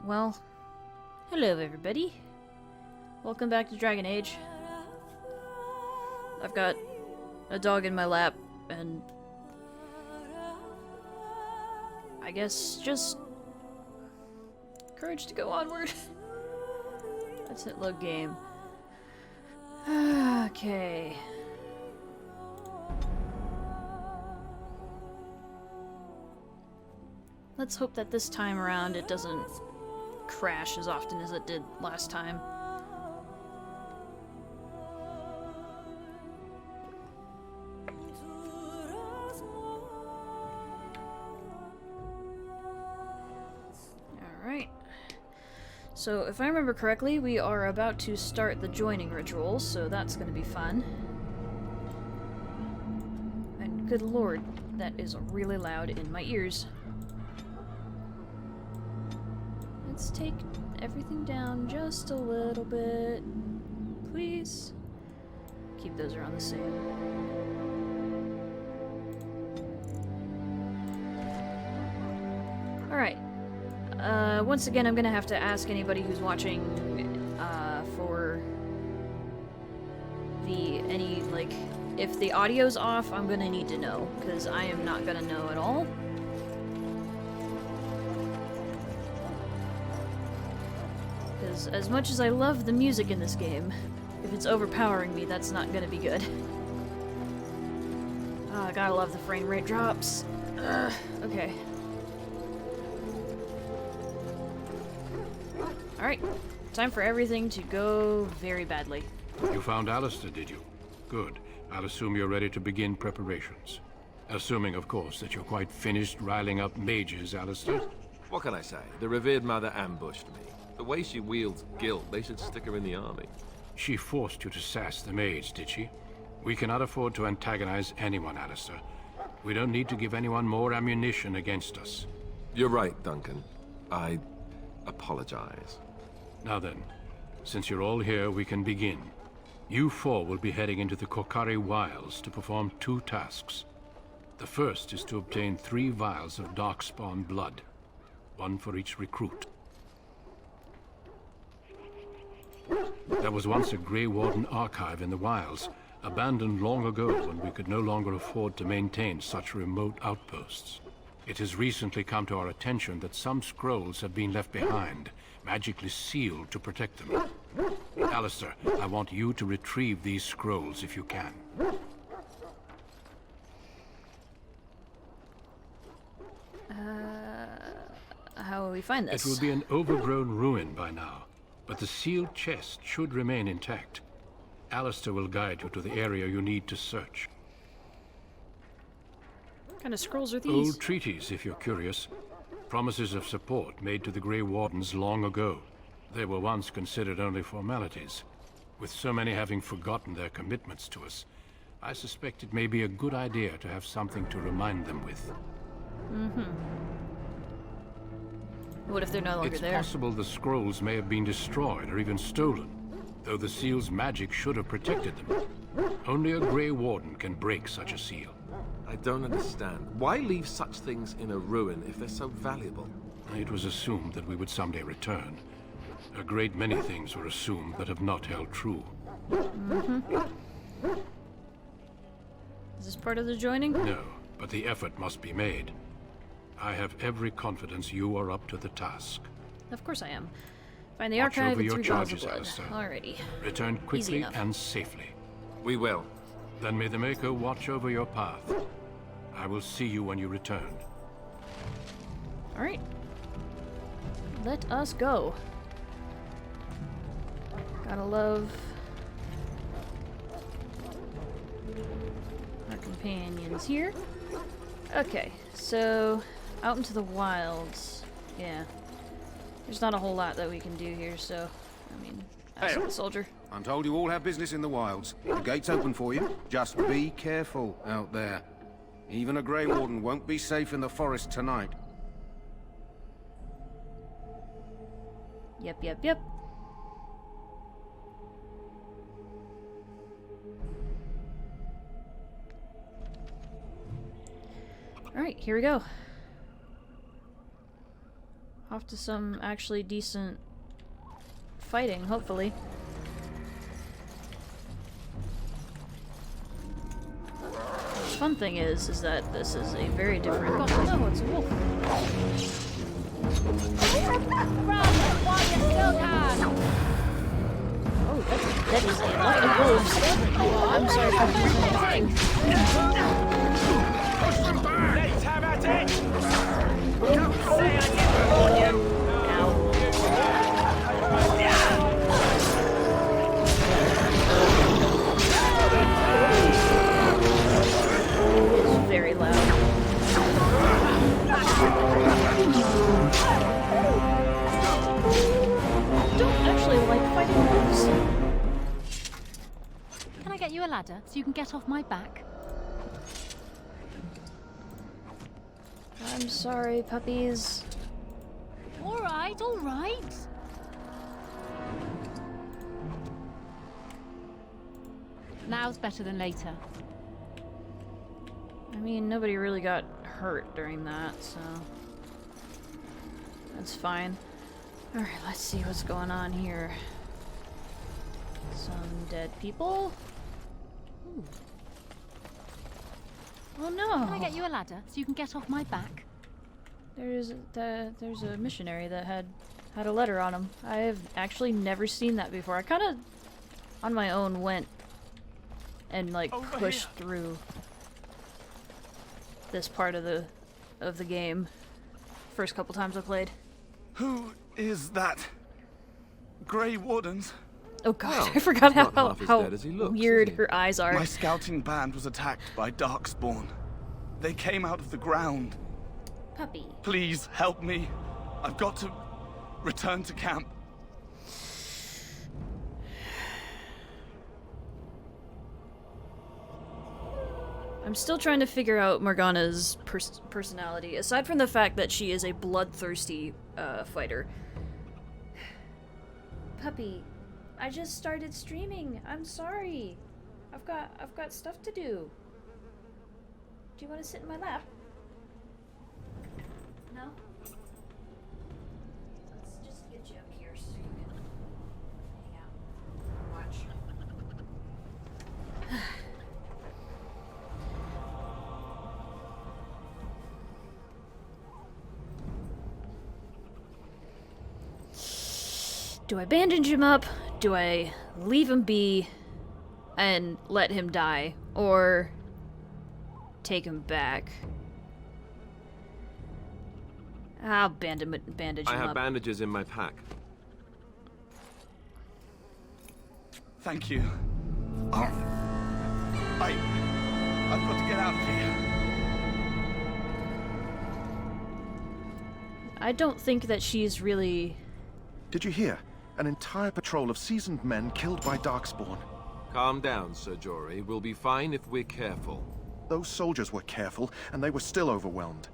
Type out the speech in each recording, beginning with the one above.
Well, hello everybody. Welcome back to Dragon Age. I've got a dog in my lap, and I guess just courage to go onward. Let's hit load game. Okay. Let's hope that this time around it doesn't crash as often as it did last time. Alright. So, if I remember correctly, we are about to start the joining ritual, so that's going to be fun. And good lord, that is really loud in my ears. Let's take everything down just a little bit, please. Keep those around the same. Alright. Once again, I'm gonna have to ask anybody who's watching, for if the audio's off, I'm gonna need to know, because I am not gonna know at all. Because as much as I love the music in this game, if it's overpowering me, that's not gonna be good. Ah, I gotta love the frame rate drops. Okay. Alright, time for everything to go very badly. You found Alistair, did you? Good. I'll assume you're ready to begin preparations. Assuming, of course, that you're quite finished riling up mages, Alistair. What can I say? The revered mother ambushed me. The way she wields guilt, they should stick her in the army. She forced you to sass the mage, did she? We cannot afford to antagonize anyone, Alistair. We don't need to give anyone more ammunition against us. You're right, Duncan. I apologize. Now then, since you're all here, we can begin. You four will be heading into the Kokari Wilds to perform 2 tasks. The first is to obtain 3 vials of Darkspawn blood, 1 for each recruit. There was once a Grey Warden archive in the wilds, abandoned long ago when we could no longer afford to maintain such remote outposts. It has recently come to our attention that some scrolls have been left behind, magically sealed to protect them. Alistair, I want you to retrieve these scrolls if you can. How will we find this? It will be an overgrown ruin by now, but the sealed chest should remain intact. Alistair will guide you to the area you need to search. What kind of scrolls are these? Old treaties, if you're curious. Promises of support made to the Grey Wardens long ago. They were once considered only formalities. With so many having forgotten their commitments to us, I suspect it may be a good idea to have something to remind them with. What if they're no longer there? It's possible the scrolls may have been destroyed or even stolen, though the seal's magic should have protected them. Only a Grey Warden can break such a seal. I don't understand. Why leave such things in a ruin if they're so valuable? It was assumed that we would someday return. A great many things were assumed that have not held true. Is this part of the joining? No, but the effort must be made. I have every confidence you are up to the task. Of course I am. Find the Watch archive over and your 3 vials of charges, blood. Alistair. Alrighty. Return quickly enough. and safely. We will. Then may the Maker watch over your path. I will see you when you return. Alright. Let us go. Gotta love our companions here. Okay, so out into the wilds. Yeah. There's not a whole lot that we can do here, so I mean, ask the soldier. I'm told you all have business in the wilds. The gate's open for you. Just be careful out there. Even a Grey Warden won't be safe in the forest tonight. Yep. Alright, here we go. Off to some actually decent fighting, hopefully. The fun thing is that this is a very different. Oh no, it's a wolf. Oh, that is a lot of wolves. I'm sorry for using Let's have at it! Ow. It's very loud. Don't actually like fighting wolves. Can I get you a ladder so you can get off my back? I'm sorry, puppies. All right, all right. Now's better than later. I mean, nobody really got hurt during that, so that's fine. Alright, let's see what's going on here. Some dead people? Ooh. Oh no! Can I get you a ladder so you can get off my back? There's a missionary that had a letter on him. I have actually never seen that before. I kind of, on my own, went and like pushed through this part of the game. First couple times I played. Who is that? Grey Wardens? Oh god, Well, I forgot not how, half as how dead as he looks, weird is he? her eyes are. My scouting band was attacked by Darkspawn. They came out of the ground. Puppy. Please help me. I've got to return to camp. I'm still trying to figure out Morgana's personality, aside from the fact that she is a bloodthirsty fighter. Puppy, I just started streaming. I'm sorry. I've got stuff to do. Do you want to sit in my lap? No? Let's just get you up here so you can hang out. Watch. Do I bandage him up? Do I leave him be and let him die? Or take him back? I'll bandage him I have up. bandages in my pack. Thank you. I've got to get out of here. I don't think that she's really... Did you hear? An entire patrol of seasoned men killed by Darkspawn. Calm down, Sir Jory. We'll be fine if we're careful. Those soldiers were careful, and they were still overwhelmed.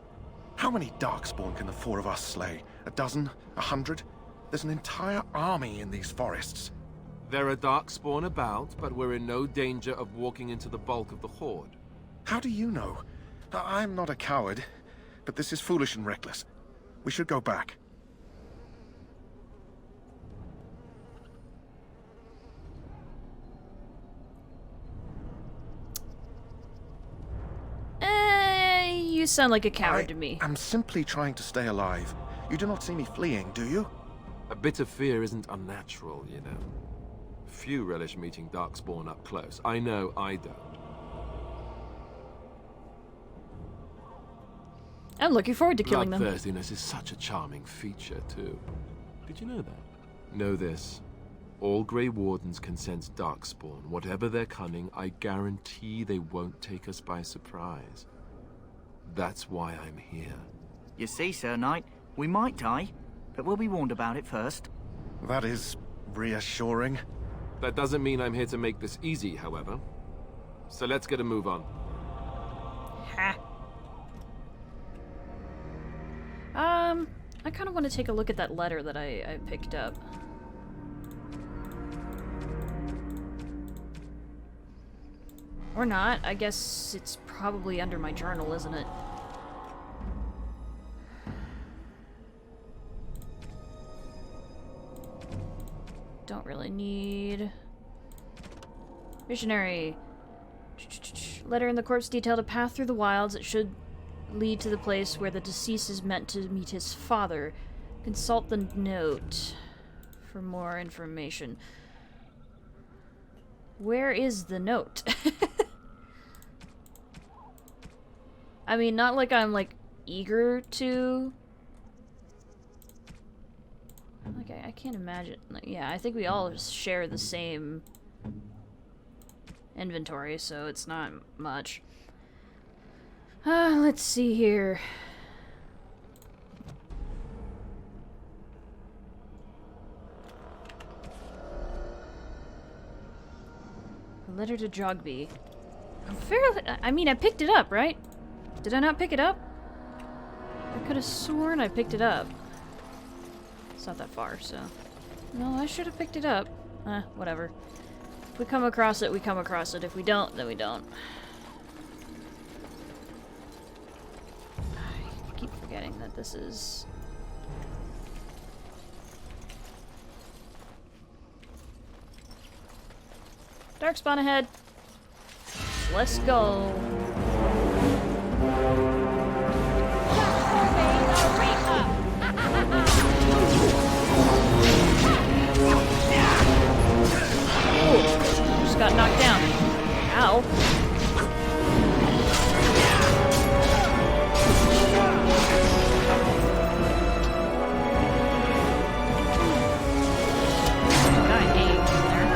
How many Darkspawn can the four of us slay? A dozen? 100? There's an entire army in these forests. There are Darkspawn about, but we're in no danger of walking into the bulk of the Horde. How do you know? I'm not a coward, but this is foolish and reckless. We should go back. You sound like a coward to me. I'm simply trying to stay alive. You do not see me fleeing, do you? A bit of fear isn't unnatural, you know. Few relish meeting Darkspawn up close. I know I don't. I'm looking forward to killing them. Bloodthirstiness is such a charming feature, too. Did you know that? Know this. All Grey Wardens can sense Darkspawn. Whatever their cunning, I guarantee they won't take us by surprise. That's why I'm here. You see, Sir Knight, we might die, but we'll be warned about it first. That is reassuring. That doesn't mean I'm here to make this easy, however. So let's get a move on. Ha. I kind of want to take a look at that letter that I picked up. Or not. I guess it's probably under my journal, isn't it? really need... Missionary. Letter in the corpse detailed a path through the wilds. It should lead to the place where the deceased is meant to meet his father. Consult the note for more information. Where is the note? I mean, not like I'm, like, eager to... Like, I can't imagine... Like, yeah, I think we all share the same inventory, so it's not much. Let's see here. A letter to Jogby. I mean, I picked it up, right? Did I not pick it up? I could have sworn I picked it up. It's not that far, so... No, I should have picked it up. Whatever. If we come across it, we come across it. If we don't, then we don't. I keep forgetting that this is... Darkspawn ahead! Let's go! Oh, just got knocked down. Ow. Guy hanging there.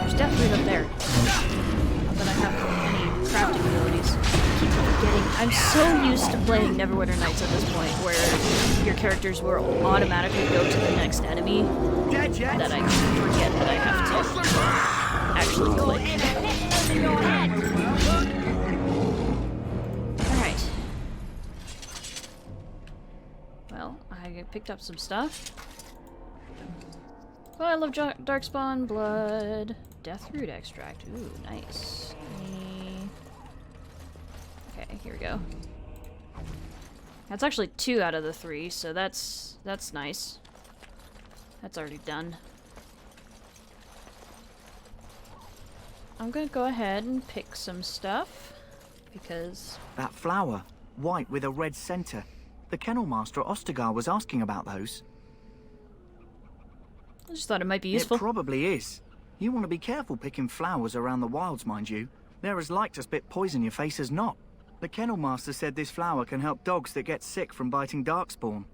There's definitely up there. Not that I have any crafting abilities. I keep forgetting. I'm so used to playing Neverwinter Nights at this point, where your characters will automatically go to the next enemy, that I forget that I have to actually click. Alright. Well, I picked up some stuff. Oh, I love Darkspawn, blood, Deathroot extract. Ooh, nice. Okay, here we go. That's actually 2 out of the 3, so that's nice. That's already done. I'm gonna go ahead and pick some stuff, because... That flower, white with a red center. The kennel master at Ostagar was asking about those. I just thought it might be useful. It probably is. You want to be careful picking flowers around the wilds, mind you. They're as like to spit poison your face as not. The kennel master said this flower can help dogs that get sick from biting darkspawn.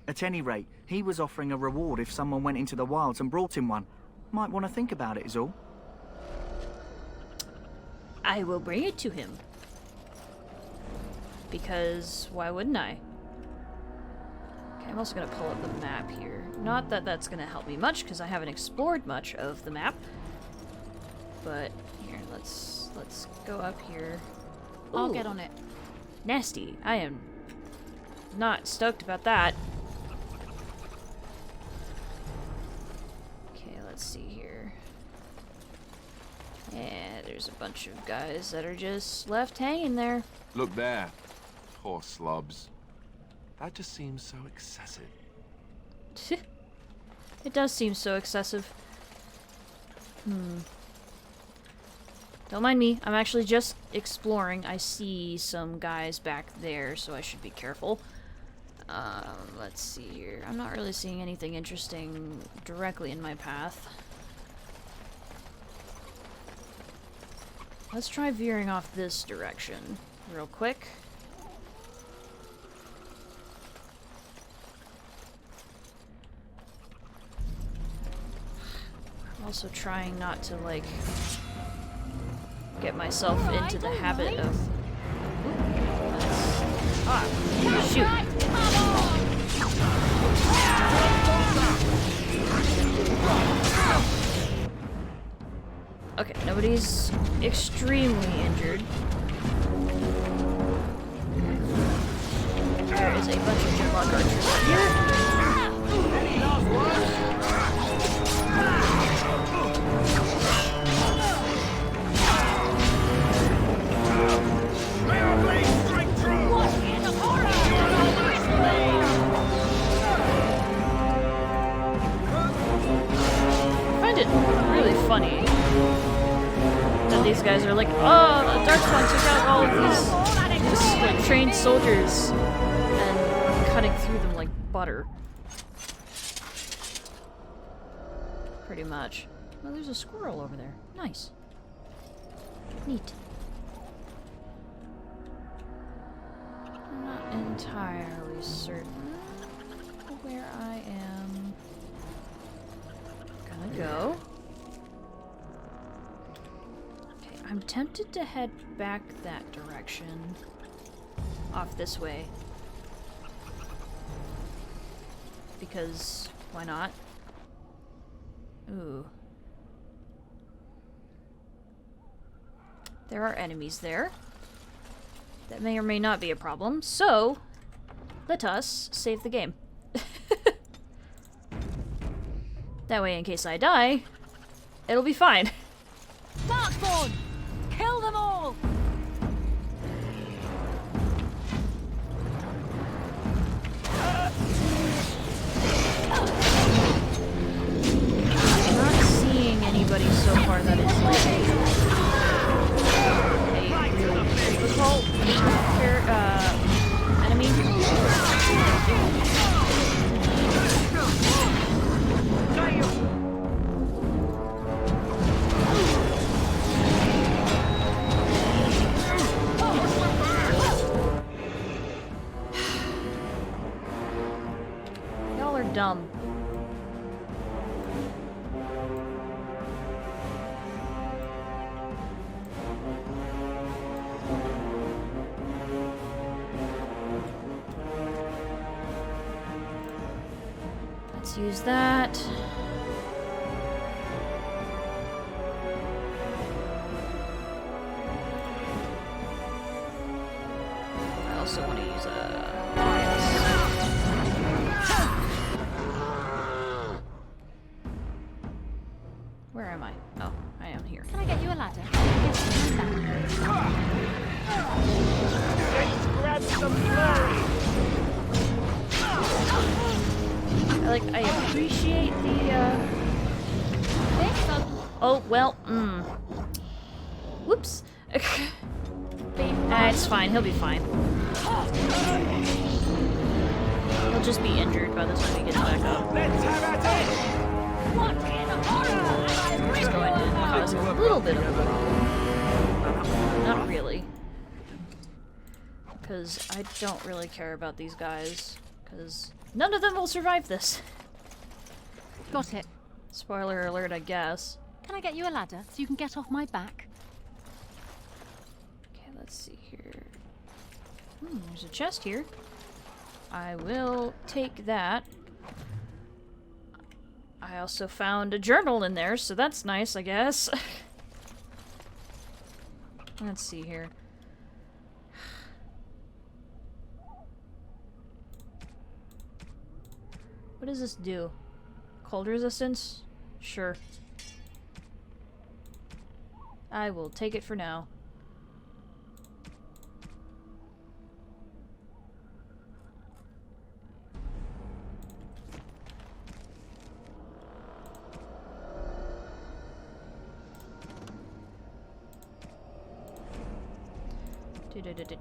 At any rate, he was offering a reward if someone went into the wilds and brought him one. Might want to think about it is all. I will bring it to him. Because why wouldn't I? Okay, I'm also gonna pull up the map here. Not that that's gonna help me much, because I haven't explored much of the map. But here, let's go up here. I'll get on it. Nasty. I am not stoked about that. Okay, let's see here. Yeah, there's a bunch of guys that are just left hanging there. Look there. Poor slobs. That just seems so excessive. It does seem so excessive. Don't mind me. I'm actually just exploring. I see some guys back there, so I should be careful. Let's see here. I'm not really seeing anything interesting directly in my path. Let's try veering off this direction real quick. I'm also trying not to, like, get myself into the habit of... shoot. Okay, nobody's extremely injured. There is a bunch of Grimlock archers out here. like, oh, the Darkspawn took out all of these like, trained soldiers and cutting through them like butter. Pretty much. Oh, there's a squirrel over there. Nice. Neat. I'm not entirely certain where I am gonna go. Okay, I'm tempted to head back that direction. Off this way. Because, why not? Ooh. There are enemies there. That may or may not be a problem, so let us save the game. That way, in case I die, it'll be fine. Darkspawn! Kill them all! I'm not seeing anybody so far that is like a really difficult enemy. Y'all are dumb. Let's use that. I also want to use a... Where am I? Oh, I am here. Can I get you a ladder? Yes, Let's grab some glory. I appreciate the, Oh, well, Whoops. It's fine, he'll be fine. He'll just be injured by the time he gets back up. Let's have at it. What in horror? It's going to cause a little bit of a problem. Not really. Because I don't really care about these guys. Because none of them will survive this. Got it. Spoiler alert, I guess. Can I get you a ladder so you can get off my back? Okay, let's see here. There's a chest here. I will take that. I also found a journal in there, so that's nice, I guess. Let's see here. What does this do? Cold resistance? Sure. I will take it for now.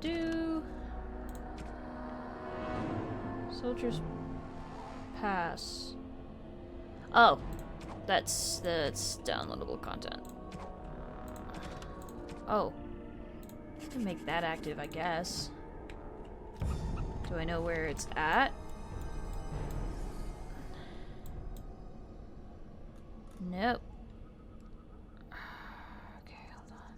Do. Soldiers pass. Oh, that's downloadable content. Oh, I can make that active, I guess. Do I know where it's at? Nope. Okay, hold on.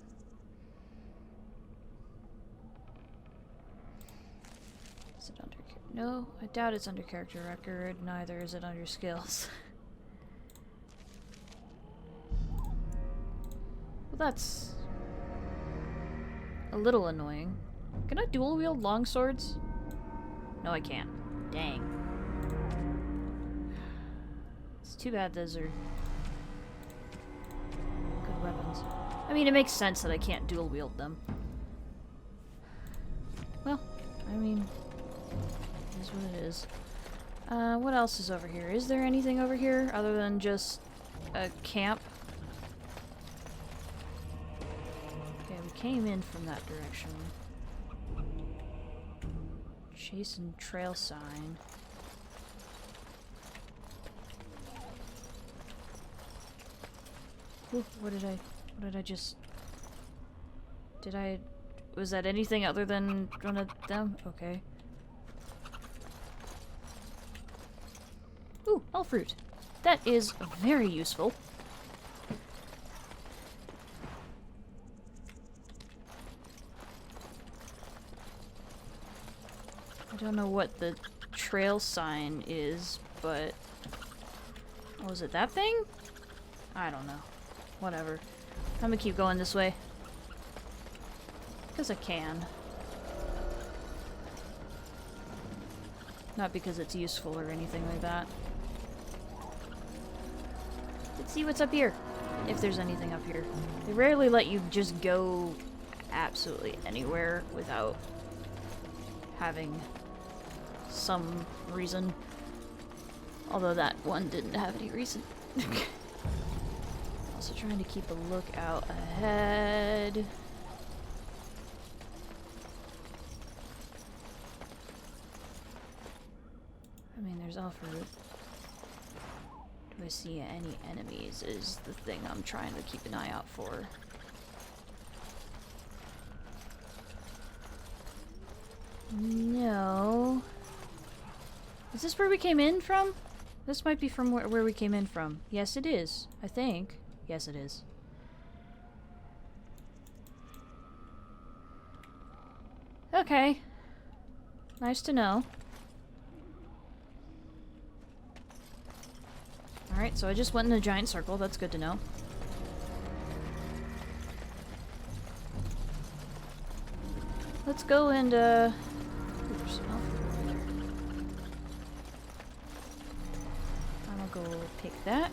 Is it under? No, I doubt it's under character record. Neither is it under skills. Well, that's a little annoying. Can I dual wield longswords? No, I can't. Dang. It's too bad those are good weapons. I mean, it makes sense that I can't dual wield them. Well, I mean, it is what it is. What else is over here? Is there anything over here other than just a camp? Okay, came in from that direction. Chasing trail sign. Ooh, what did I just... Was that anything other than one of them? Okay. Ooh, elf fruit. That is very useful. I don't know what the trail sign is, but... Oh, was it that thing? I don't know. Whatever. I'm gonna keep going this way. Because I can. Not because it's useful or anything like that. Let's see what's up here. If there's anything up here. They rarely let you just go absolutely anywhere without having some reason. Although that one didn't have any reason. Also trying to keep a lookout ahead. I mean, there's Alfred. Do I see any enemies is the thing I'm trying to keep an eye out for. No. Is this where we came in from? This might be from where we came in from. Yes, it is. I think. Yes, it is. Okay. Nice to know. Alright, so I just went in a giant circle. That's good to know. Let's go and, ooh, there's some elf over there. I'm gonna go pick that.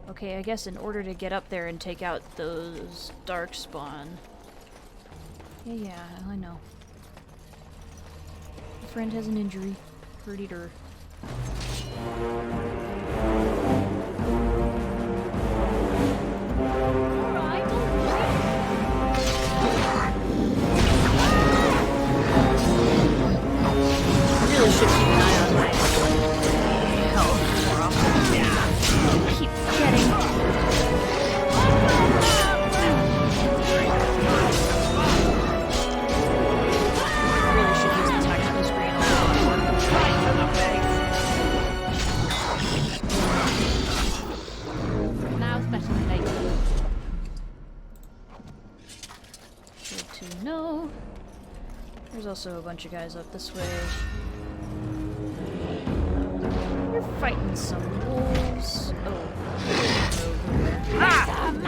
Okay, I guess in order to get up there and take out those darkspawn. Yeah, I know. My friend has an injury. Hurted her. Really should keep an eye on my health more often. Keep getting. Really should use the tactical screen a lot more. Now's better than later. Good to know. There's also a bunch of guys up this way. We're fighting some wolves. Oh. Ah! And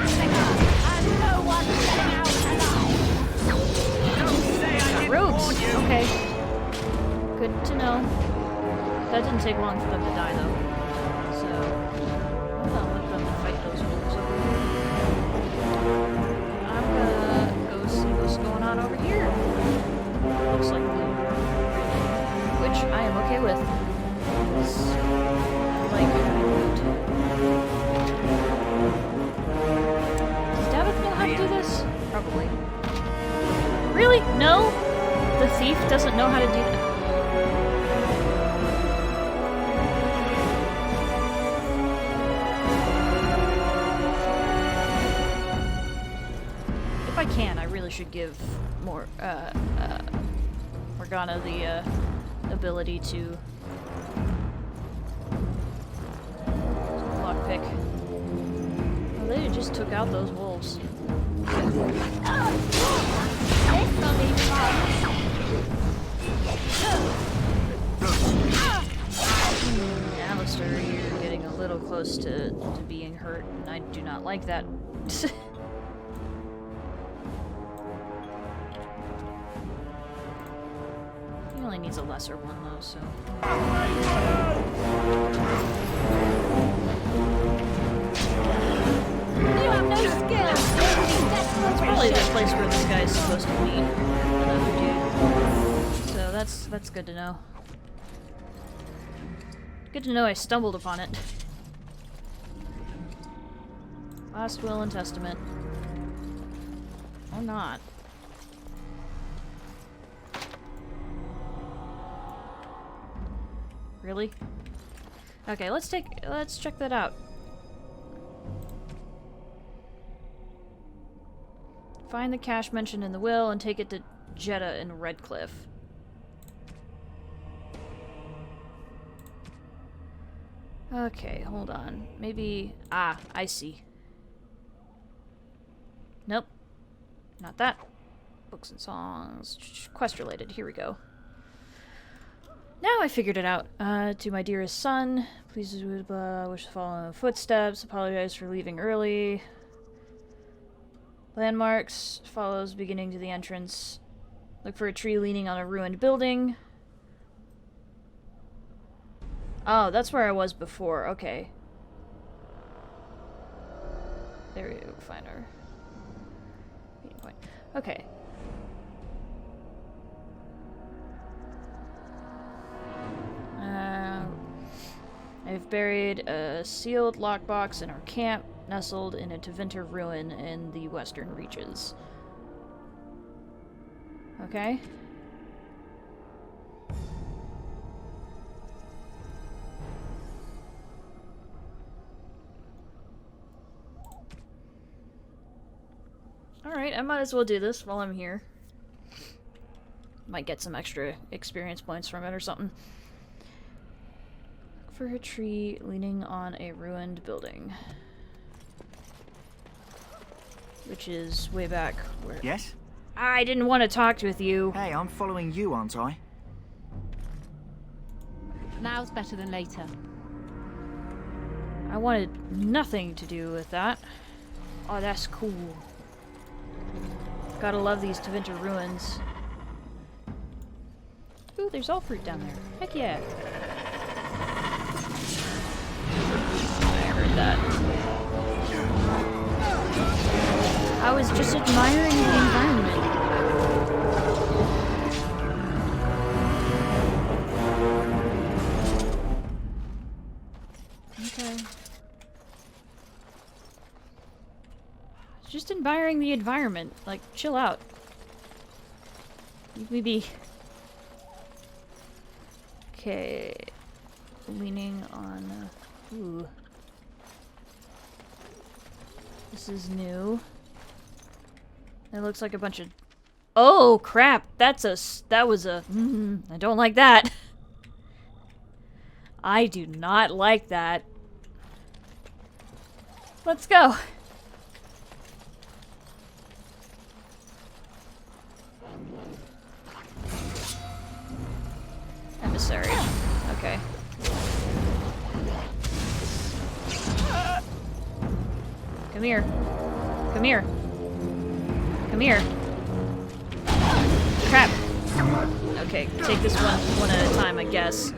no one's getting out alive! Rogues! Okay. Good to know. That didn't take long for them to die, though. So, I'm gonna let them fight those wolves over here. I'm gonna go see what's going on over here. Looks like blue. Which I am okay with. Like, does David know how to do this? Probably. Really? No? The thief doesn't know how to do that? If I can, I really should give Morgana the, ability to lockpick. Well, they just took out those wolves. Alistair, you're getting a little close to being hurt, and I do not like that. He only needs a lesser one, though, so... You have no skill! That's probably the place where this guy's supposed to meet another dude. So that's good to know. Good to know I stumbled upon it. Last will and testament. Or not. Really? Okay, let's check that out. Find the cache mentioned in the will and take it to Jeddah in Redcliffe. Okay, hold on. Maybe... Ah, I see. Nope. Not that. Books and songs. Quest related. Here we go. Now I figured it out. To my dearest son, please wish to follow in footsteps. Apologize for leaving early. Landmarks. Follows beginning to the entrance. Look for a tree leaning on a ruined building. Oh, that's where I was before. Okay. There we go. Find our meeting point. Okay. I've buried a sealed lockbox in our camp, nestled in a Tevinter ruin in the western reaches. Okay. Alright, I might as well do this while I'm here. Might get some extra experience points from it or something. For a tree leaning on a ruined building. Which is way back where... Yes? I didn't want to talk with you. Hey, I'm following you, aren't I? Now's better than later. I wanted nothing to do with that. Oh, that's cool. Gotta love these Tevinter ruins. Ooh, there's all fruit down there. Heck yeah. I heard that. I was just admiring the environment. Okay. Just admiring the environment. Like, chill out. Leave me be. Okay. Leaning on... ooh. This is new. It looks like a bunch of... Oh, crap! That was a... I don't like that. I do not like that. Let's go. Emissary. Okay. Come here. Come here. Come here. Crap. Okay, take this one at a time, I guess.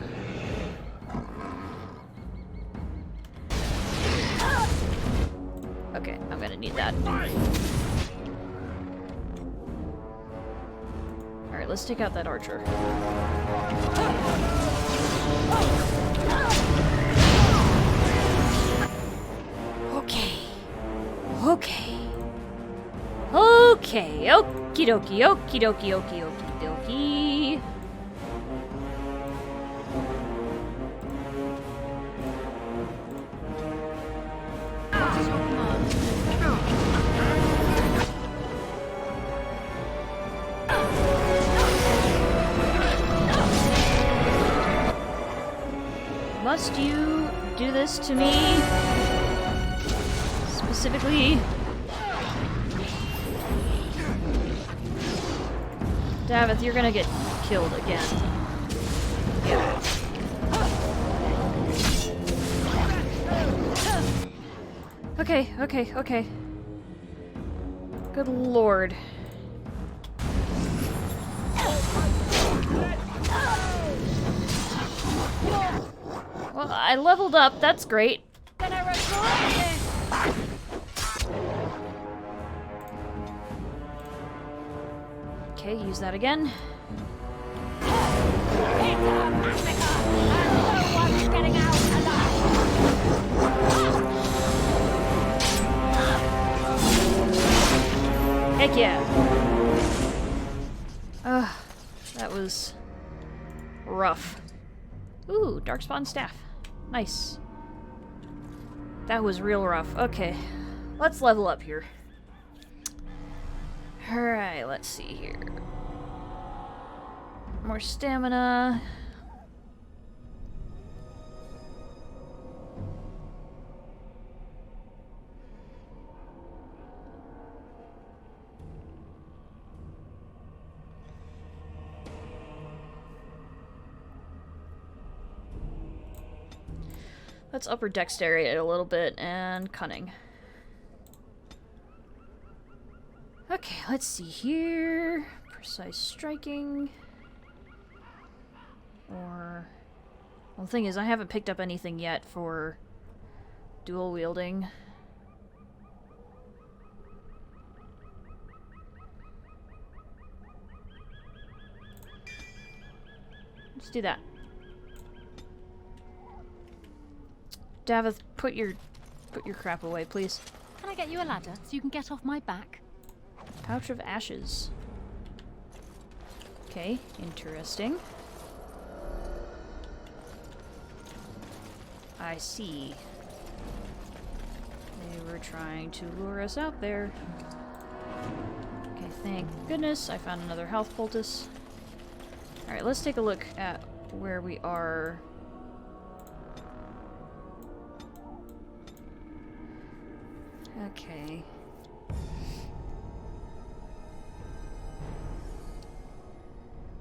Okay, I'm gonna need that. Alright, let's take out that archer. Okay. Okay. Okay. Okie dokie. Okie dokie. Okie okie dokie. What is your command? Must you do this to me? Specifically? Davith, you're gonna get killed again. Okay, okay, okay. Good lord. Well, I leveled up, that's great. Gonna record this. Okay, use that again. It's a massacre, and no one's getting out Heck yeah. Ugh, that was rough. Ooh, Darkspawn staff. Nice. That was real rough. Okay, let's level up here. Alright, let's see here. More stamina. Let's upper dexterity a little bit and cunning. Okay, let's see here. Precise striking. Or... Well, the thing is, I haven't picked up anything yet for dual wielding. Let's do that. Davith, put your crap away, please. Can I get you a ladder so you can get off my back? Pouch of ashes. Okay, interesting. I see. They were trying to lure us out there. Okay, thank goodness I found another health poultice. Alright, let's take a look at where we are. Okay.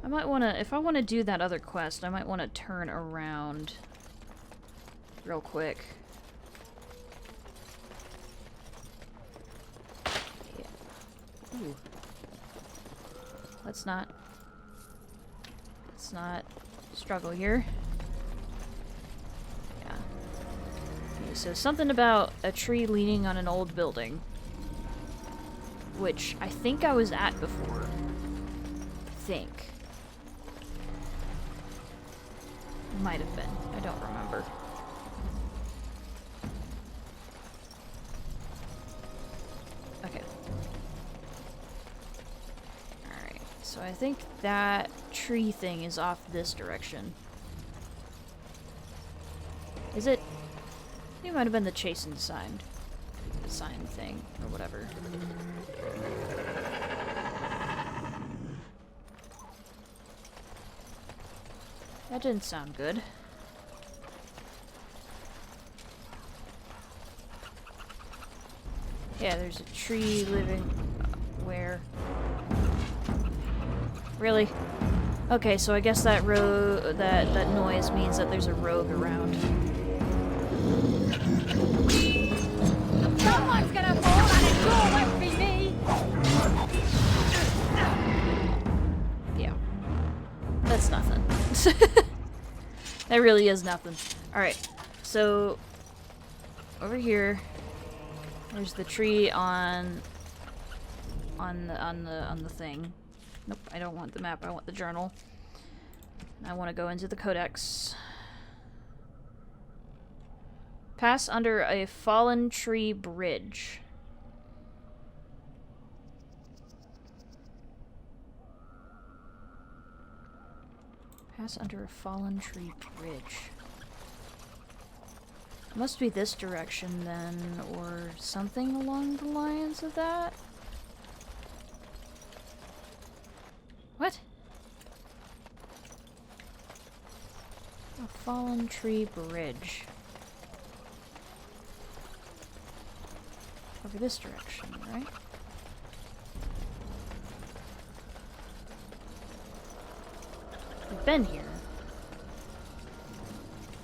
I might want to, if I want to do that other quest, I might want to turn around real quick. Yeah. Ooh. Let's not struggle here. Yeah. Okay, so something about a tree leaning on an old building, which I think I was at before. Might have been. I don't remember. Okay. Alright, so I think that tree thing is off this direction. Is it? I think it might have been the chastened sign. The sign thing, or whatever. That didn't sound good. Yeah, there's a tree living... where? Really? Okay, so I guess that that noise means that there's a rogue around. Someone's gonna fall and it sure won't be me! Yeah. That's nothing. That really is nothing. Alright, so over here there's the tree on the thing. Nope, I don't want the map, I want the journal. I want to go into the codex. Pass under a fallen tree bridge. Pass under a fallen tree bridge. Must be this direction then, or something along the lines of that? What? A fallen tree bridge. Over this direction, right? We've been here.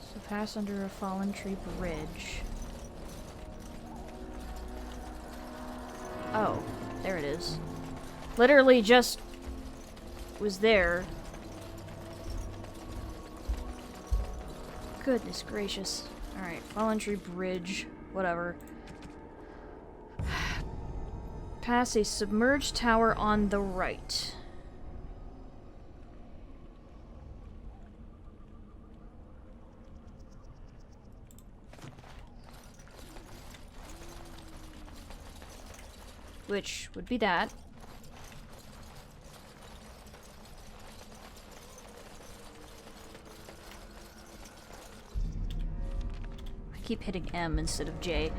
So pass under a fallen tree bridge. Oh, there it is. Literally just was there. Goodness gracious. Alright, fallen tree bridge, whatever. Pass a submerged tower on the right. Which would be that. keep hitting M instead of J.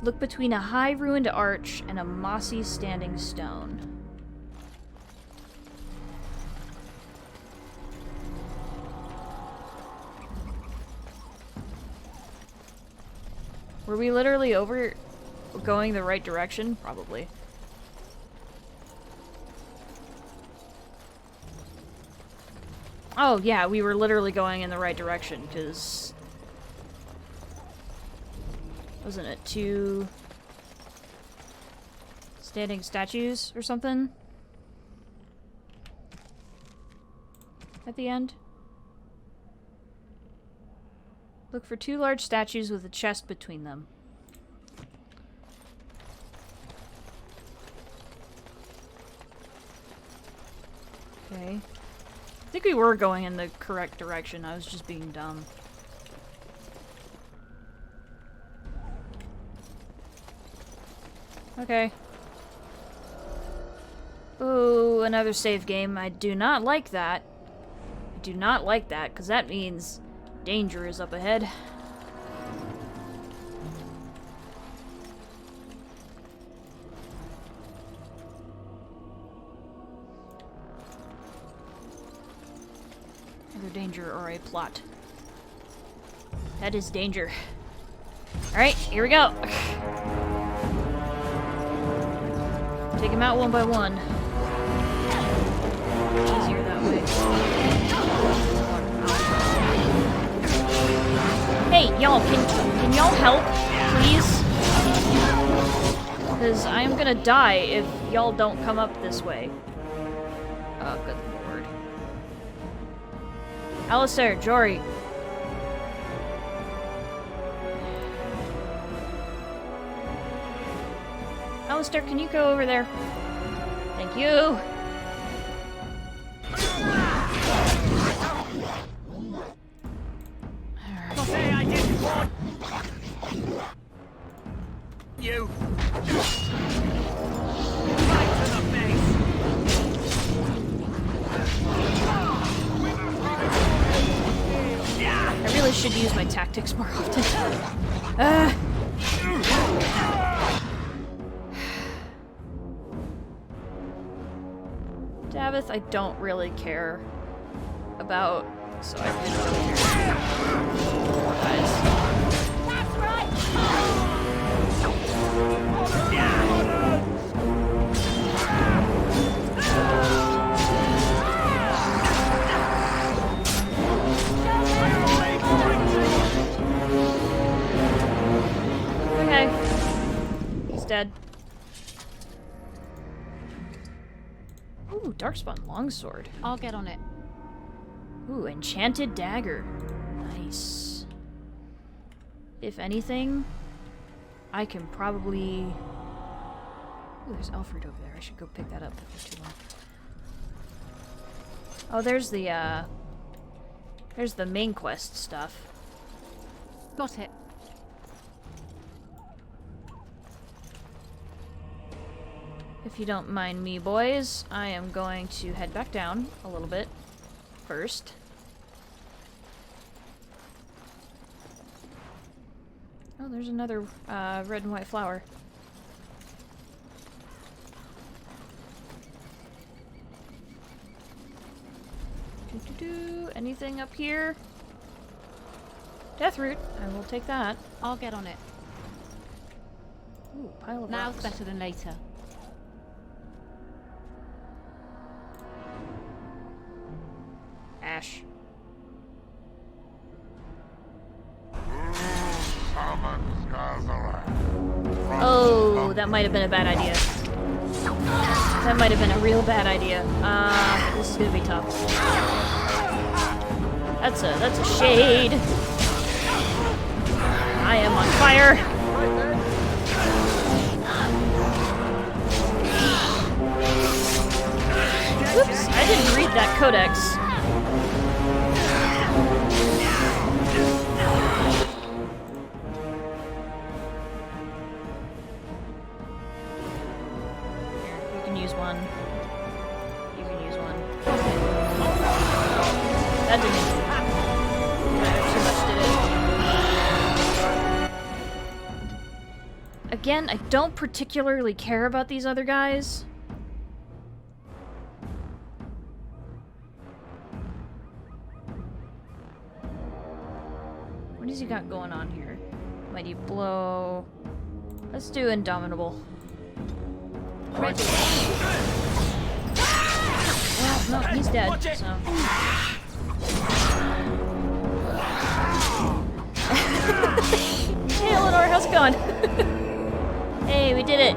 Look between a high ruined arch and a mossy standing stone. Were we literally going the right direction? Probably. Oh, yeah, we were literally going in the right direction, because... Wasn't it 2 standing statues or something? At the end? Look for 2 large statues with a chest between them. Okay. I think we were going in the correct direction. I was just being dumb. Okay. Ooh, another save game. I do not like that. I do not like that, because that means danger is up ahead. Either danger or a plot. That is danger. Alright, here we go. Take him out one by one. Easier that way. Hey, y'all, can y'all help, please? Because I am gonna die if y'all don't come up this way. Oh, good lord. Alistair, Jory. Alistair, can you go over there? Thank you. Say I didn't want you. Right to the face. I really should use my tactics more often. Davith, I don't really care about, so I really don't care. Guys. That's right! Okay. He's dead. Ooh, Darkspawn longsword. I'll get on it. Ooh, enchanted dagger. Nice. If anything, I can probably... Ooh, there's Alfred over there. I should go pick that up before too long. Oh, there's the main quest stuff. Got it. If you don't mind me, boys, I am going to head back down a little bit first. Oh, there's another red and white flower. Anything up here? Deathroot. I will take that. I'll get on it. Ooh, pile of Now's rocks. better than later. Ash. Oh, that might have been a bad idea. That might have been a real bad idea. This is gonna be tough. That's a shade. I am on fire. Oops, I didn't read that codex. You can use one. You can use one. That didn't. Again, I don't particularly care about these other guys. What does he got going on here? Mighty Blow. Let's do Indomitable. Ready. Well, no, he's dead, so... Hey, Eleanor, how's it going? Hey, we did it!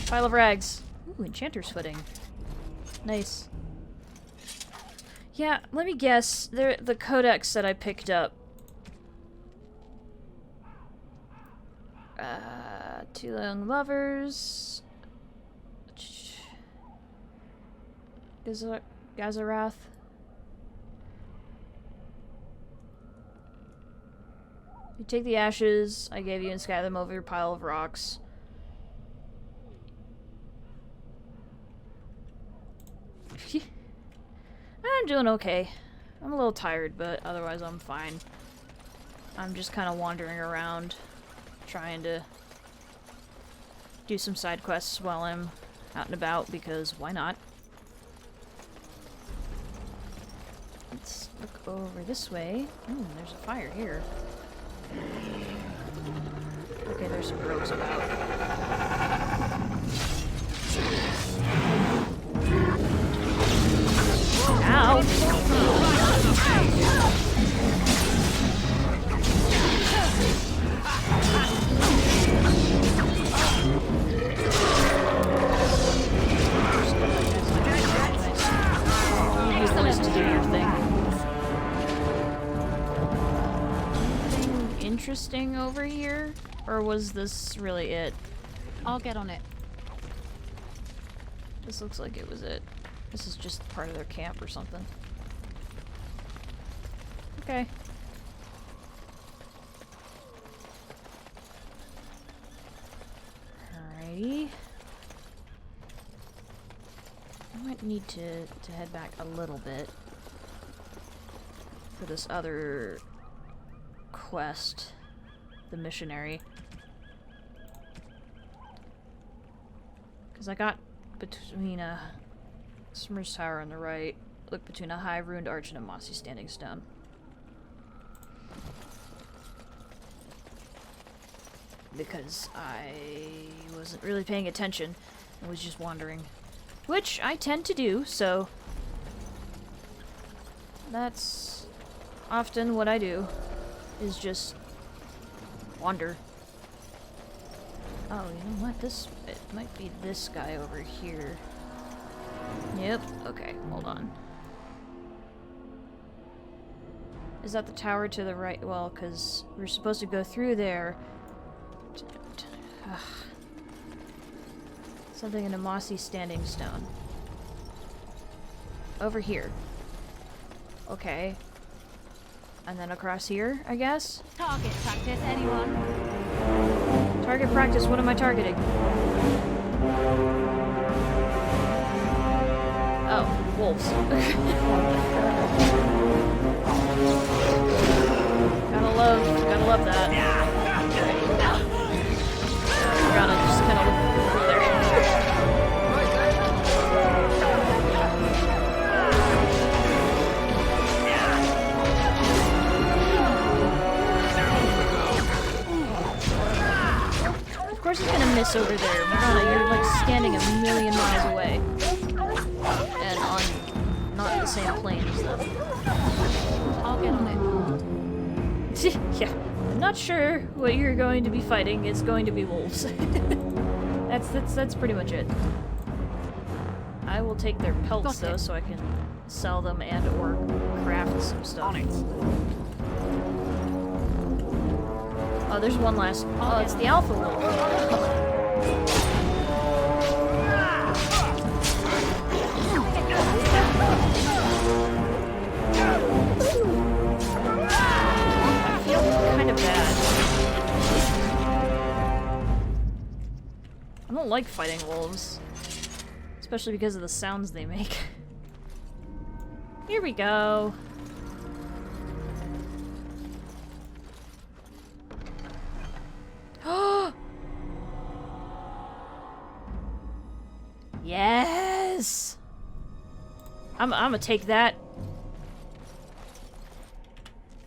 Pile of rags. Ooh, Enchanter's Footing. Nice. Yeah, let me guess. The codex that I picked up. Two Young Lovers. Gazarath. You take the ashes I gave you and scatter them over your pile of rocks. I'm doing okay. I'm a little tired, but otherwise I'm fine. I'm just kind of wandering around, trying to do some side quests while I'm out and about, because why not? Let's look over this way. Ooh, there's a fire here. Okay, there's some rogues about. Ow! Use those to do your thing. Anything interesting over here? Or was this really it? I'll get on it. This looks like it was it. This is just part of their camp or something. Okay. Alrighty. I might need to head back a little bit for this other quest, the missionary. Because I got between a Smurf's Tower on the right, look between a high ruined arch and a mossy standing stone. Because I wasn't really paying attention, I was just wandering. Which I tend to do, so that's often what I do, is just wander. Oh, you know what? It might be this guy over here. Yep, okay, hold on. Is that the tower to the right? Well, because we're supposed to go through there. Ugh. Something in a mossy standing stone. Over here. Okay. And then across here, I guess? Target practice, anyone? Target practice, what am I targeting? Oh, wolves. Gotta love that. Gotta just kind of look through there. Of course he's gonna miss over there. Morgana, you're like standing a million miles away. And on not the same plane as them. I'll get on it. Yeah. I'm not sure what you're going to be fighting. It's going to be wolves. That's pretty much it. I will take their pelts though, so I can sell them and or craft some stuff. On it. Oh, there's one last. Oh, it's the alpha wolf. I feel kind of bad. I don't like fighting wolves. Especially because of the sounds they make. Here we go. Yes! I'm gonna take that.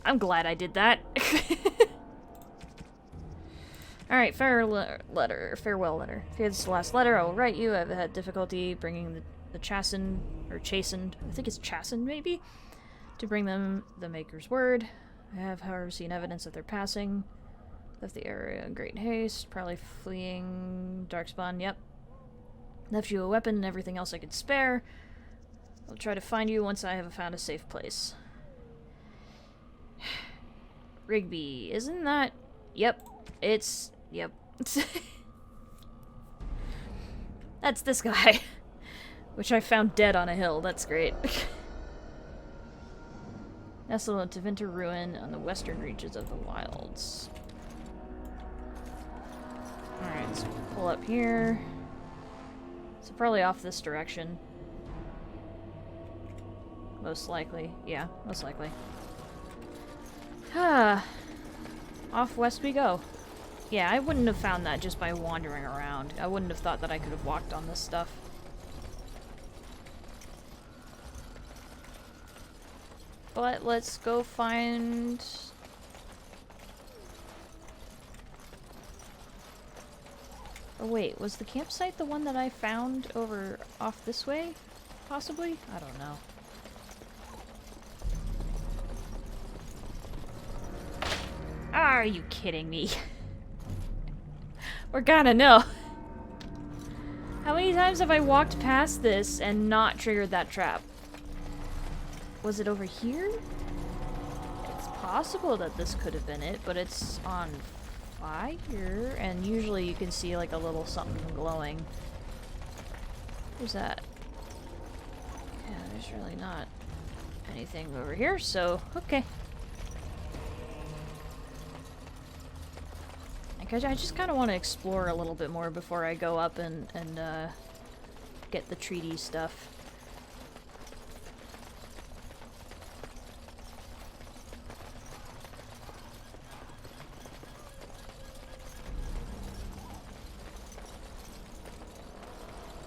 I'm glad I did that. Alright, farewell letter. If this is the last letter, I will write you. I've had difficulty bringing the chastened, or chastened, I think it's chastened maybe, to bring them the Maker's word. I have, however, seen evidence of their passing. Left the area in great haste, probably fleeing Darkspawn, yep. Left you a weapon and everything else I could spare. I'll try to find you once I have found a safe place. Rigby, isn't that... Yep, it's... Yep. That's this guy. Which I found dead on a hill, that's great. Nestled in Tevinter Ruin on the western reaches of the wilds. Alright, let's pull up here. So probably off this direction. Most likely. Yeah, most likely. Ah. Off west we go. Yeah, I wouldn't have found that just by wandering around. I wouldn't have thought that I could have walked on this stuff. But let's go find... Oh wait, was the campsite the one that I found over off this way? Possibly? I don't know. Are you kidding me? We're gonna know. How many times have I walked past this and not triggered that trap? Was it over here? It's possible that this could have been it, but it's on fire, and usually you can see like a little something glowing. Where's that? Yeah, there's really not anything over here, so okay. I just kind of want to explore a little bit more before I go up and get the treaty stuff.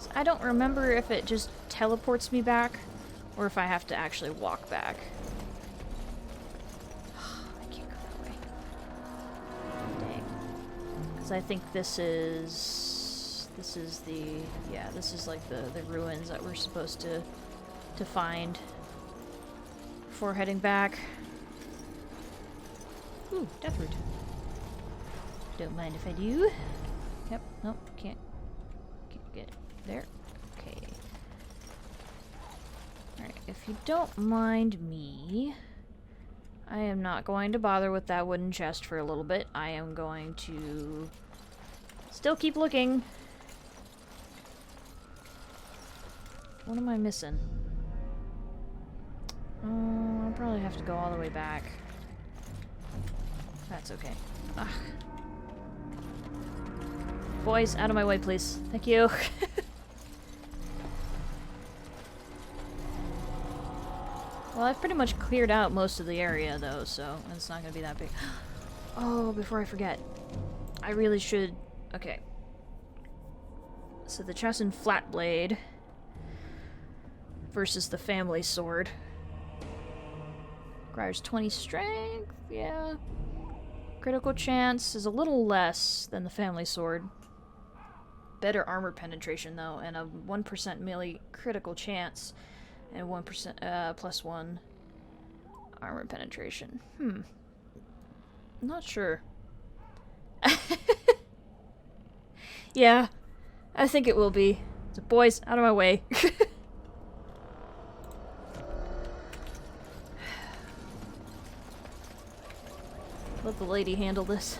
So I don't remember if it just teleports me back or if I have to actually walk back. I think this is like the ruins that we're supposed to find before heading back. Ooh, Deathroot. Don't mind if I do. Yep, nope, can't get there. Okay. Alright, if you don't mind me, I am not going to bother with that wooden chest for a little bit. I am going to still keep looking. What am I missing? I'll probably have to go all the way back. That's okay. Ugh. Boys, out of my way, please. Thank you. Well, I've pretty much cleared out most of the area, though, so it's not gonna be that big. Oh, before I forget. I really should... Okay. So the Chassin Flat Blade versus the Family Sword. Requires 20 strength, yeah. Critical chance is a little less than the Family Sword. Better armor penetration, though, and a 1% melee critical chance. And 1% plus 1 armor penetration. Not sure. Yeah, I think it will be. So boys, out of my way. Let the lady handle this.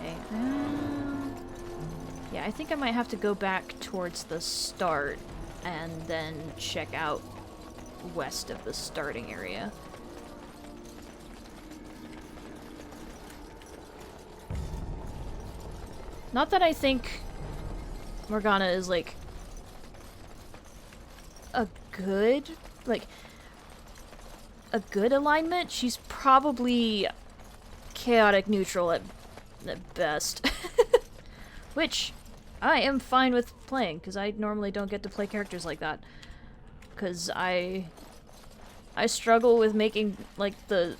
Okay. Yeah, I think I might have to go back towards the start and then check out west of the starting area. Not that I think Morgana is like a good alignment. She's probably chaotic neutral at best. Which I am fine with playing, because I normally don't get to play characters like that. Because I struggle with making, like, the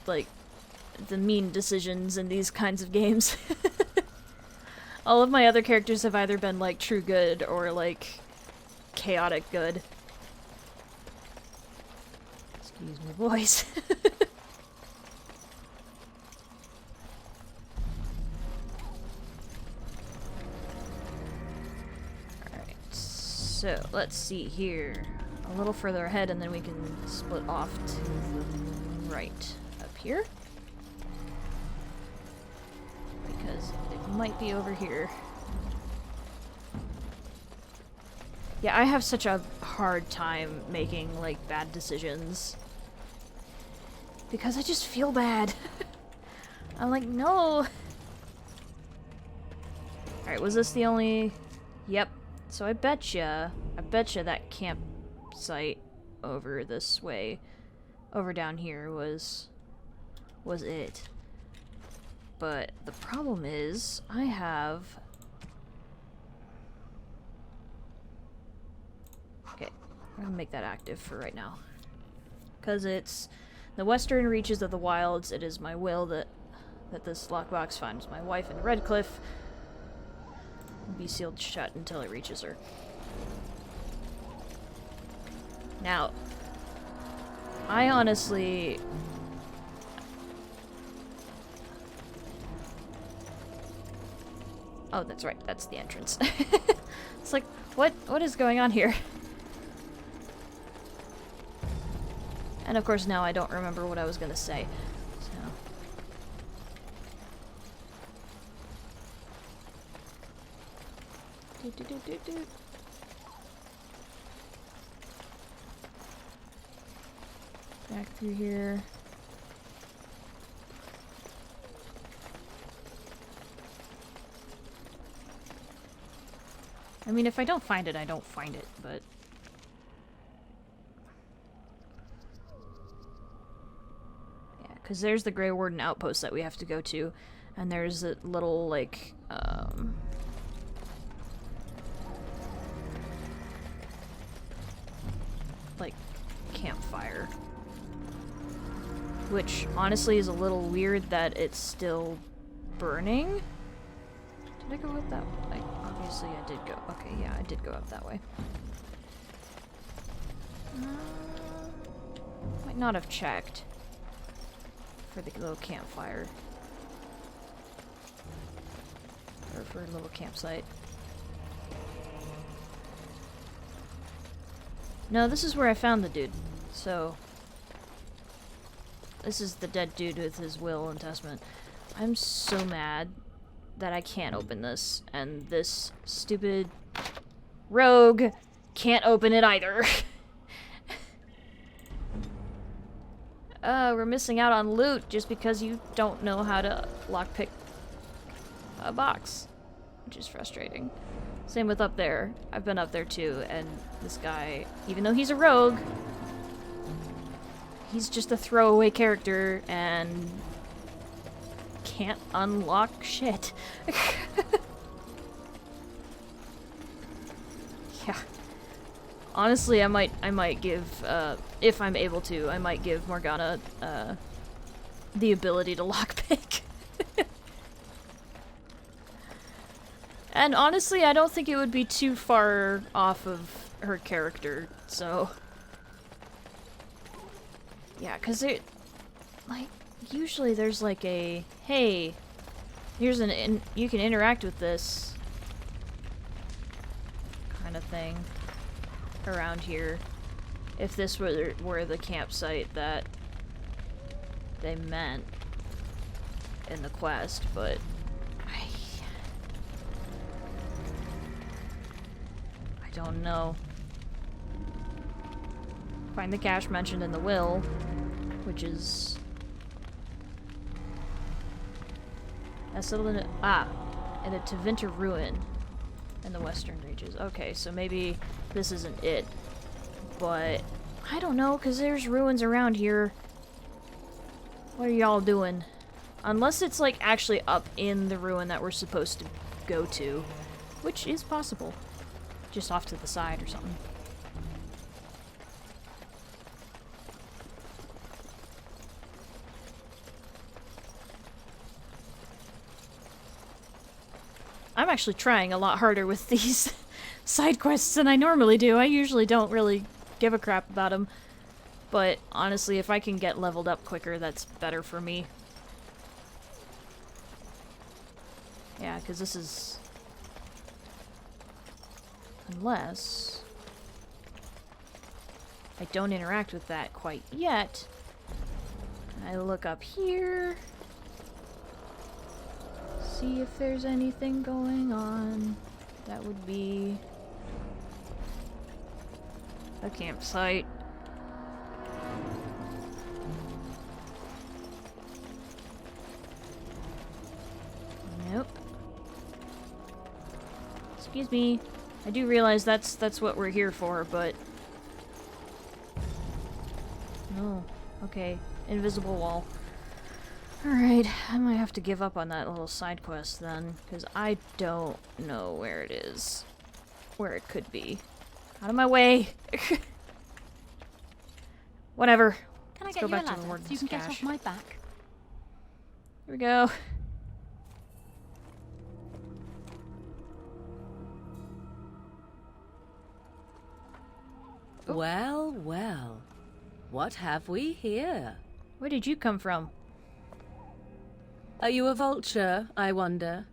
mean decisions in these kinds of games. All of my other characters have either been, like, true good or, like, chaotic good. Excuse me, voice. Alright, so let's see here. A little further ahead and then we can split off to the right up here. Because it might be over here. Yeah, I have such a hard time making, like, bad decisions. Because I just feel bad. I'm like, no! Alright, was this the only... Yep. So I betcha that campsite over this way, over down here was it. But the problem is, I have... Okay, I'm gonna make that active for right now. Because it's the western reaches of the wilds. It is my will that this lockbox finds my wife in Redcliffe and be sealed shut until it reaches her. Now, I honestly... Oh, that's right. That's the entrance. It's like, what is going on here? And of course now I don't remember what I was gonna say. So. Back through here. I mean, if I don't find it, I don't find it, but... Yeah, because there's the Grey Warden outpost that we have to go to, and there's a little, like, campfire. Which, honestly, is a little weird that it's still burning. Did I go up that way? Obviously I did go. Okay, yeah, I did go up that way. Might not have checked for the little campfire. Or for a little campsite. No, this is where I found the dude. So... This is the dead dude with his will and testament. I'm so mad that I can't open this, and this stupid rogue can't open it either. We're missing out on loot just because you don't know how to lockpick a box, which is frustrating. Same with up there. I've been up there too, and this guy, even though he's a rogue, he's just a throwaway character and can't unlock shit. Yeah. Honestly, I might give, if I'm able to, I might give Morgana, the ability to lockpick. And honestly, I don't think it would be too far off of her character, so... Yeah, because it... Like, usually there's like a... Hey, here's you can interact with this... kind of thing around here. If this were the campsite that they meant in the quest, but... I don't know. Find the cache mentioned in the will, which is... settled in a Tevinter ruin in the western reaches. Okay, so maybe this isn't it. But, I don't know, because there's ruins around here. What are y'all doing? Unless it's, like, actually up in the ruin that we're supposed to go to. which is possible. Just off to the side or something. I'm actually trying a lot harder with these side quests than I normally do. I usually don't really give a crap about them. But honestly, if I can get leveled up quicker, that's better for me. Yeah, because this is... Unless... I don't interact with that quite yet. I look up here. See if there's anything going on. That would be... a campsite. Nope. Excuse me. I do realize that's what we're here for, but... Oh, okay. Invisible wall. Alright, I might have to give up on that little side quest then, because I don't know where it is. Where it could be. Out of my way! Whatever. Can Let's I go get you a back to the ladder warden's so you can get cache. off my back? Here we go. Well, well. What have we here? Where did you come from? Are you a vulture, I wonder?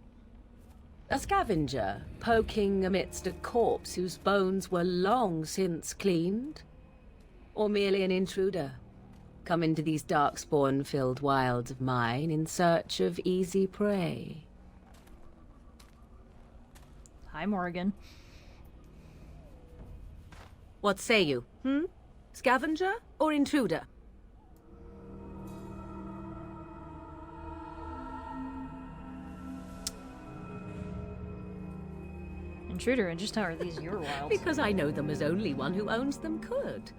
A scavenger, poking amidst a corpse whose bones were long since cleaned? Or merely an intruder, come into these darkspawn-filled wilds of mine in search of easy prey? Hi, Morgan. What say you, Scavenger or intruder? Intruder, and just how are these your wilds? Because I know them as only one who owns them could.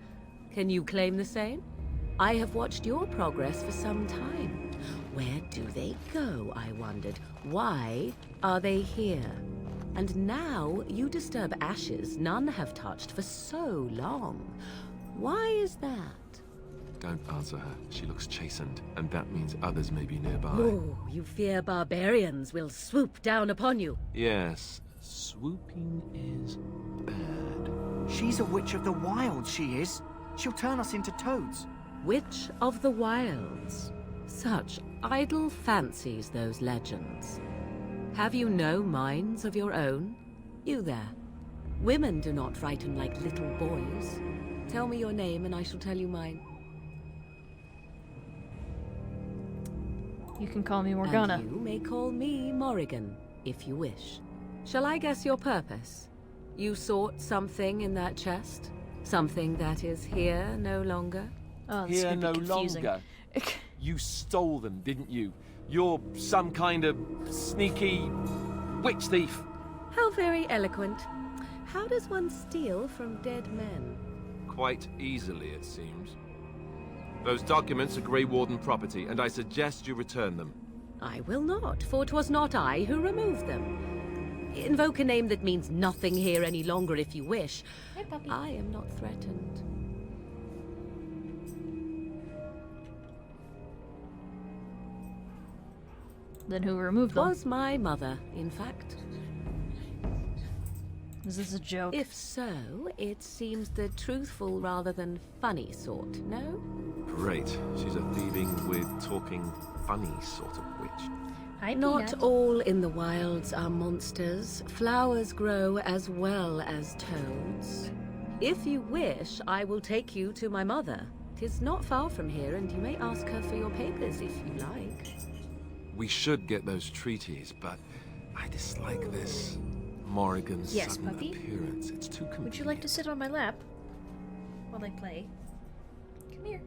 Can you claim the same? I have watched your progress for some time. Where do they go, I wondered? Why are they here? And now you disturb ashes none have touched for so long. Why is that? Don't answer her. She looks chastened, and that means others may be nearby. Oh, you fear barbarians will swoop down upon you. Yes, swooping is bad. She's a witch of the wilds, she is. She'll turn us into toads. Witch of the Wilds. Such idle fancies, those legends. Have you no minds of your own? You there. Women do not frighten like little boys. Tell me your name and I shall tell you mine. You can call me Morgana. And you may call me Morrigan, if you wish. Shall I guess your purpose? You sought something in that chest? Something that is here no longer? Oh, this is Here gonna no be confusing. longer. You stole them, didn't you? You're some kind of sneaky witch thief. How very eloquent. How does one steal from dead men? Quite easily, it seems. Those documents are Grey Warden property, and I suggest you return them. I will not, for 'twas not I who removed them. Invoke a name that means nothing here any longer if you wish. Hey, puppy. I am not threatened. Then who removed them? Was my mother, in fact. Is this a joke? If so, it seems the truthful rather than funny sort, no? Great. She's a thieving, weird, talking, funny sort of witch. Hi, Not Peanut. all in the wilds are monsters. Flowers grow as well as toads. If you wish, I will take you to my mother. 'Tis not far from here, and you may ask her for your papers if you like. We should get those treaties, but I dislike this. Morrigan's Yes, sudden puppy? appearance. It's too convenient. Would you like to sit on my lap while I play? Come here.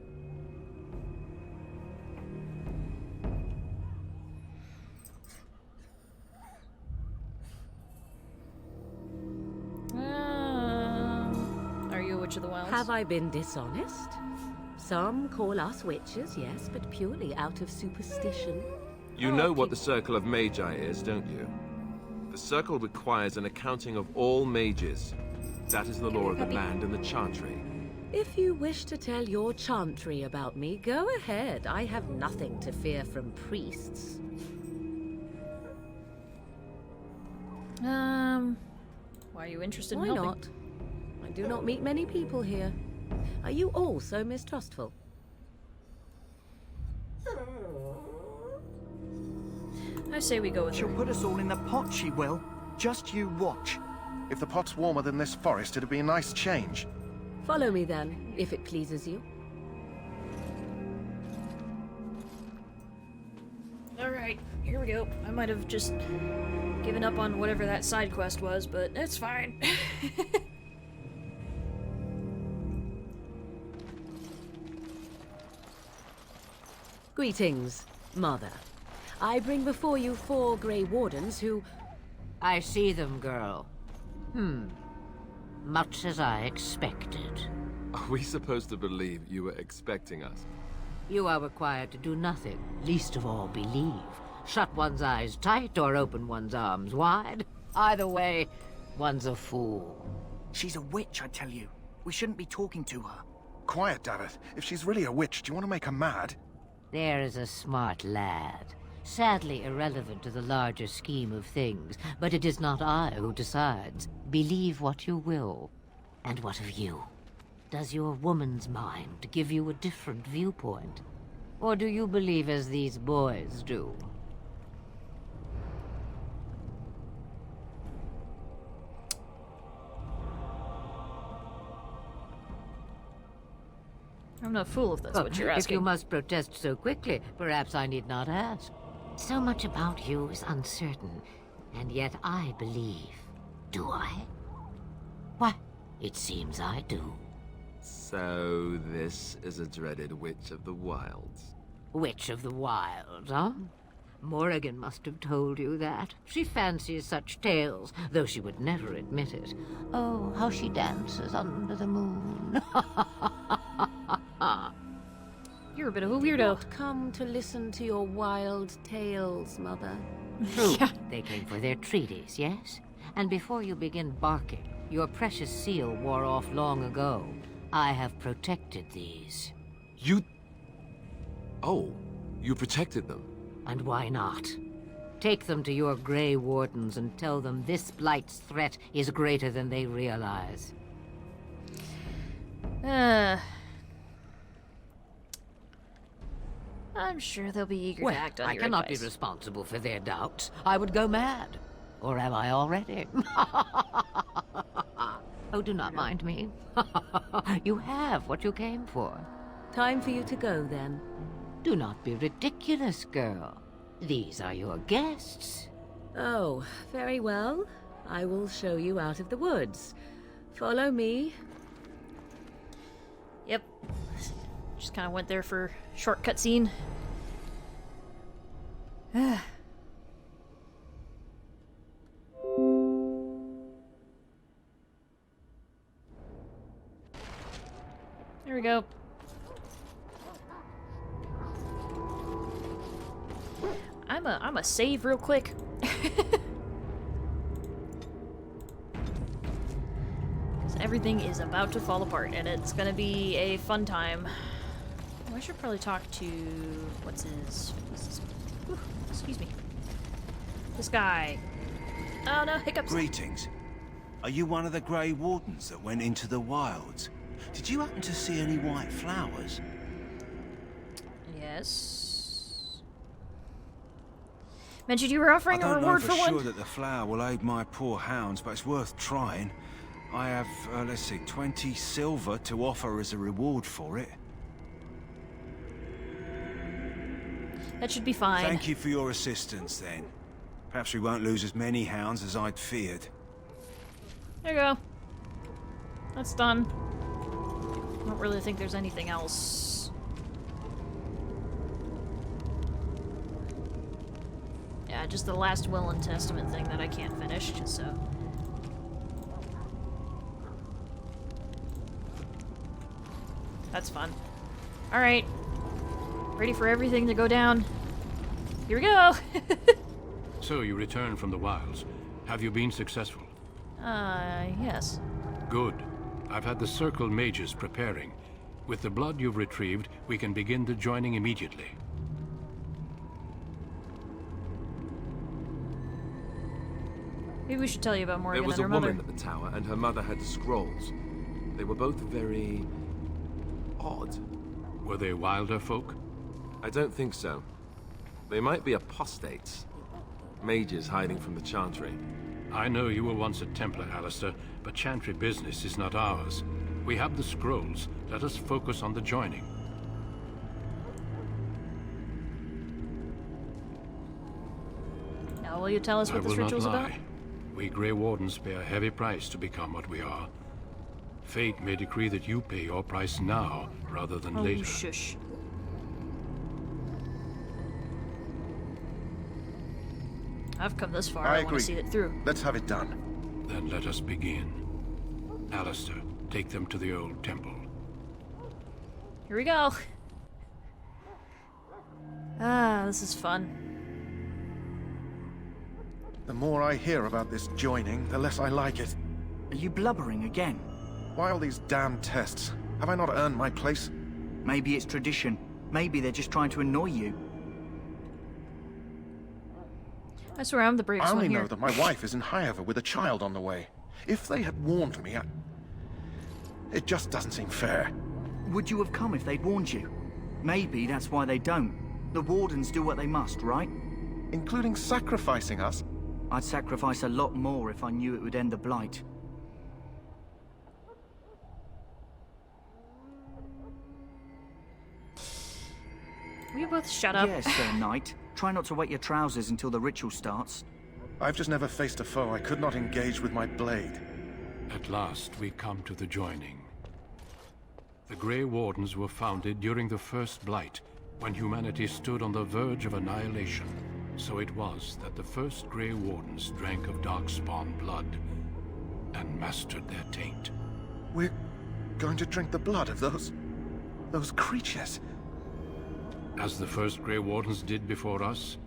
Are you a witch of the wilds? Have I been dishonest? Some call us witches, yes, but purely out of superstition. You know what the Circle of Magi is, don't you? The The circle requires an accounting of all mages. That is the law of the land and the chantry. If you wish to tell your chantry about me, go ahead. I have nothing to fear from priests. Why are you interested in Why helping? not? I do not meet many people here. Are you all so mistrustful? I say we go with She'll her. put us all in the pot, she will. Just you watch. If the pot's warmer than this forest, it'd be a nice change. Follow me then, if it pleases you. Alright, here we go. I might have just given up on whatever that side quest was, but it's fine. Greetings, Mother. I bring before you 4 Grey Wardens who... I see them, girl. Much as I expected. Are we supposed to believe you were expecting us? You are required to do nothing, least of all believe. Shut one's eyes tight or open one's arms wide. Either way, one's a fool. She's a witch, I tell you. We shouldn't be talking to her. Quiet, Davith. If she's really a witch, do you want to make her mad? There is a smart lad. Sadly irrelevant to the larger scheme of things, but it is not I who decides. Believe what you will. And what of you? Does your woman's mind give you a different viewpoint? Or do you believe as these boys do? I'm no fool if that's what you're If asking. you must protest so quickly, perhaps I need not ask. So much about you is uncertain, and yet I believe. Do I? Why, it seems I do. So this is a dreaded Witch of the Wilds. Witch of the Wilds, huh? Morrigan must have told you that. She fancies such tales, though she would never admit it. Oh, how she dances under the moon. You're a bit of a weirdo. Not come to listen to your wild tales, Mother. True. They came for their treaties, yes? And before you begin barking, your precious seal wore off long ago. I have protected these. You... Oh, you protected them? And why not? Take them to your Grey Wardens and tell them this Blight's threat is greater than they realize. I'm sure they'll be eager Well, to act on I your cannot advice. be responsible for their doubts. I would go mad. Or am I already? Oh, do not mind me. You have what you came for. Time for you to go, then. Do not be ridiculous, girl. These are your guests. Oh, very well. I will show you out of the woods. Follow me. Yep. Just kind of went there for shortcut scene. There we go. I'm a save real quick. Because everything is about to fall apart, and it's gonna be a fun time. Oh, I should probably talk to what's his Ooh, excuse me. This guy. Oh no, hiccups. Greetings. Are you one of the Grey Wardens that went into the wilds? Did you happen to see any white flowers? Yes. Mentioned you were offering a I don't know reward for for sure one. that the flower will aid my poor hounds, but it's worth trying. I have, let's see, 20 silver to offer as a reward for it. That should be fine. Thank you for your assistance, then. Perhaps we won't lose as many hounds as I'd feared. There you go. That's done. I don't really think there's anything else. Yeah, just the last will and testament thing that I can't finish, so. That's fun. Alright. Ready for everything to go down. Here we go! So you return from the wilds, Have you been successful? Yes. Good. I've had the Circle mages preparing. With the blood you've retrieved, we can begin the joining immediately. Maybe we should tell you about Morgan There was and a her mother. woman at the tower, and her mother had scrolls. They were both very... odd. Were they wilder folk? I don't think so. They might be apostates. Mages hiding from the Chantry. I know you were once a Templar, Alistair, but Chantry business is not ours. We have the scrolls. Let us focus on the joining. Now will you tell us what this ritual's about? We Grey Wardens pay a heavy price to become what we are. Fate may decree that you pay your price now, rather than later. Shush. I've come this far. I want to see it through. Let's have it done. Then let us begin. Alistair, take them to the old temple. Here we go. Ah, this is fun. The more I hear about this joining, the less I like it. Are you blubbering again? Why all these damn tests? Have I not earned my place? Maybe it's tradition. Maybe they're just trying to annoy you. I swear I'm the bravest I one only here. know that my wife is in Highover with a child on the way. If they had warned me, it just doesn't seem fair. Would you have come if they'd warned you? Maybe that's why they don't. The Wardens do what they must, right? Including sacrificing us? I'd sacrifice a lot more if I knew it would end the Blight. Will you both shut up? Yes, Sir Knight. Try not to wet your trousers until the ritual starts. I've just never faced a foe I could not engage with my blade. At last, we come to the joining. The Grey Wardens were founded during the First Blight, when humanity stood on the verge of annihilation. So it was that the first Grey Wardens drank of Darkspawn blood and mastered their taint. We're going to drink the blood of those creatures. As the first Grey Wardens did before us,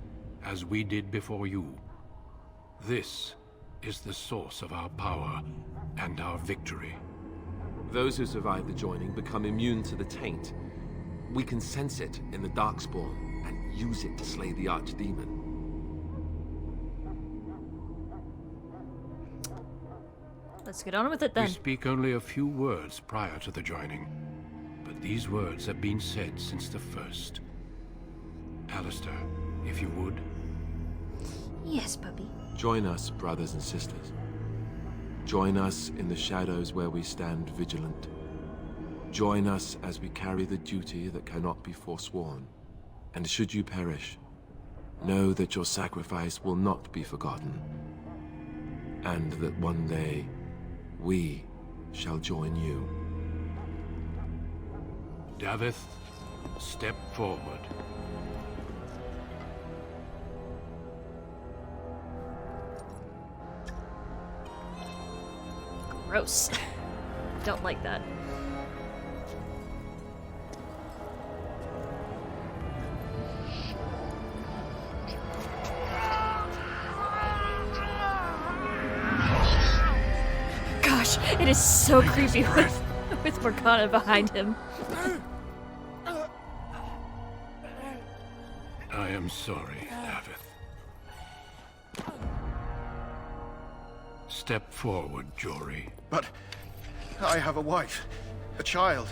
as we did before you. This is the source of our power and our victory. Those who survive the joining become immune to the taint. We can sense it in the Darkspawn and use it to slay the Archdemon. Let's get on with it then. We speak only a few words prior to the joining, but these words have been said since the first. Alistair, if you would. Yes, puppy. Join us, brothers and sisters. Join us in the shadows where we stand vigilant. Join us as we carry the duty that cannot be forsworn. And should you perish, know that your sacrifice will not be forgotten. And that one day, we shall join you. Davith, step forward. Gross. Don't like that. Gosh, it is so creepy with Morgana behind him. I am sorry, Davith. Step forward, Jory. But I have a wife, a child.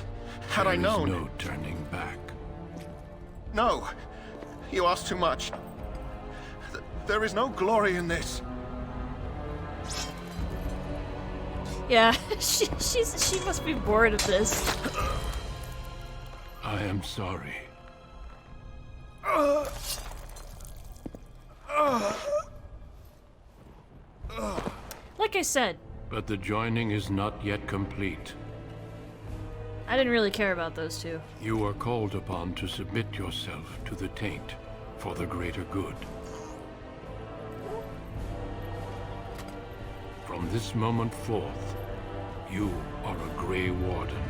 Had I known... There is no turning back. No! You ask too much. There is no glory in this. Yeah, she must be bored of this. I am sorry. Like I said, But the joining is not yet complete. I didn't really care about those two. You are called upon to submit yourself to the taint for the greater good. From this moment forth, you are a Grey Warden.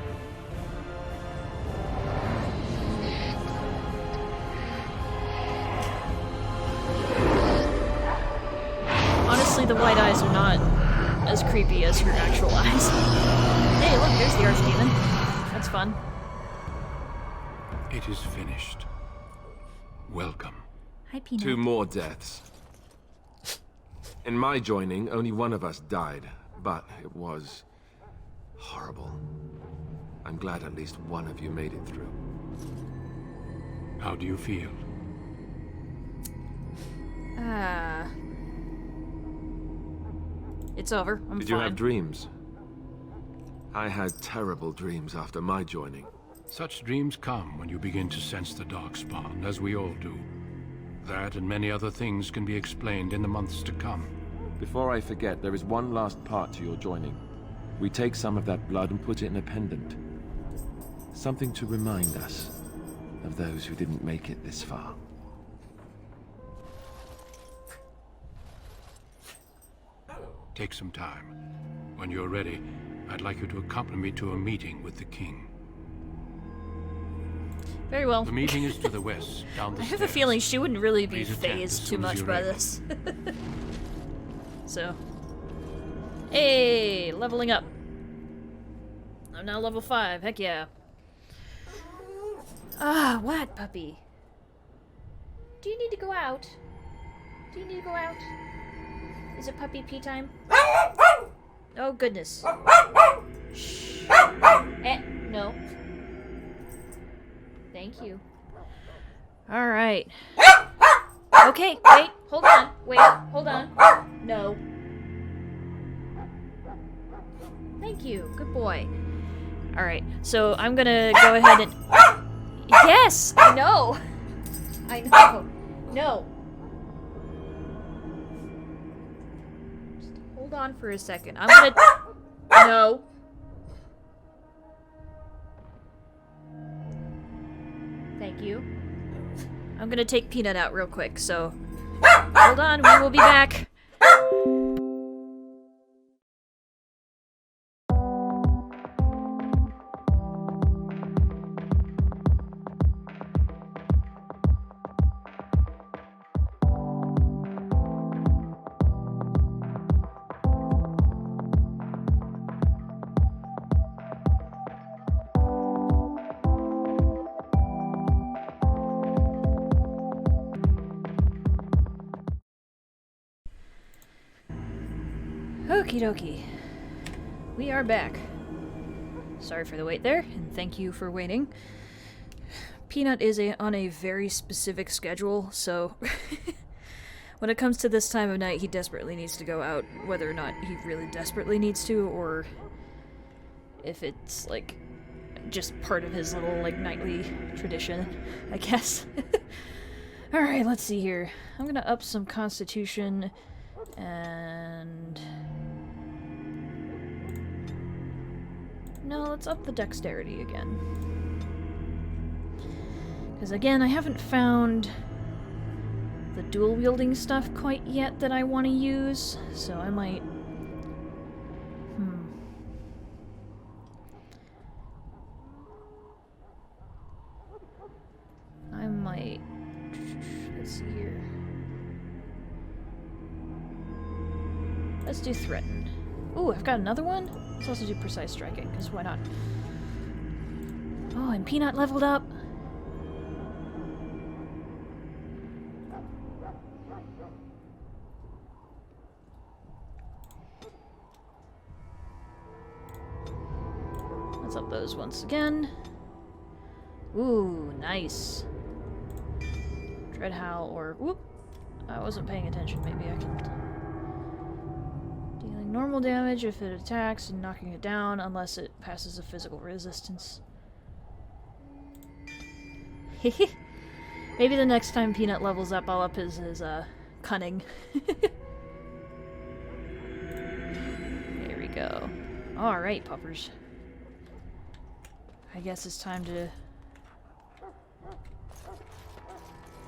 Honestly, the white eyes are not as creepy as her actual eyes. Hey, look, there's the Archdemon. That's fun. It is finished. Welcome. Hi, Peanut. 2 more deaths. In my joining, only one of us died, but it was horrible. I'm glad at least one of you made it through. How do you feel? It's over. I'm fine. Did you have dreams? I had terrible dreams after my joining. Such dreams come when you begin to sense the Darkspawn, as we all do. That and many other things can be explained in the months to come. Before I forget, there is one last part to your joining. We take some of that blood and put it in a pendant. Something to remind us of those who didn't make it this far. Take some time. When you're ready, I'd like you to accompany me to a meeting with the king. Very well. The meeting is to the west, down the I have stairs. a feeling she wouldn't really be Please attend as phased too soon as much you're by able. this. So. Hey, leveling up. I'm now level 5, heck yeah. Ah, what, puppy? Do you need to go out? Do you need to go out? Is it puppy pee time? Oh, goodness. Shh. No. Thank you. Alright. Okay, wait, hold on. Wait, hold on. No. Thank you, good boy. Alright, so I'm gonna go ahead and... Yes! I know! I know. No. Just hold on for a second. I'm gonna... No. Thank you. I'm gonna take Peanut out real quick, so... Hold on, we will be back. Okie dokie. We are back. Sorry for the wait there, and thank you for waiting. Peanut is on a very specific schedule, so when it comes to this time of night, he desperately needs to go out, whether or not he really desperately needs to, or if it's, like, just part of his little, like, nightly tradition, I guess. Alright, let's see here. I'm gonna up some constitution, and... No, let's up the dexterity again. Because again, I haven't found the dual-wielding stuff quite yet that I want to use, so I might... I might... Let's see here. Let's do threaten. Ooh, I've got another one? Let's also do precise striking, because why not? Oh, and Peanut leveled up! Let's up those once again. Ooh, nice. Dread Howl, or... Whoop! I wasn't paying attention, maybe I can... Dealing normal damage if it attacks and knocking it down unless it passes a physical resistance. Maybe the next time Peanut levels up, I'll up his cunning. There we go. Alright, puppers. I guess it's time to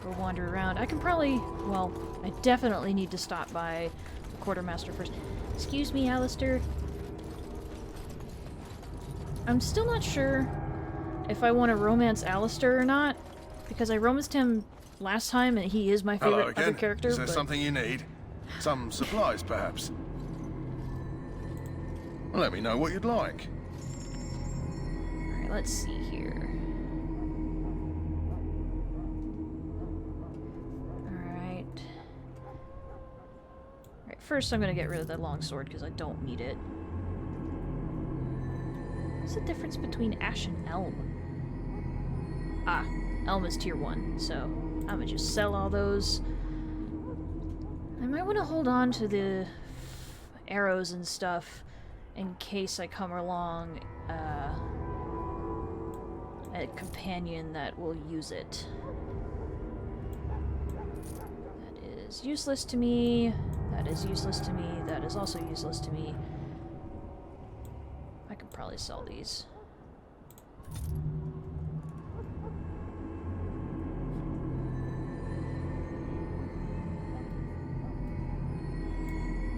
go wander around. I can probably... Well, I definitely need to stop by the Quartermaster first. Excuse me, Alistair. I'm still not sure if I want to romance Alistair or not, because I romanced him last time and he is my favorite other character. Is there but... something you need? Some supplies, perhaps? Let me know what you'd like. Alright, let's see here. Alright. Alright, first I'm gonna get rid of that longsword because I don't need it. What's the difference between ash and elm? Ah, elm is tier 1, so I'm gonna just sell all those. I might want to hold on to the arrows and stuff in case I come along a companion that will use it. That is useless to me. That is useless to me. That is also useless to me. I could probably sell these.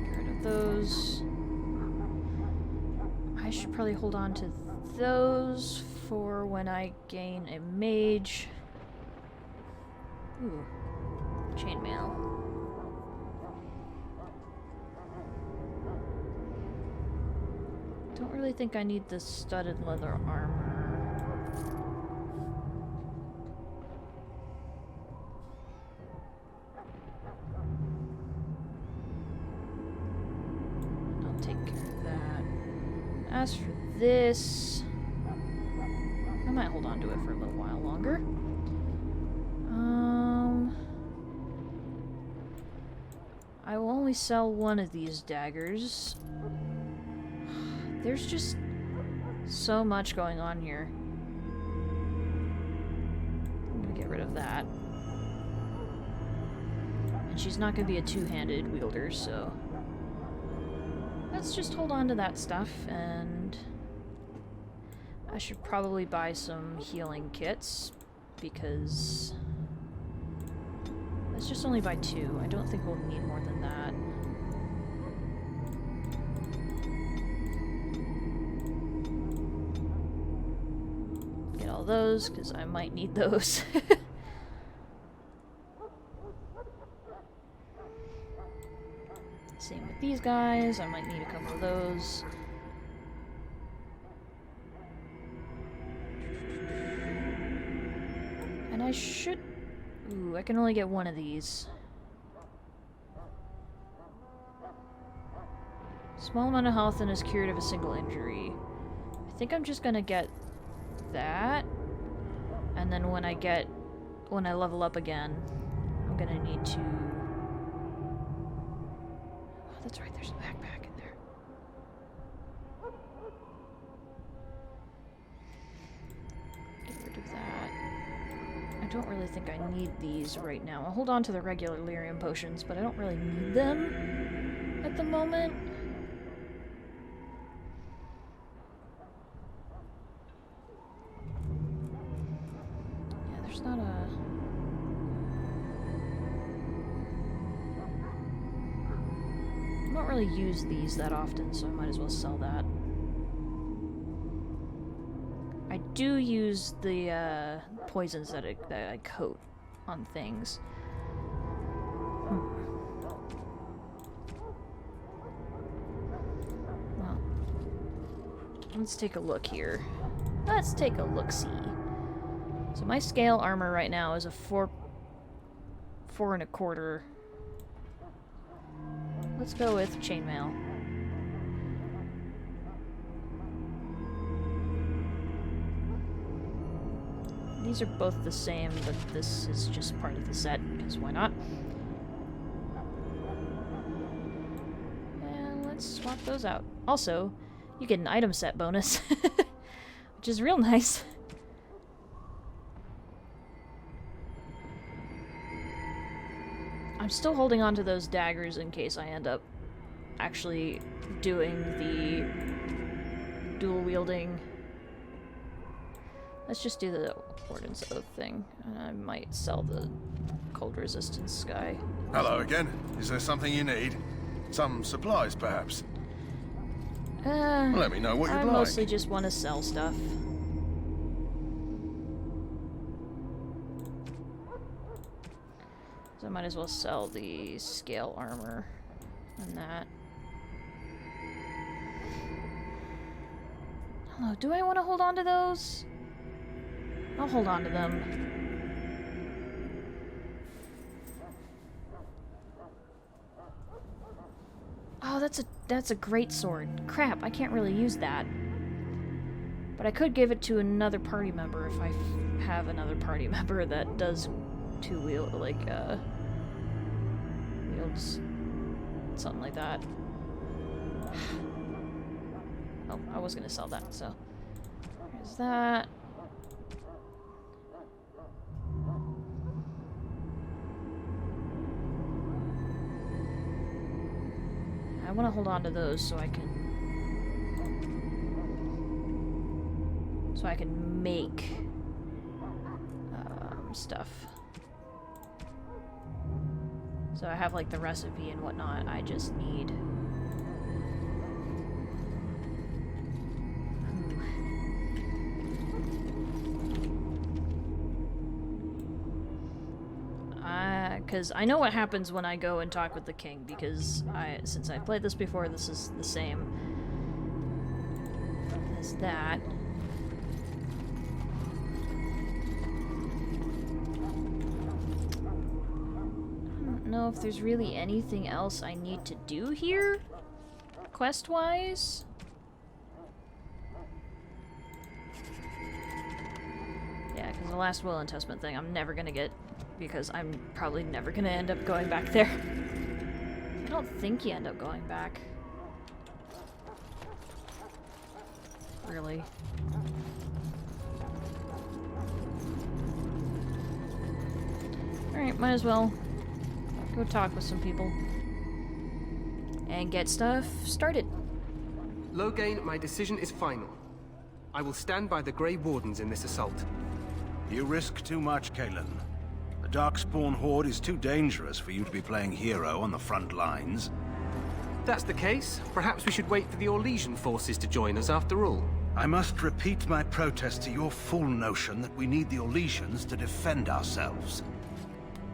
Get rid of those. I should probably hold on to those for when I gain a mage. Ooh. Chainmail. Don't really think I need the studded leather armor. I'll take care of that. As for this, I might hold on to it for a little while longer. I will only sell one of these daggers. There's just so much going on here. I'm gonna get rid of that. And she's not gonna be a two-handed wielder, so let's just hold on to that stuff, and I should probably buy some healing kits, because let's just only buy 2. I don't think we'll need more than that. Get all those, because I might need those. Same with these guys, I might need a couple of those. And I should... Ooh, I can only get one of these. Small amount of health and is cured of a single injury. I think I'm just gonna get that. And then when I level up again, I'm gonna need to... Oh, that's right, there's a backpack in there. Get rid of that. I don't really think I need these right now. I'll hold on to the regular lyrium potions, but I don't really need them at the moment. Yeah, there's not a... I don't really use these that often, so I might as well sell that. I do use the poisons that I coat on things. Well, let's take a look here. Let's take a look-see. So my scale armor right now is a 4 1/4. Let's go with chainmail. These are both the same, but this is just part of the set, because why not? And let's swap those out. Also, you get an item set bonus, which is real nice. I'm still holding on to those daggers in case I end up actually doing the dual wielding. Let's just do the Warden's Oath thing, and I might sell the cold resistance guy. Hello again. Is there something you need? Some supplies, perhaps? Let me know what you'd I like. mostly just want to sell stuff. So I might as well sell the scale armor. And that. Oh, do I want to hold on to those? I'll hold on to them. Oh, that's a great sword. Crap, I can't really use that. But I could give it to another party member if I have another party member that does wields something like that. Oh, I was gonna sell that, so there's that. I want to hold on to those so I can make stuff. So I have like the recipe and whatnot. I just need because I know what happens when I go and talk with the king, because since I've played this before, this is the same as that. I don't know if there's really anything else I need to do here, quest-wise. Yeah, because the last will and testament thing I'm never gonna get, because I'm probably never gonna end up going back there. I don't think you end up going back. Really. Alright, might as well go talk with some people. And get stuff started. Loghain, my decision is final. I will stand by the Grey Wardens in this assault. You risk too much, Kalen. The Darkspawn Horde is too dangerous for you to be playing hero on the front lines. If that's the case, perhaps we should wait for the Orlesian forces to join us after all. I must repeat my protest to your fool notion that we need the Orlesians to defend ourselves.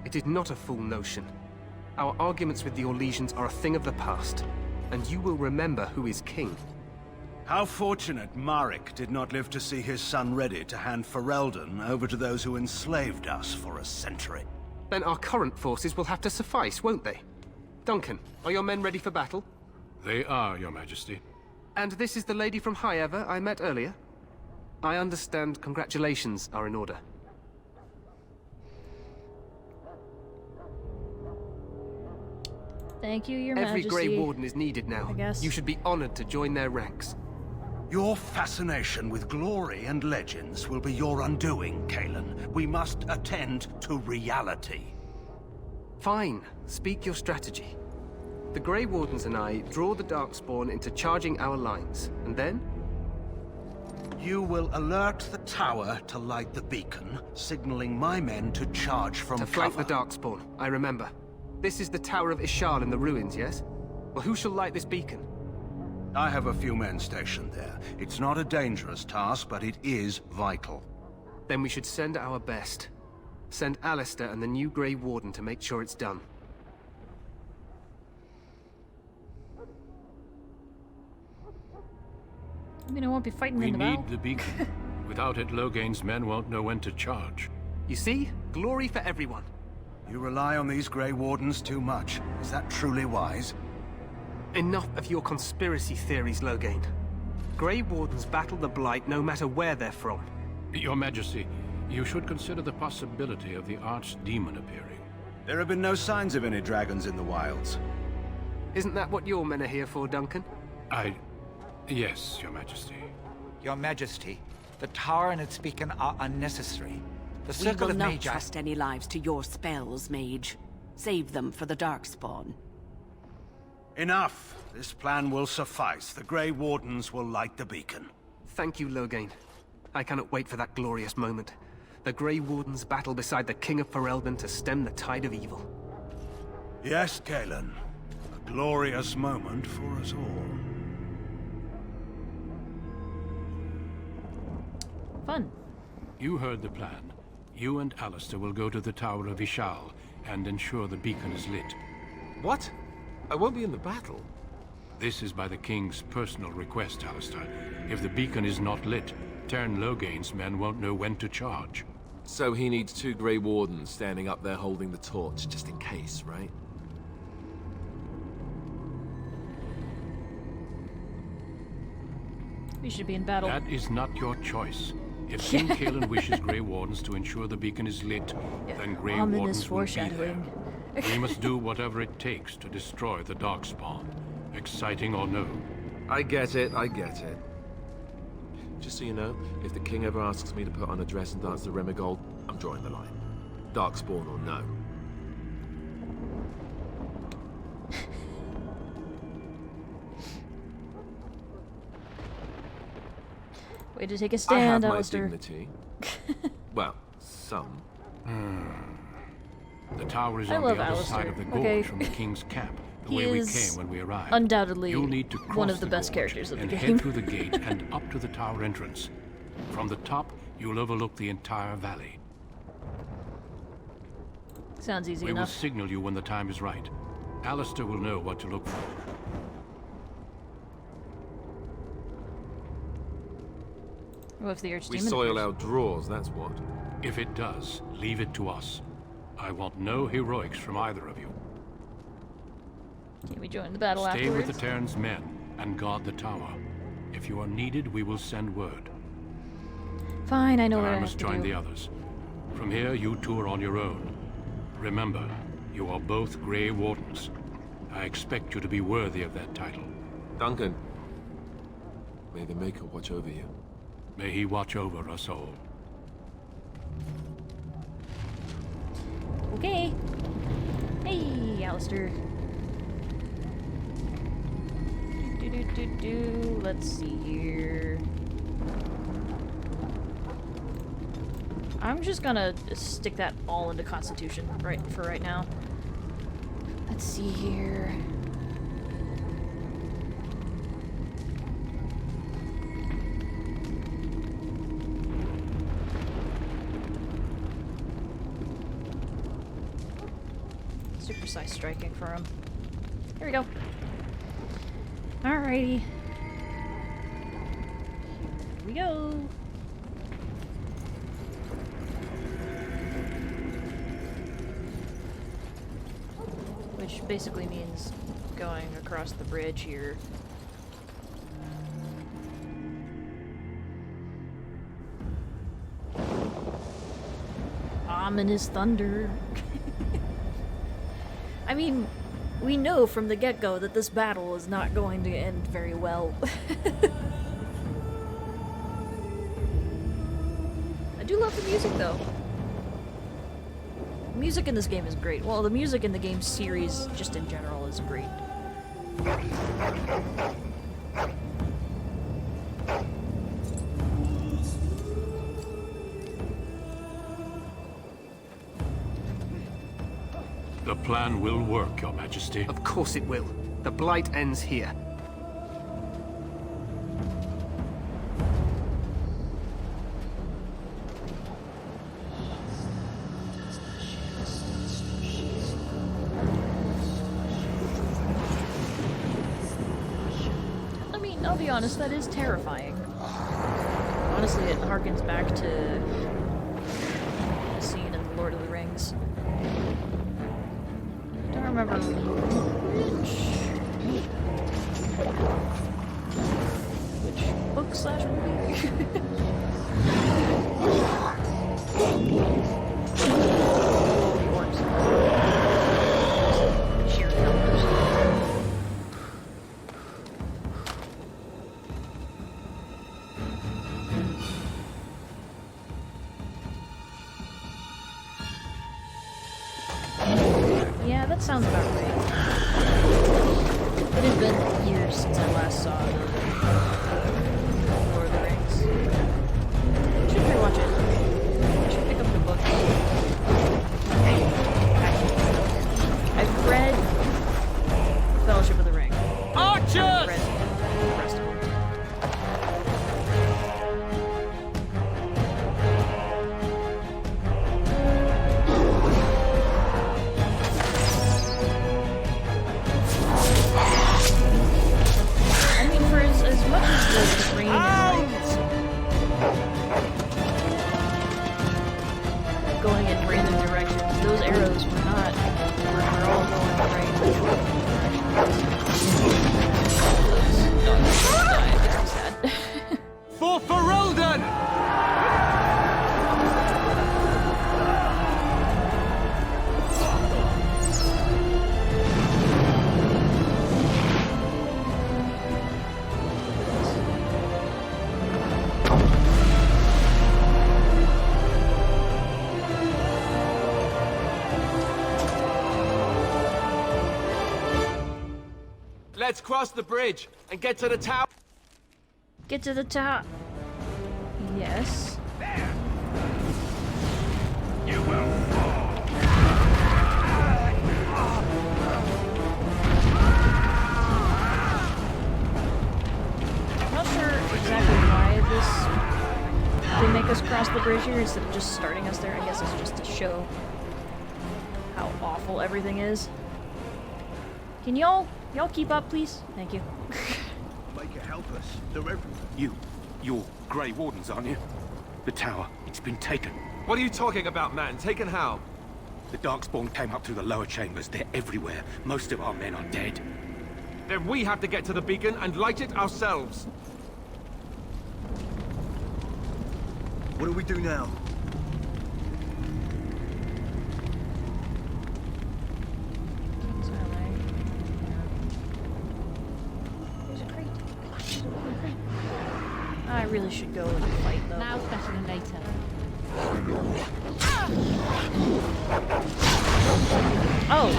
It is not a fool notion. Our arguments with the Orlesians are a thing of the past, and you will remember who is king. How fortunate Marek did not live to see his son ready to hand Ferelden over to those who enslaved us for a century. Then our current forces will have to suffice, won't they? Duncan, are your men ready for battle? They are, Your Majesty. And this is the lady from High Ever I met earlier? I understand congratulations are in order. Thank you, Your Every Majesty. Grey Warden is needed now. I guess. You should be honored to join their ranks. Your fascination with glory and legends will be your undoing, Kalen. We must attend to reality. Fine. Speak your strategy. The Grey Wardens and I draw the Darkspawn into charging our lines, and then? You will alert the tower to light the beacon, signaling my men to charge from cover. To flank the Darkspawn, I remember. This is the Tower of Ishal in the ruins, yes? Well, who shall light this beacon? I have a few men stationed there. It's not a dangerous task, but it is vital. Then we should send our best. Send Alistair and the new Grey Warden to make sure it's done. I mean, I won't be fighting We in the battle. need the beacon. Without it, Loghain's men won't know when to charge. You see? Glory for everyone. You rely on these Grey Wardens too much. Is that truly wise? Enough of your conspiracy theories, Loghain. Grey Wardens battle the Blight no matter where they're from. Your Majesty, you should consider the possibility of the Archdemon appearing. There have been no signs of any dragons in the wilds. Isn't that what your men are here for, Duncan? Yes, Your Majesty. Your Majesty, the tower and its beacon are unnecessary. The We circle will of not Magi... trust any lives to your spells, Mage. Save them for the Darkspawn. Enough! This plan will suffice. The Grey Wardens will light the beacon. Thank you, Loghain. I cannot wait for that glorious moment. The Grey Wardens battle beside the King of Ferelden to stem the tide of evil. Yes, Kalen. A glorious moment for us all. Fun. You heard the plan. You and Alistair will go to the Tower of Ishal and ensure the beacon is lit. What? I won't be in the battle. This is by the King's personal request, Alistair. If the beacon is not lit, Tern Logain's men won't know when to charge. So he needs 2 Grey Wardens standing up there holding the torch, just in case, right? We should be in battle. That is not your choice. If King Kalen wishes Grey Wardens to ensure the beacon is lit, then Grey Ominous Wardens will be there. foreshadowing. We must do whatever it takes to destroy the Darkspawn. Exciting or no. I get it, I get it. Just so you know, if the King ever asks me to put on a dress and dance the Remigold, I'm drawing the line. Darkspawn or no. Way to take a stand, I have Alistair. my dignity. Well, some. The tower is I on the love other Alistair. side of the gorge Okay. from the King's camp, the He way we is came when we arrived. undoubtedly You'll need to cross one of the best gorge characters of the and game. head through the gate and up to the tower entrance. From the top, you'll overlook the entire valley. Sounds easy We will enough. signal you when the time is right. Alistair will know what to look for. What if the We Archdemon soil appears? our drawers, that's what. If it does, leave it to us. I want no heroics from either of you. Can we join the battle Stay afterwards? with the Terran's men and guard the tower. If you are needed, we will send word. Fine, I know But what I I have must to join do. the others. From here, you two are on your own. Remember, you are both Grey Wardens. I expect you to be worthy of that title. Duncan, may the Maker watch over you. May he watch over us all. Okay. Hey, Alistair. Do. Let's see here. I'm just gonna stick that all into Constitution for right now. Let's see here. Super precise striking for him. Here we go. Alrighty. Here we go. Which basically means going across the bridge here. Ominous thunder. I mean, we know from the get-go that this battle is not going to end very well. I do love the music, though. The music in this game is great. Well, the music in the game series, just in general, is great. The plan will work, Your Majesty. Of course it will. The Blight ends here. I mean, I'll be honest, that is terrifying. Honestly, it harkens back to the scene in Lord of the Rings. Don't remember which book slash movie. Sheer numbers. Yeah, that sounds about right. It has been years since I last saw the Lord of the Rings. Should rewatch it. I should pick up the book. I've read Fellowship of the Ring. Archers! I've read the rest of it. Let's cross the bridge and get to the tower. Get to the top. Yes. You will fall. I'm not sure exactly why they make us cross the bridge here instead of just starting us there. I guess it's just to show how awful everything is. Can y'all keep up, please? Thank you. Make it help us. They're everywhere. You're Grey Wardens, aren't you? The tower, it's been taken. What are you talking about, man? Taken how? The Darkspawn came up through the lower chambers. They're everywhere. Most of our men are dead. Then we have to get to the beacon and light it ourselves. What do we do now? I really should go and fight though. Now's better than later. Oh!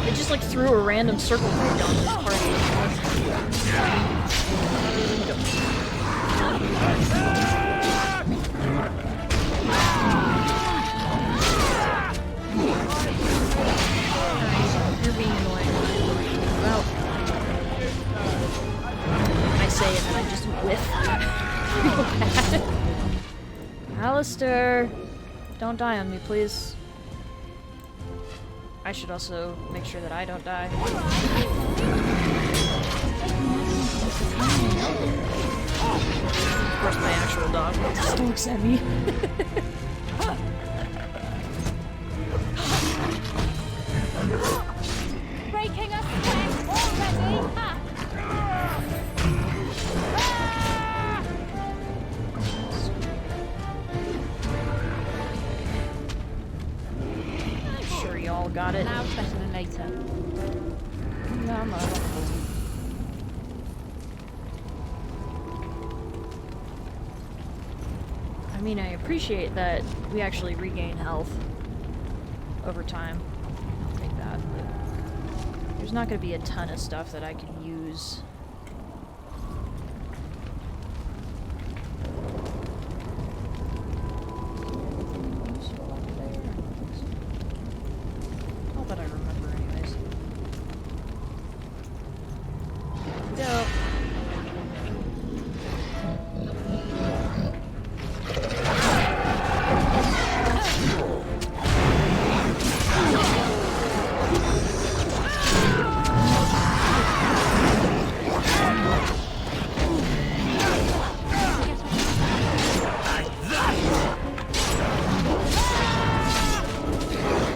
They just like threw a random circle grenade on this party. You're being annoying. Well, I say it and I just whiff. Alistair, don't die on me, please. I should also make sure that I don't die. Of course, my actual dog just looks at me. Breaking a sweat already! Ha! I'm sure y'all got it. Now's better than later. No, no. I mean, I appreciate that we actually regain health over time. I'll take that, but there's not going to be a ton of stuff that I can use. Not that I remember anyways. Go.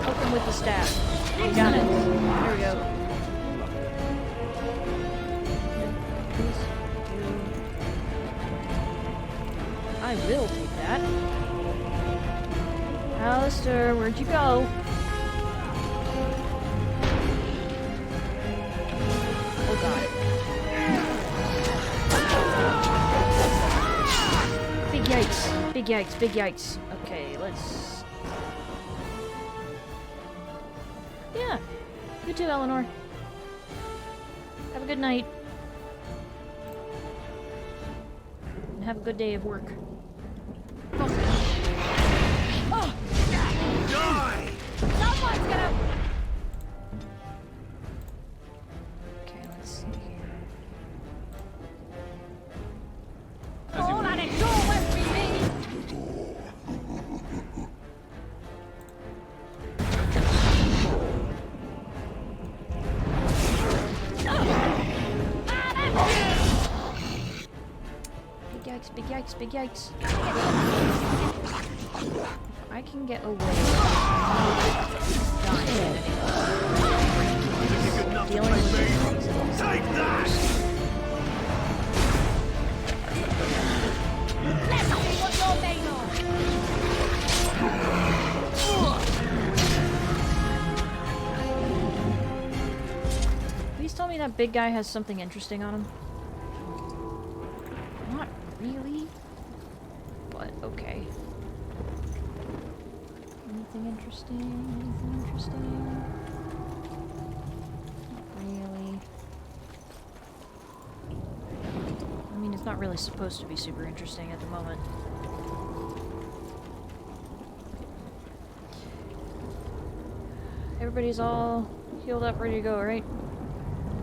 Poke him with the staff. You got it. There we go. I will take that. Alistair, where'd you go? Oh god. Big yikes. Big yikes, big yikes. Okay, let's... Yeah. You too, Eleanor. Have a good night. And have a good day of work. Oh! Die! Someone's gonna... Okay, let's see here. All on it, sure won't be me! Big yikes, big yikes, big yikes. I can get away. Dying. Dealing with things. Take that! Let's see what you're made of! Please tell me that big guy has something interesting on him. Not really, but okay. Anything interesting? Anything interesting? Not really. not really supposed to be super interesting at the moment. Everybody's all healed up, ready to go, right?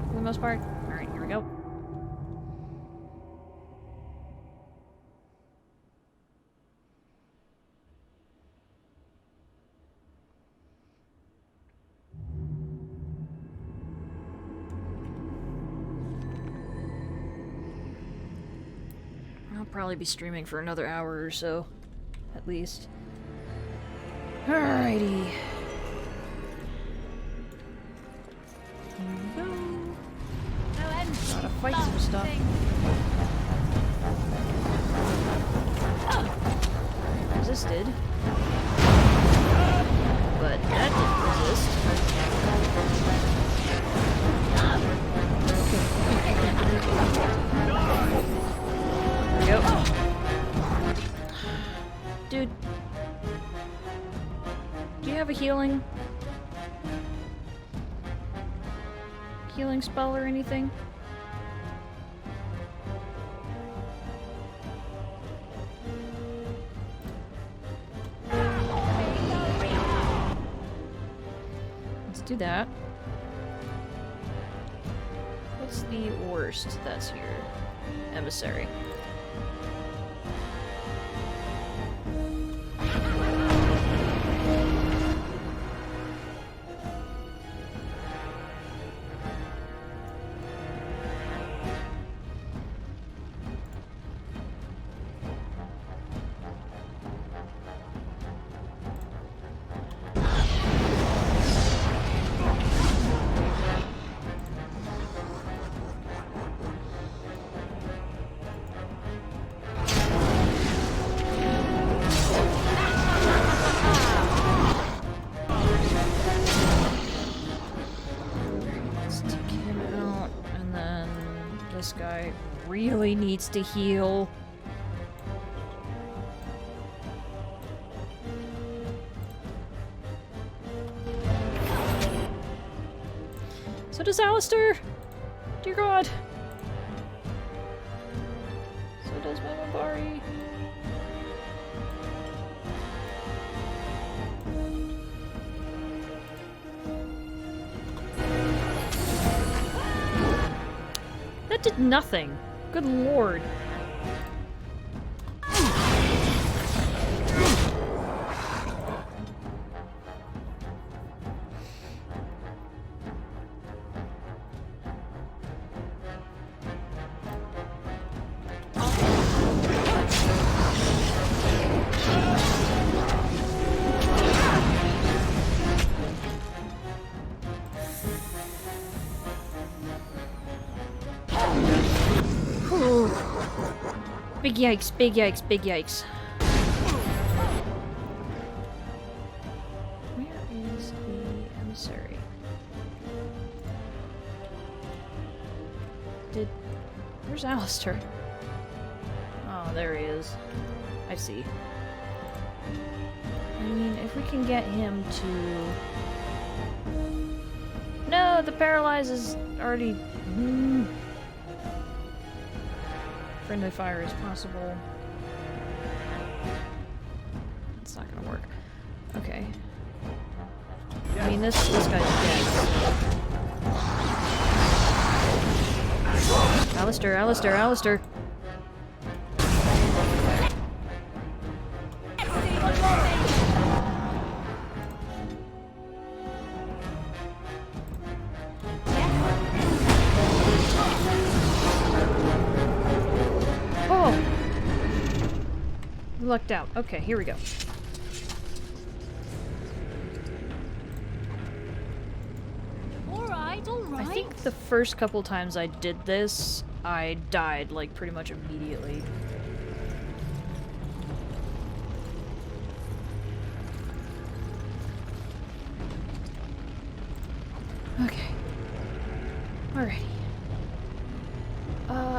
For the most part? Alright, here we go. I'll probably be streaming for another hour or so, at least. Alrighty. Gotta fight some stuff. Resisted. But that didn't resist. There we go. Dude. Do you have a healing spell or anything? Let's do that. What's the worst that's here? Emissary. Really needs to heal. So does Alistair. Dear God. So does Mamabari. That did nothing. Good lord. Big yikes, big yikes, big yikes. Where is the emissary? Where's Alistair? Oh, there he is. I see. I mean, if we can get him to... No, the paralyze is already... Friendly fire is possible. It's not gonna work. Okay. I mean, this guy's dead. Alistair, Alistair, Alistair! Lucked out. Okay, here we go. Alright, alright. I think the first couple times I did this, I died, like, pretty much immediately. Okay. Alrighty.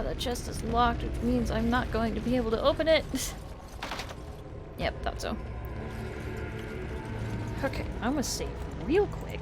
The chest is locked, which means I'm not going to be able to open it. Yep, thought so. Okay, I'm gonna save real quick.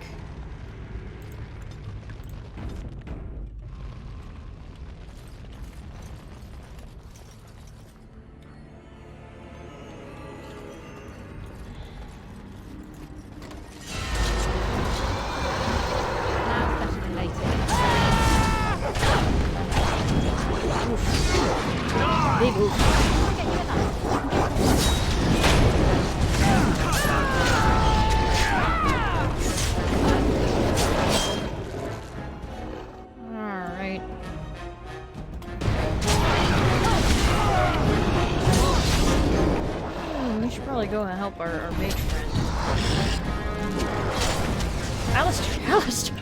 go and help our mage friend. Alistair,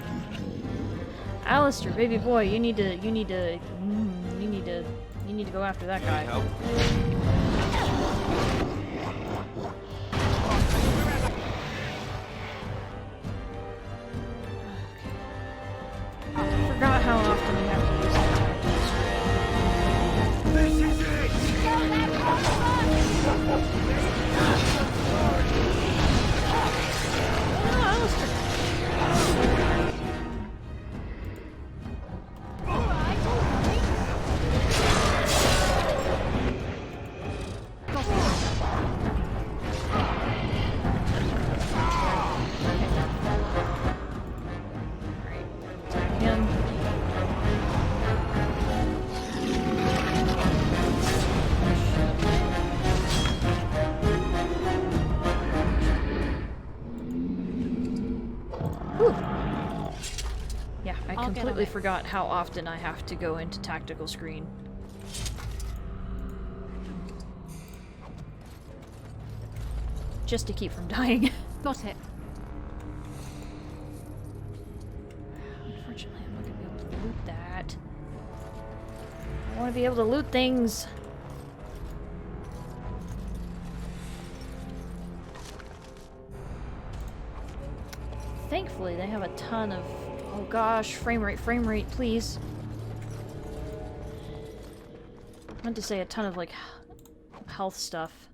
Alistair, baby boy, you need to go after that guy. I forgot how often you have to use that. This is it! I completely forgot how often I have to go into tactical screen. Just to keep from dying. Got it. Unfortunately, I'm not gonna be able to loot that. I want to be able to loot things. Thankfully, they have a ton of... Oh gosh, frame rate, please. I meant to say a ton of, like, health stuff.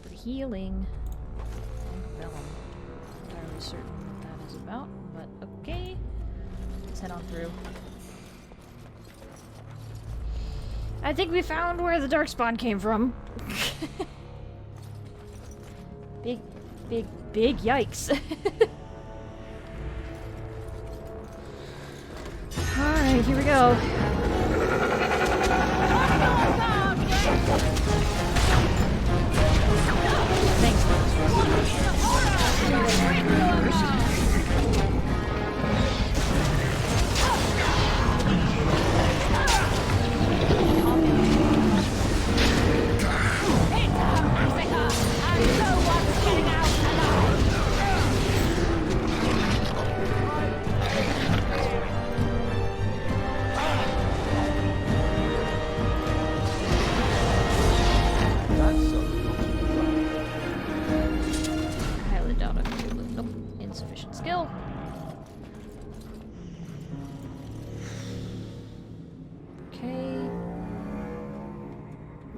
For healing. Vellum. I'm not entirely certain what that is about, but okay. Let's head on through. I think we found where the Darkspawn came from. Big yikes. Alright, here we go. Thanks,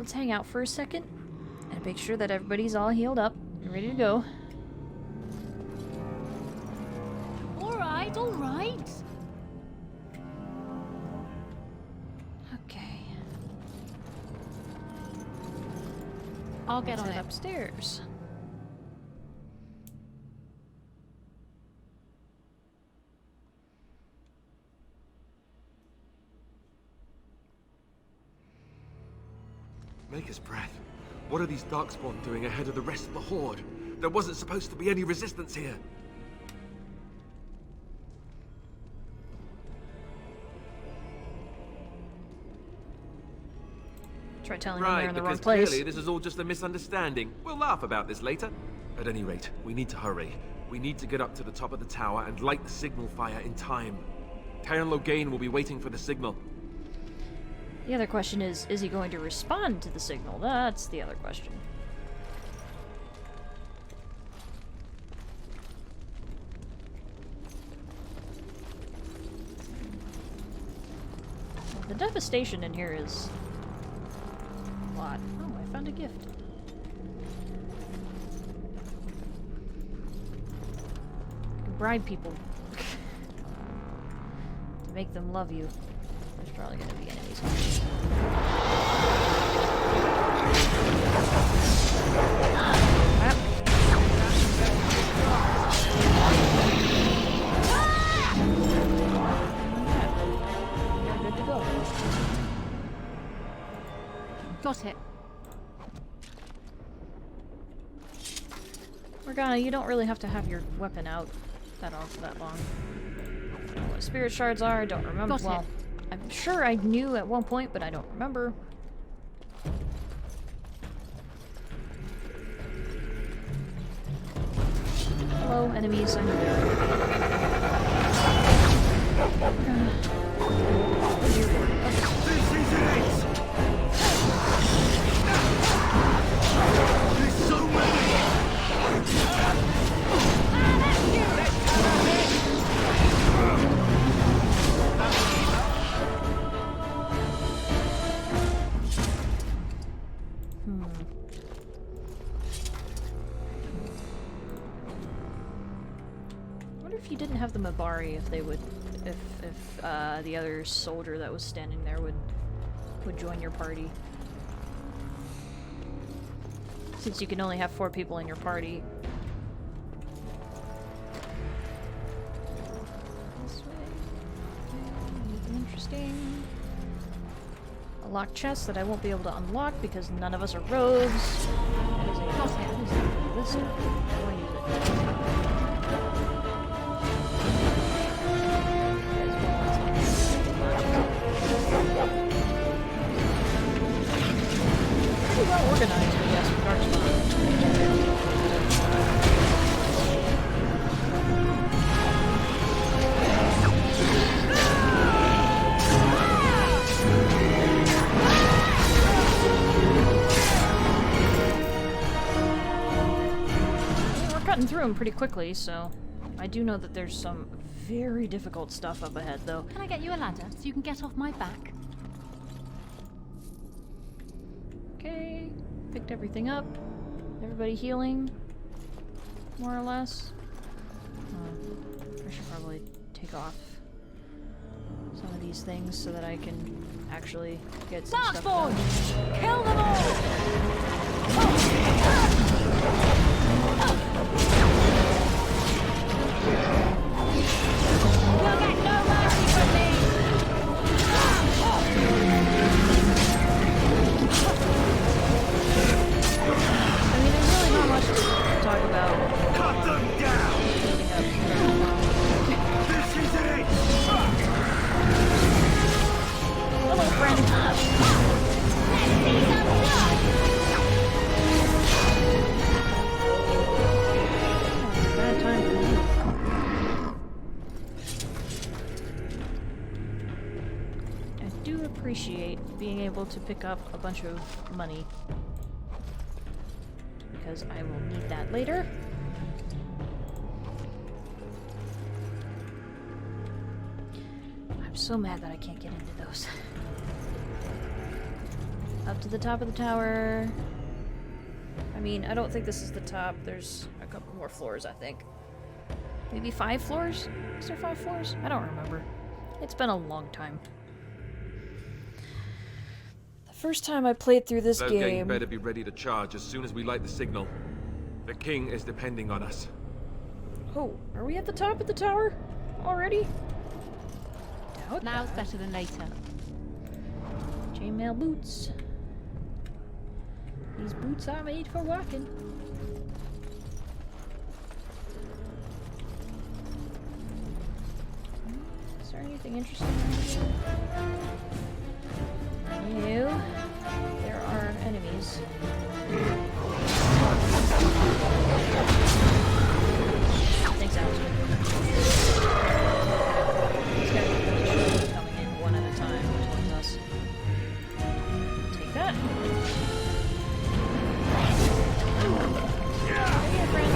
Let's hang out for a second and make sure that everybody's all healed up and ready to go. Alright, alright. Okay. I'll get on Let's it. head upstairs. Maker's breath. What are these Darkspawn doing ahead of the rest of the Horde? There wasn't supposed to be any resistance here. Try telling them they're in the wrong because place. clearly this is all just a misunderstanding. We'll laugh about this later. At any rate, we need to hurry. We need to get up to the top of the tower and light the signal fire in time. Taron Logain will be waiting for the signal. The other question is he going to respond to the signal? That's the other question. The devastation in here is a lot. Oh, I found a gift. You can bribe people to make them love you. There's probably gonna be enemies. You're good to go. Got it. Morgana, you don't really have to have your weapon out that all for that long. I don't know what spirit shards are, I don't remember. Got it. I'm sure I knew at one point, but I don't remember. Hello, enemies. I know they There's so I wonder if you didn't have the Mabari, if they would, if the other soldier that was standing there would join your party. Since you can only have 4 people in your party. This way. Anything interesting? A locked chest that I won't be able to unlock because none of us are rogues. That is a this. I want to use it. Pretty well organized, I guess, with Darkspawn. We're cutting through them pretty quickly, so I do know that there's some very difficult stuff up ahead, though. Can I get you a ladder so you can get off my back? Okay, picked everything up. Everybody healing, more or less. I should probably take off some of these things so that I can actually get some stuff done. Darkspawn! Kill them all! You'll get no mercy from me! I mean, there's really not much to talk about. Cut them down! This is it! Hello, friend. Let's see some blood! Bad time for me. I do appreciate being able to pick up a bunch of money. Because I will need that later. I'm so mad that I can't get into those. Up to the top of the tower. I mean, I don't think this is the top. There's a couple more floors, I think. Maybe 5 floors? Is there 5 floors? I don't remember. It's been a long time. The first time I played through this game... better be ready to charge as soon as we light the signal. The king is depending on us. Oh, are we at the top of the tower already? Doubt Now's that. better than later. Chainmail boots. These boots are made for walking. Is there anything interesting around here? No. There are enemies. Thanks, Alex. These guys are just coming in one at a time towards us. Take that. Hey, friend.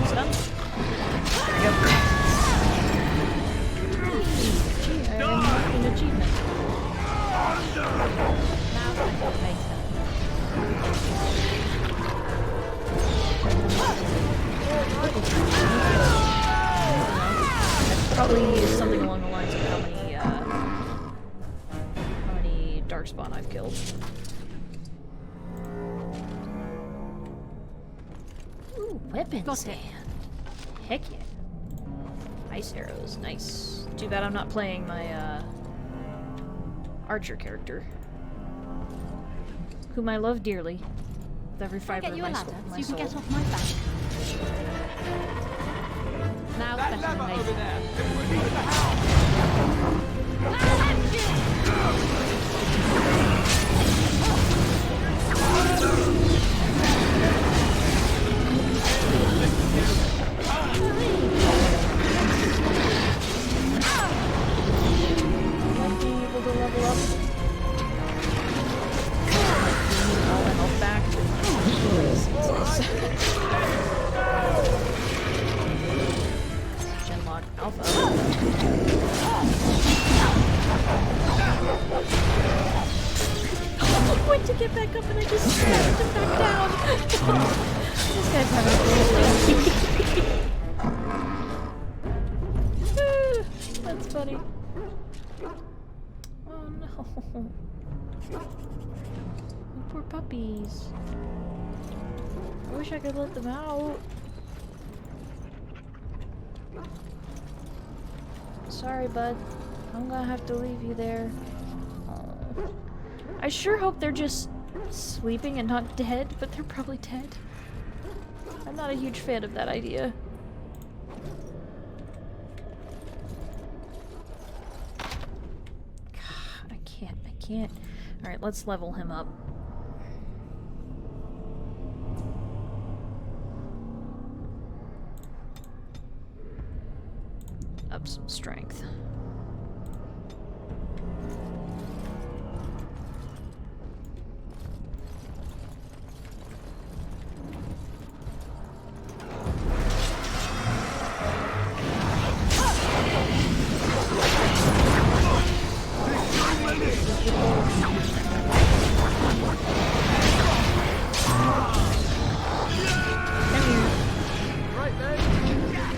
Stun. There we go. Gee, I unlocked an achievement. Now that's probably something along the lines of how many Darkspawn I've killed. Ooh, weapons hand. Heck yeah. Ice arrows, nice. Too bad I'm not playing my archer character, whom I love dearly with every fiber of my soul. So you can get off my back. Now's better than later. Over there! Might be able to level up. All the health back. Genlock Alpha. I went to get back up and I just smashed him back down. This guy's having a That's funny. Oh no. Oh, poor puppies. I wish I could let them out. Sorry, bud. I'm gonna have to leave you there. Oh. I sure hope they're just sleeping and not dead, but they're probably dead. I'm not a huge fan of that idea. God, I can't. Alright, let's level him up. Up some strength.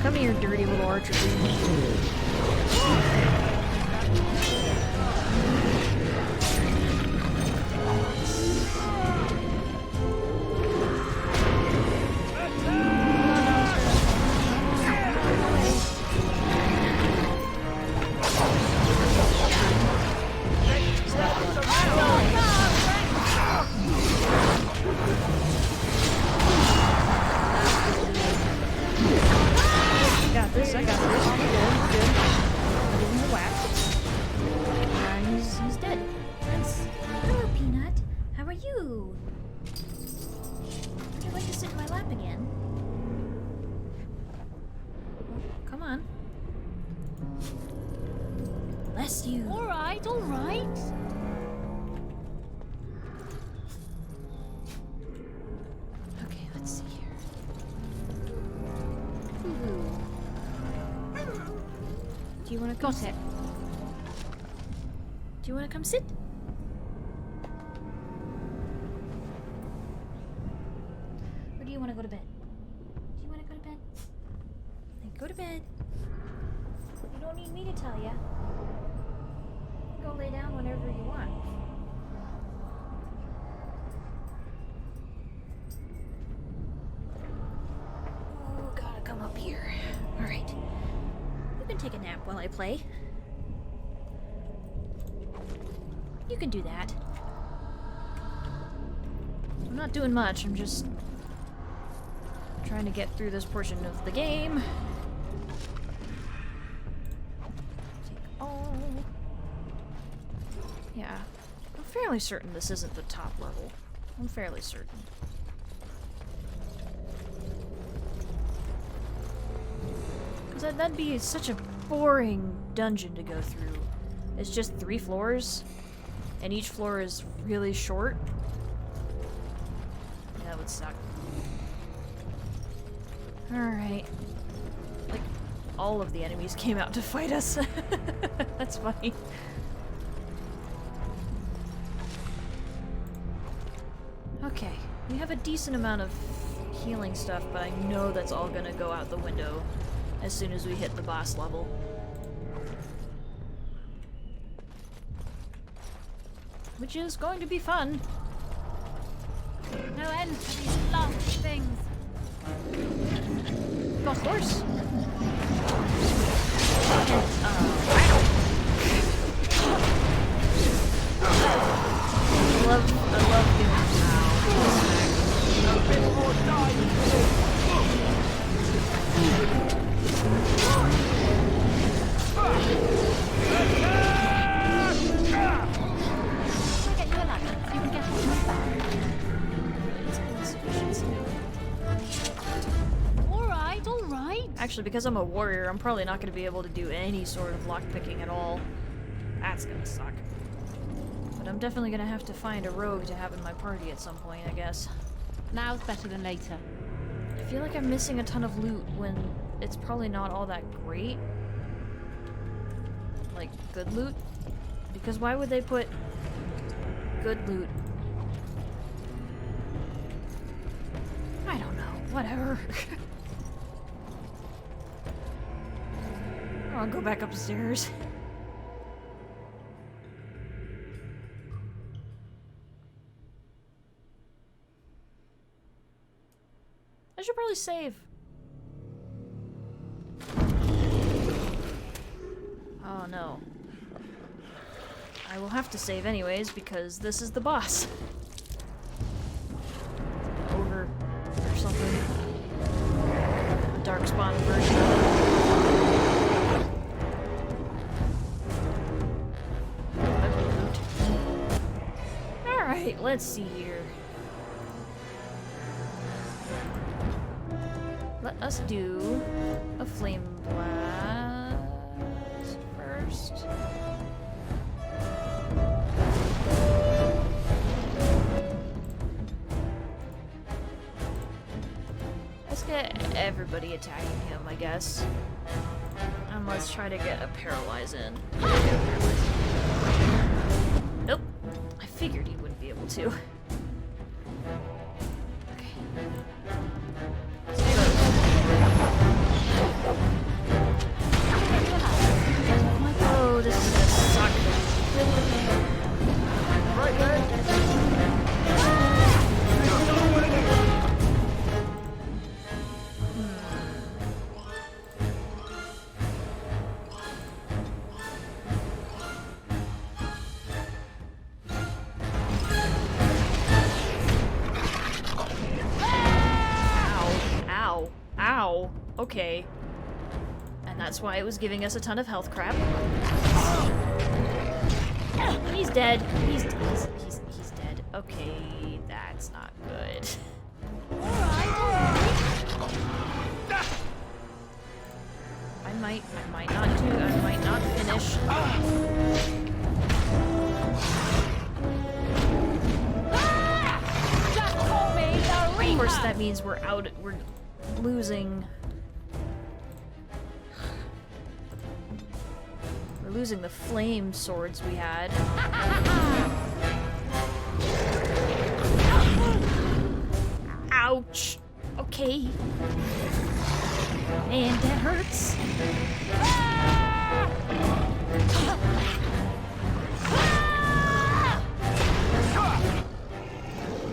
Come here, dirty little archer. I got this. Good. Give him a whack. And he's dead. Nice. Hello, Peanut. How are you? Would you like to sit in my lap again? Come on. Bless you. Alright, alright. Okay, let's see here. Do you want to come sit? Do you want to come sit? Or do you want to go to bed? Do you want to go to bed? Then go to bed. You don't need me to tell you. Go lay down whenever you want. Oh, gotta come up here. Alright. You can take a nap while I play. You can do that. I'm not doing much, I'm just trying to get through this portion of the game. Take all. Yeah, I'm fairly certain this isn't the top level. I'm fairly certain. Because that'd be such a boring dungeon to go through. It's just 3 floors, and each floor is really short. That would suck. Alright. Like, all of the enemies came out to fight us. That's funny. Okay, we have a decent amount of healing stuff, but I know that's all gonna go out the window as soon as we hit the boss level. Which is going to be fun. No end to these last things. Of course. I love doing Actually, because I'm a warrior, I'm probably not going to be able to do any sort of lockpicking at all. That's gonna suck. But I'm definitely gonna have to find a rogue to have in my party at some point, I guess. Now's better than later. I feel like I'm missing a ton of loot when it's probably not all that great. Like, good loot? Because why would they put good loot? I don't know. Whatever. I'll go back upstairs. I should probably save. Oh no. I will have to save anyways because this is the boss. Ogre or something. A darkspawn version. Alright, let's see here. Let us do a flame blast first. Let's get everybody attacking him, I guess. And let's try to get a paralyze in. Nope. I figured he wouldn't be able to. Oh, this is gonna suck. Right there. Ow. Ow. Okay. And that's why it was giving us a ton of health crap. He's dead. He's dead. Okay, that's not good. I might not finish. Of course, that means we're losing. We're losing the flame swords we had. Ouch! Okay. And that hurts.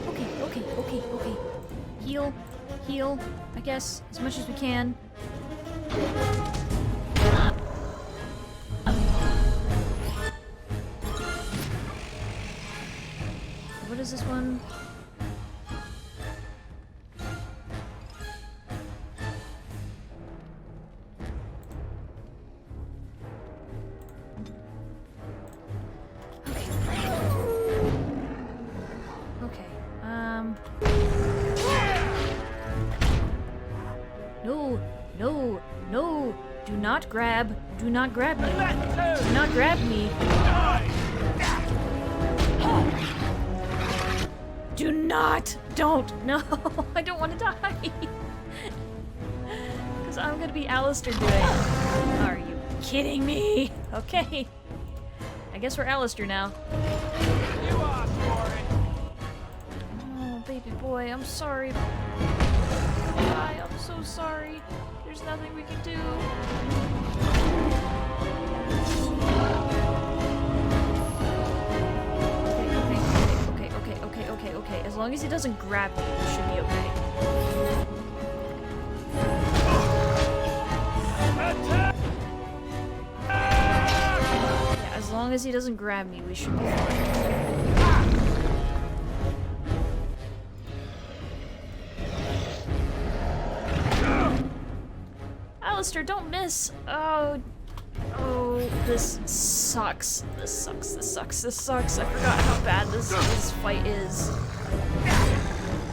Okay. Heal, I guess, as much as we can. What is this one? No, do not grab me. Do not grab me. Don't, no, I don't want to die. Because I'm gonna be Alistair doing it. Are you kidding me? Okay. I guess we're Alistair now. You asked for it. Oh, baby boy, I'm sorry. I'm so sorry. There's nothing we can do. Okay. As long as he doesn't grab me, we should be okay. Yeah, as long as he doesn't grab me, we should be fine. Alistair, don't miss! Oh, this sucks. This sucks. I forgot how bad this fight is.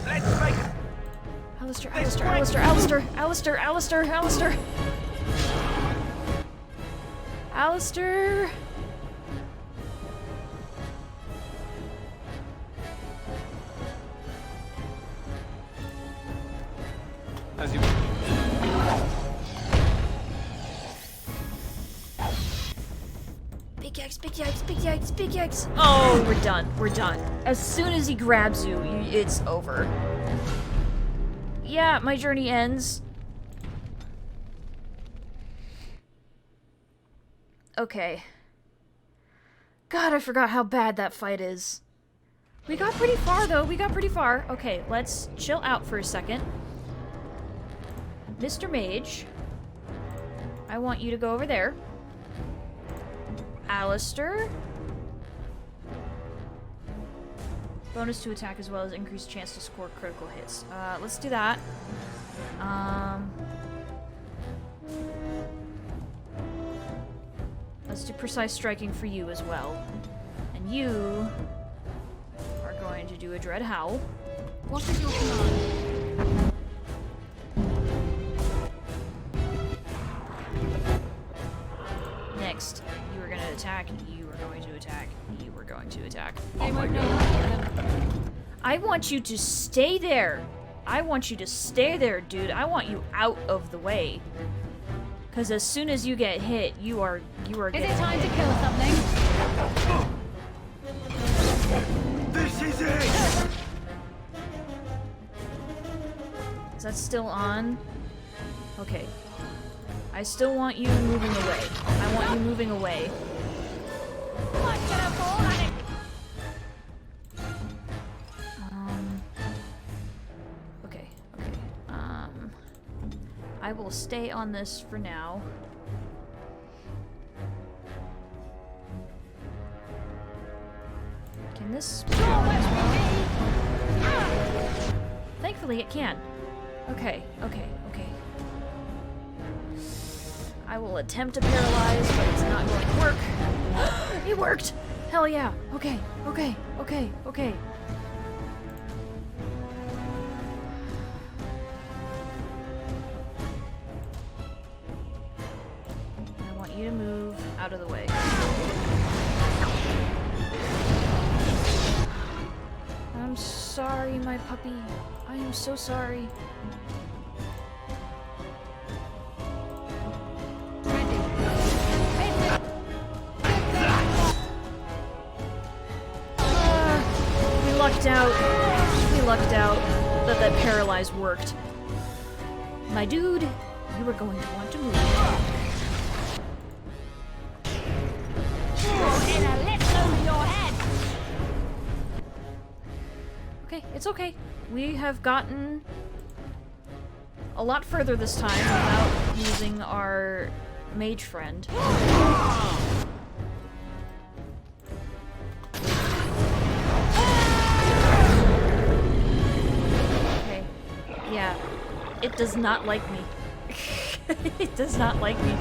Let's make it. Alistair, Alistair, Alistair, Alistair, Alistair, Alistair, Alistair. Alistair. As you... Big yikes, big yikes, big yikes, big yikes. Oh, we're done. We're done. As soon as he grabs you, it's over. Yeah, my journey ends. Okay. God, I forgot how bad that fight is. We got pretty far, though. We got pretty far. Okay, let's chill out for a second. Mr. Mage, I want you to go over there. Alistair. Bonus to attack as well as increased chance to score critical hits. Let's do that. Let's do precise striking for you as well. And you are going to do a Dread Howl. What is your command? Next, you are going to attack, you are going to attack, you are going to attack. They won't know how to I want you to stay there. I want you to stay there, dude. I want you out of the way. Because as soon as you get hit, you are Is it time to kill something? This is it! Is that still on? Okay. I still want you moving away. I want you moving away. Okay, okay. I will stay on this for now. Can this... Thankfully it can. Okay, okay, okay. I will attempt to paralyze, but it's not going to work. It worked! Hell yeah! Okay, okay, okay, okay. I want you to move out of the way. I'm sorry, my puppy. I am so sorry. We lucked out that that paralyze worked. My dude, you are going to want to move. Okay, it's okay. We have gotten a lot further this time without using our mage friend. Yeah, it does not like me. It does not like me.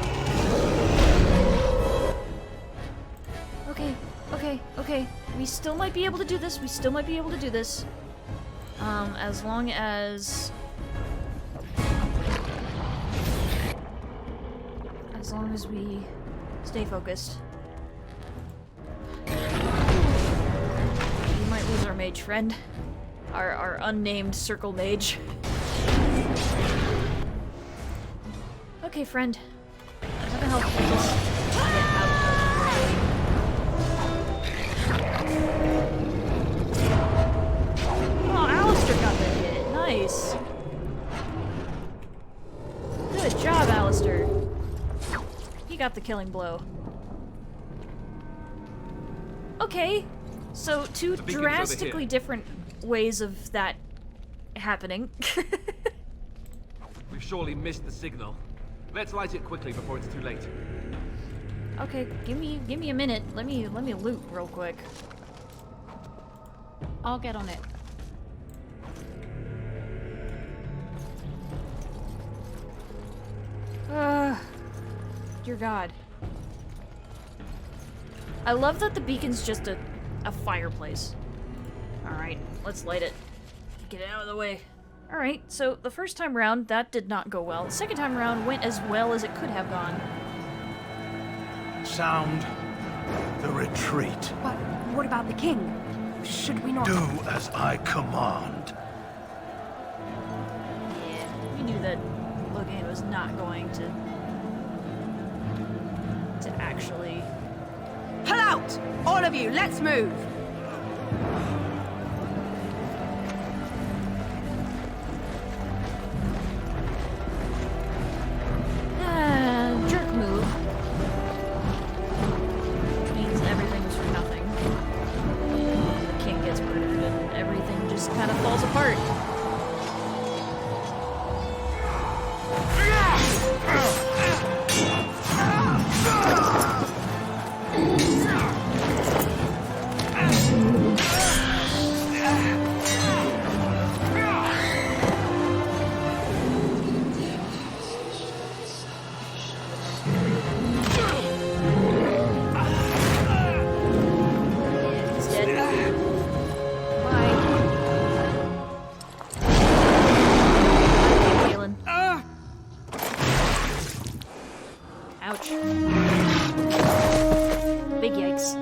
Okay, okay, okay. We still might be able to do this. We still might be able to do this. As long as... As long as we stay focused. We might lose our mage friend. Our unnamed circle mage. Okay, friend. I'm gonna help you just get out of the way. Oh, Alistair got the hit. Nice. Good job, Alistair. He got the killing blow. Okay, so two drastically different ways of that happening. We've surely missed the signal. Let's light it quickly before it's too late. Okay, give me a minute. Let me loot real quick. I'll get on it. Dear God. I love that the beacon's just a fireplace. Alright, let's light it. Get it out of the way. Alright, so the first time round, that did not go well. The second time round went as well as it could have gone. Sound the retreat. But what about the king? Should we not... Do as I command. Yeah, we knew that Logan was not going to actually... Pull out! All of you, let's move! Jerk move. Which means everything was for nothing. The king gets murdered and everything just kind of falls apart. Ouch. Big yikes.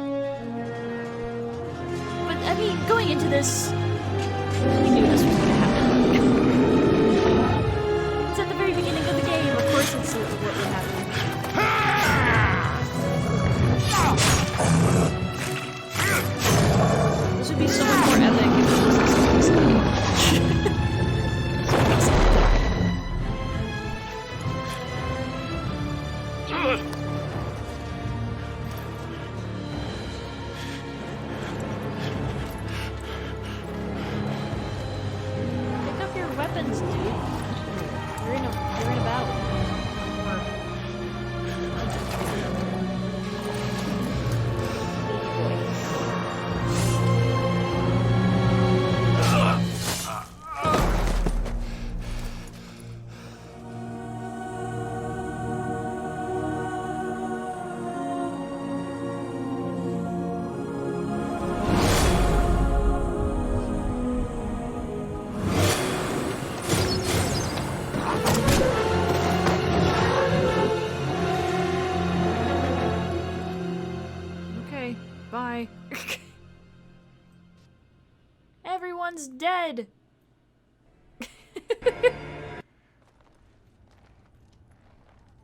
But, I mean, going into this, we knew this was going to happen. It's at the very beginning of the game, of course it's what would happen. This would be so much more epic if it was this episode. Pick up your weapons, dude. You're in a battle. Okay, bye. Everyone's dead.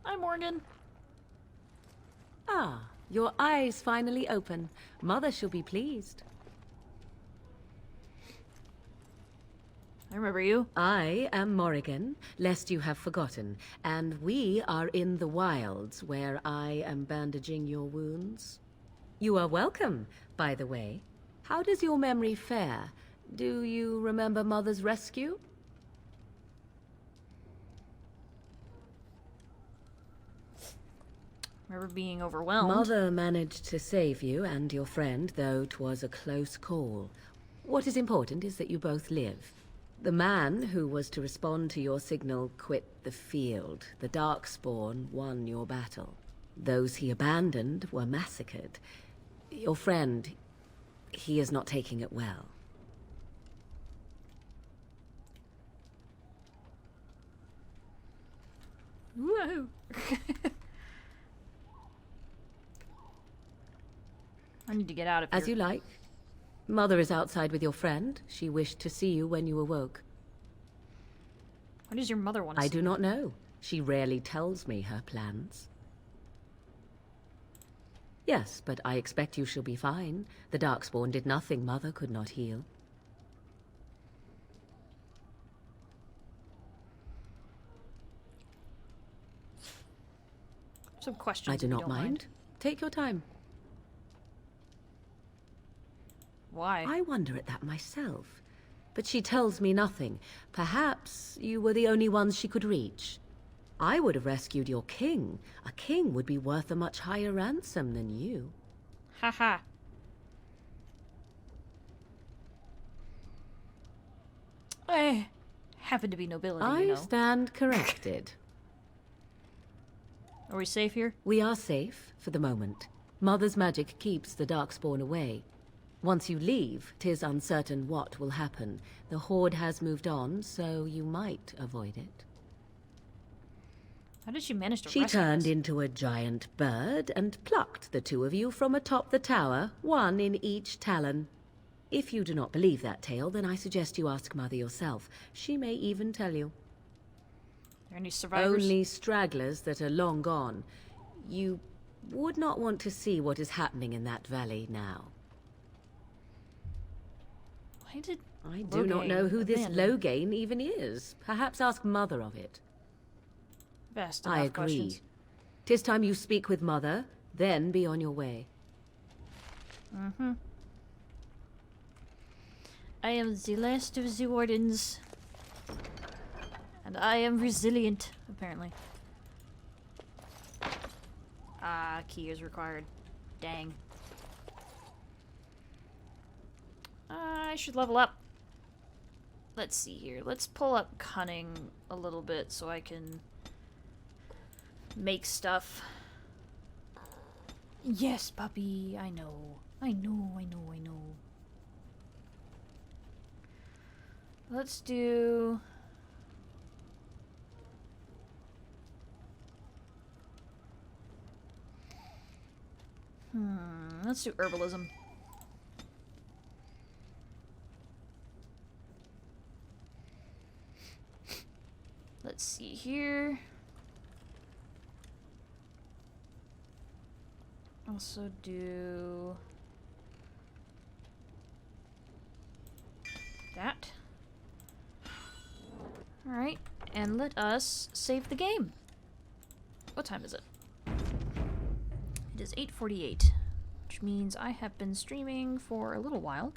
Hi, Morgan. Ah, your eyes finally open. Mother shall be pleased. I remember you. I am Morrigan, lest you have forgotten, and we are in the wilds where I am bandaging your wounds. You are welcome, by the way. How does your memory fare? Do you remember Mother's rescue? Remember being overwhelmed. Mother managed to save you and your friend, though 'twas a close call. What is important is that you both live. The man who was to respond to your signal quit the field. The Darkspawn won your battle. Those he abandoned were massacred. Your friend, he is not taking it well. Whoa. I need to get out of here. As you like. Mother is outside with your friend. She wished to see you when you awoke. What does your mother want to see? I do not know. She rarely tells me her plans. Yes, but I expect you shall be fine. The Darkspawn did nothing Mother could not heal. Some questions. I do not mind. Take your time. Why? I wonder at that myself. But she tells me nothing. Perhaps you were the only ones she could reach. I would have rescued your king. A king would be worth a much higher ransom than you. Haha. I happen to be nobility, you know. I stand corrected. Are we safe here? We are safe, for the moment. Mother's magic keeps the Darkspawn away. Once you leave, 'tis uncertain what will happen. The Horde has moved on, so you might avoid it. How did she manage to She rescue turned us? into a giant bird and plucked the two of you from atop the tower, one in each talon. If you do not believe that tale, then I suggest you ask Mother yourself. She may even tell you. Are there any survivors? Only stragglers that are long gone. You would not want to see what is happening in that valley now. Why did I do not know who this abandon? Loghain even is. Perhaps ask Mother of it. Best I enough agree. questions. 'Tis time you speak with Mother, then be on your way. Mm-hmm. I am the last of the wardens. And I am resilient, apparently. Ah, key is required. Dang. I should level up. Let's see here. Let's pull up cunning a little bit so I can make stuff. Yes, puppy. I know. I know. Let's do... let's do herbalism. Let's see here. Also do that. Alright, and let us save the game. What time is it? It is 8:48, which means I have been streaming for a little while.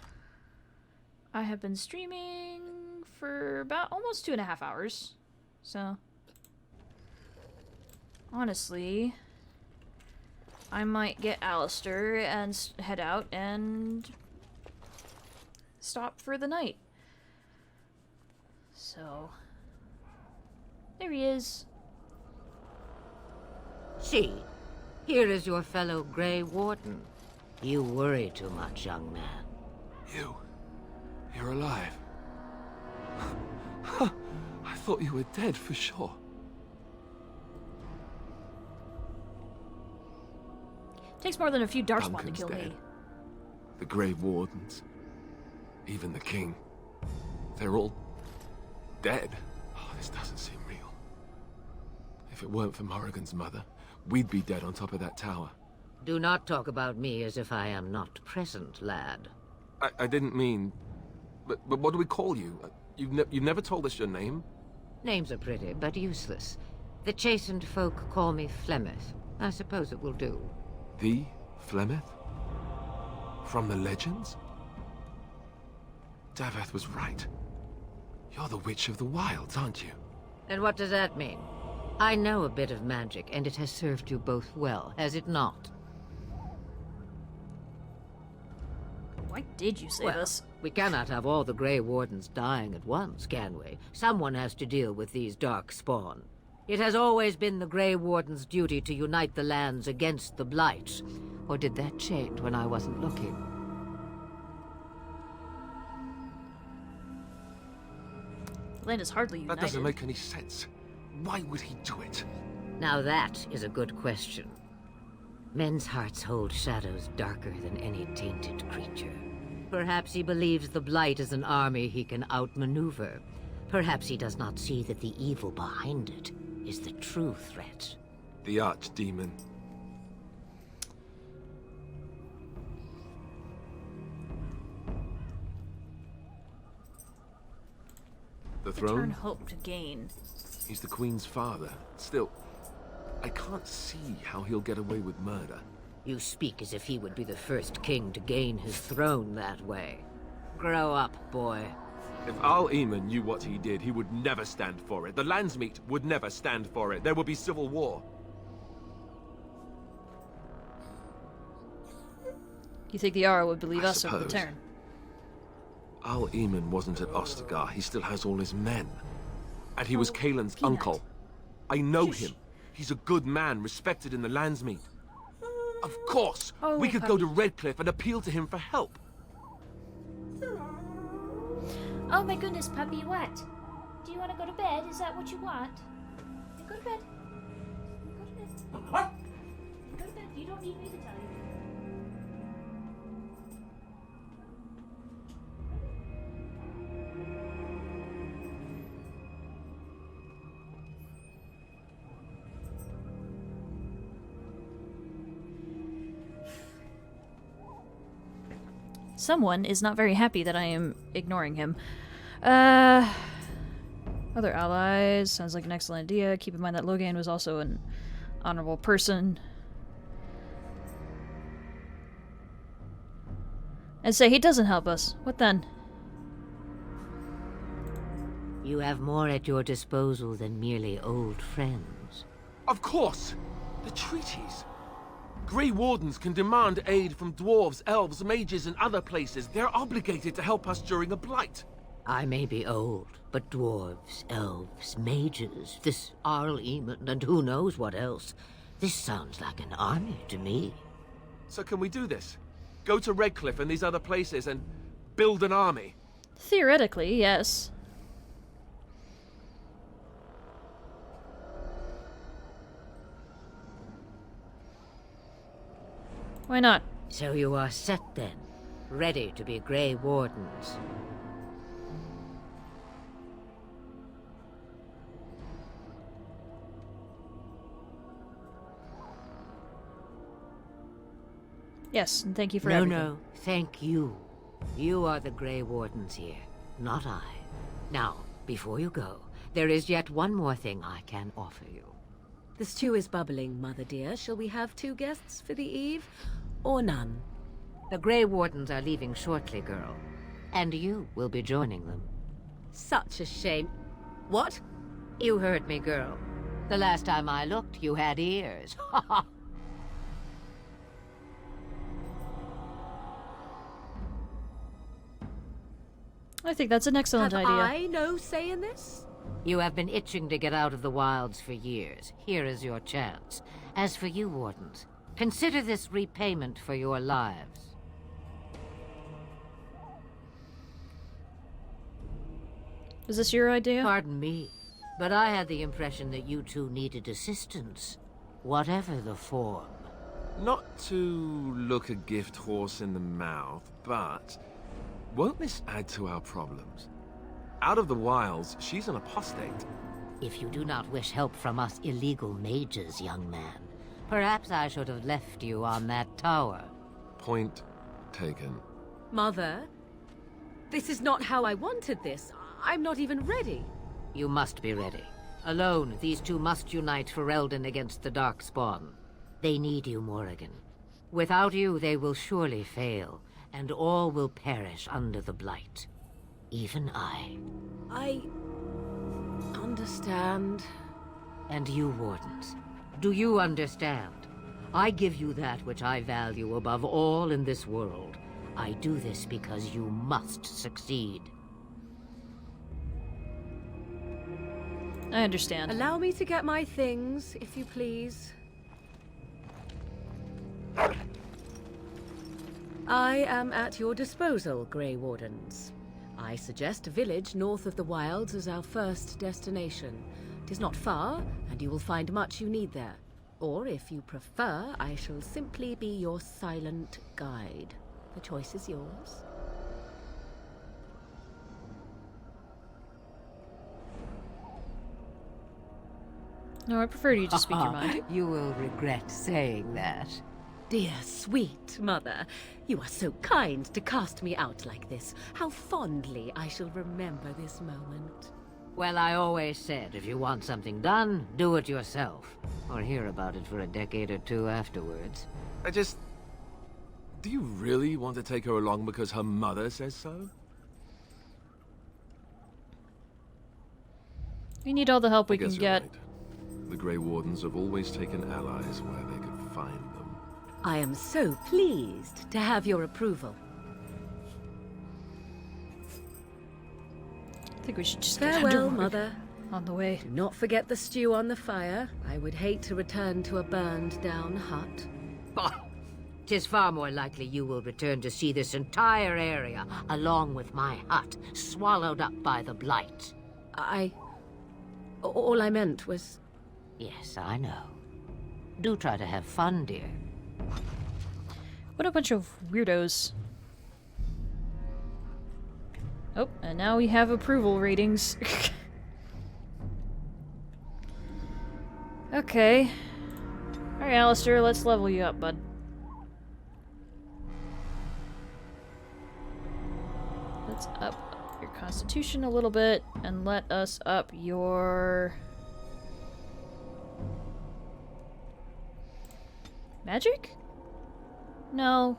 I have been streaming for about almost 2.5 hours. So, honestly, I might get Alistair and head out and stop for the night. So, there he is. See, here is your fellow Grey Warden. You worry too much, young man. You're alive. I thought you were dead for sure. Takes more than a few darkspawn to Duncan's kill dead. me. The Grey Wardens. Even the King. They're all dead. Oh, this doesn't seem real. If it weren't for Morrigan's mother, we'd be dead on top of that tower. Do not talk about me as if I am not present, lad. I didn't mean... But what do we call you? You've never told us your name? Names are pretty, but useless. The chastened folk call me Flemeth. I suppose it will do. The Flemeth? From the legends? Daveth was right. You're the Witch of the Wilds, aren't you? And what does that mean? I know a bit of magic, and it has served you both well, has it not? Why did you say this? We cannot have all the Grey Wardens dying at once, can we? Someone has to deal with these dark spawn. It has always been the Grey Warden's duty to unite the lands against the Blights. Or did that change when I wasn't looking? The land is hardly united. That doesn't make any sense. Why would he do it? Now that is a good question. Men's hearts hold shadows darker than any tainted creature. Perhaps he believes the Blight is an army he can outmaneuver. Perhaps he does not see that the evil behind it is the true threat. The Archdemon. The Return throne? hope to gain. He's the Queen's father. Still, I can't see how he'll get away with murder. You speak as if he would be the first king to gain his throne that way. Grow up, boy. If Al-Eamon knew what he did, he would never stand for it. The Landsmeet would never stand for it. There would be civil war. You think the Ara would believe I us over the suppose. Terran? Al-Eamon wasn't at Ostagar. He still has all his men. And he was Kaelin's uncle. I know him. He's a good man, respected in the Landsmeet. Of course! We could go to Redcliffe and appeal to him for help. Oh my goodness, puppy, what? Do you want to go to bed? Is that what you want? Then go to bed. Go to bed. What? Go to bed. You don't need me to tell you. Someone is not very happy that I am ignoring him. Other allies. Sounds like an excellent idea. Keep in mind that Logan was also an honorable person. And say he doesn't help us. What then? You have more at your disposal than merely old friends. Of course! The treaties! Grey Wardens can demand aid from dwarves, elves, mages, and other places. They're obligated to help us during a blight. I may be old, but dwarves, elves, mages, this Arl Eamon, and who knows what else. This sounds like an army to me. So can we do this? Go to Redcliffe and these other places and build an army? Theoretically, yes. Why not? So you are set then, ready to be Grey Wardens. Yes, and thank you for No, everything. no, thank you. You are the Grey Wardens here, not I. Now, before you go, there is yet one more thing I can offer you. The stew is bubbling, Mother dear. Shall we have 2 guests for the eve, or none? The Grey Wardens are leaving shortly, girl. And you will be joining them. Such a shame. What? You heard me, girl. The last time I looked, you had ears. Ha ha! I think that's an excellent Have idea. I no say in this? You have been itching to get out of the wilds for years. Here is your chance. As for you, Wardens, consider this repayment for your lives. Is this your idea? Pardon me, but I had the impression that you two needed assistance. Whatever the form. Not to look a gift horse in the mouth, but won't this add to our problems? Out of the wilds, she's an apostate. If you do not wish help from us illegal mages, young man, perhaps I should have left you on that tower. Point taken. Mother, this is not how I wanted this. I'm not even ready. You must be ready. Alone, these two must unite for Eldon against the Darkspawn. They need you, Morrigan. Without you, they will surely fail, and all will perish under the Blight. Even I. I understand. And you, Wardens, do you understand? I give you that which I value above all in this world. I do this because you must succeed. I understand. Allow me to get my things, if you please. I am at your disposal, Grey Wardens. I suggest a village north of the wilds as our first destination. It is not far, and you will find much you need there. Or, if you prefer, I shall simply be your silent guide. The choice is yours. No, I prefer you to speak your mind. You will regret saying that. Dear, sweet mother, you are so kind to cast me out like this. How fondly I shall remember this moment. Well, I always said, if you want something done, do it yourself. Or hear about it for a decade or two afterwards. Do you really want to take her along because her mother says so? We need all the help we can you're get. right. The Grey Wardens have always taken allies where they could find them. I am so pleased to have your approval. I think we should just get Farewell, underway. Mother. On the way. Do not forget the stew on the fire. I would hate to return to a burned-down hut. 'Tis far more likely you will return to see this entire area, along with my hut, swallowed up by the blight. All I meant was... Yes, I know. Do try to have fun, dear. What a bunch of weirdos. Oh, and now we have approval ratings. Okay. Alright, Alistair, let's level you up, bud. Let's up your constitution a little bit, and let us up your... magic? No.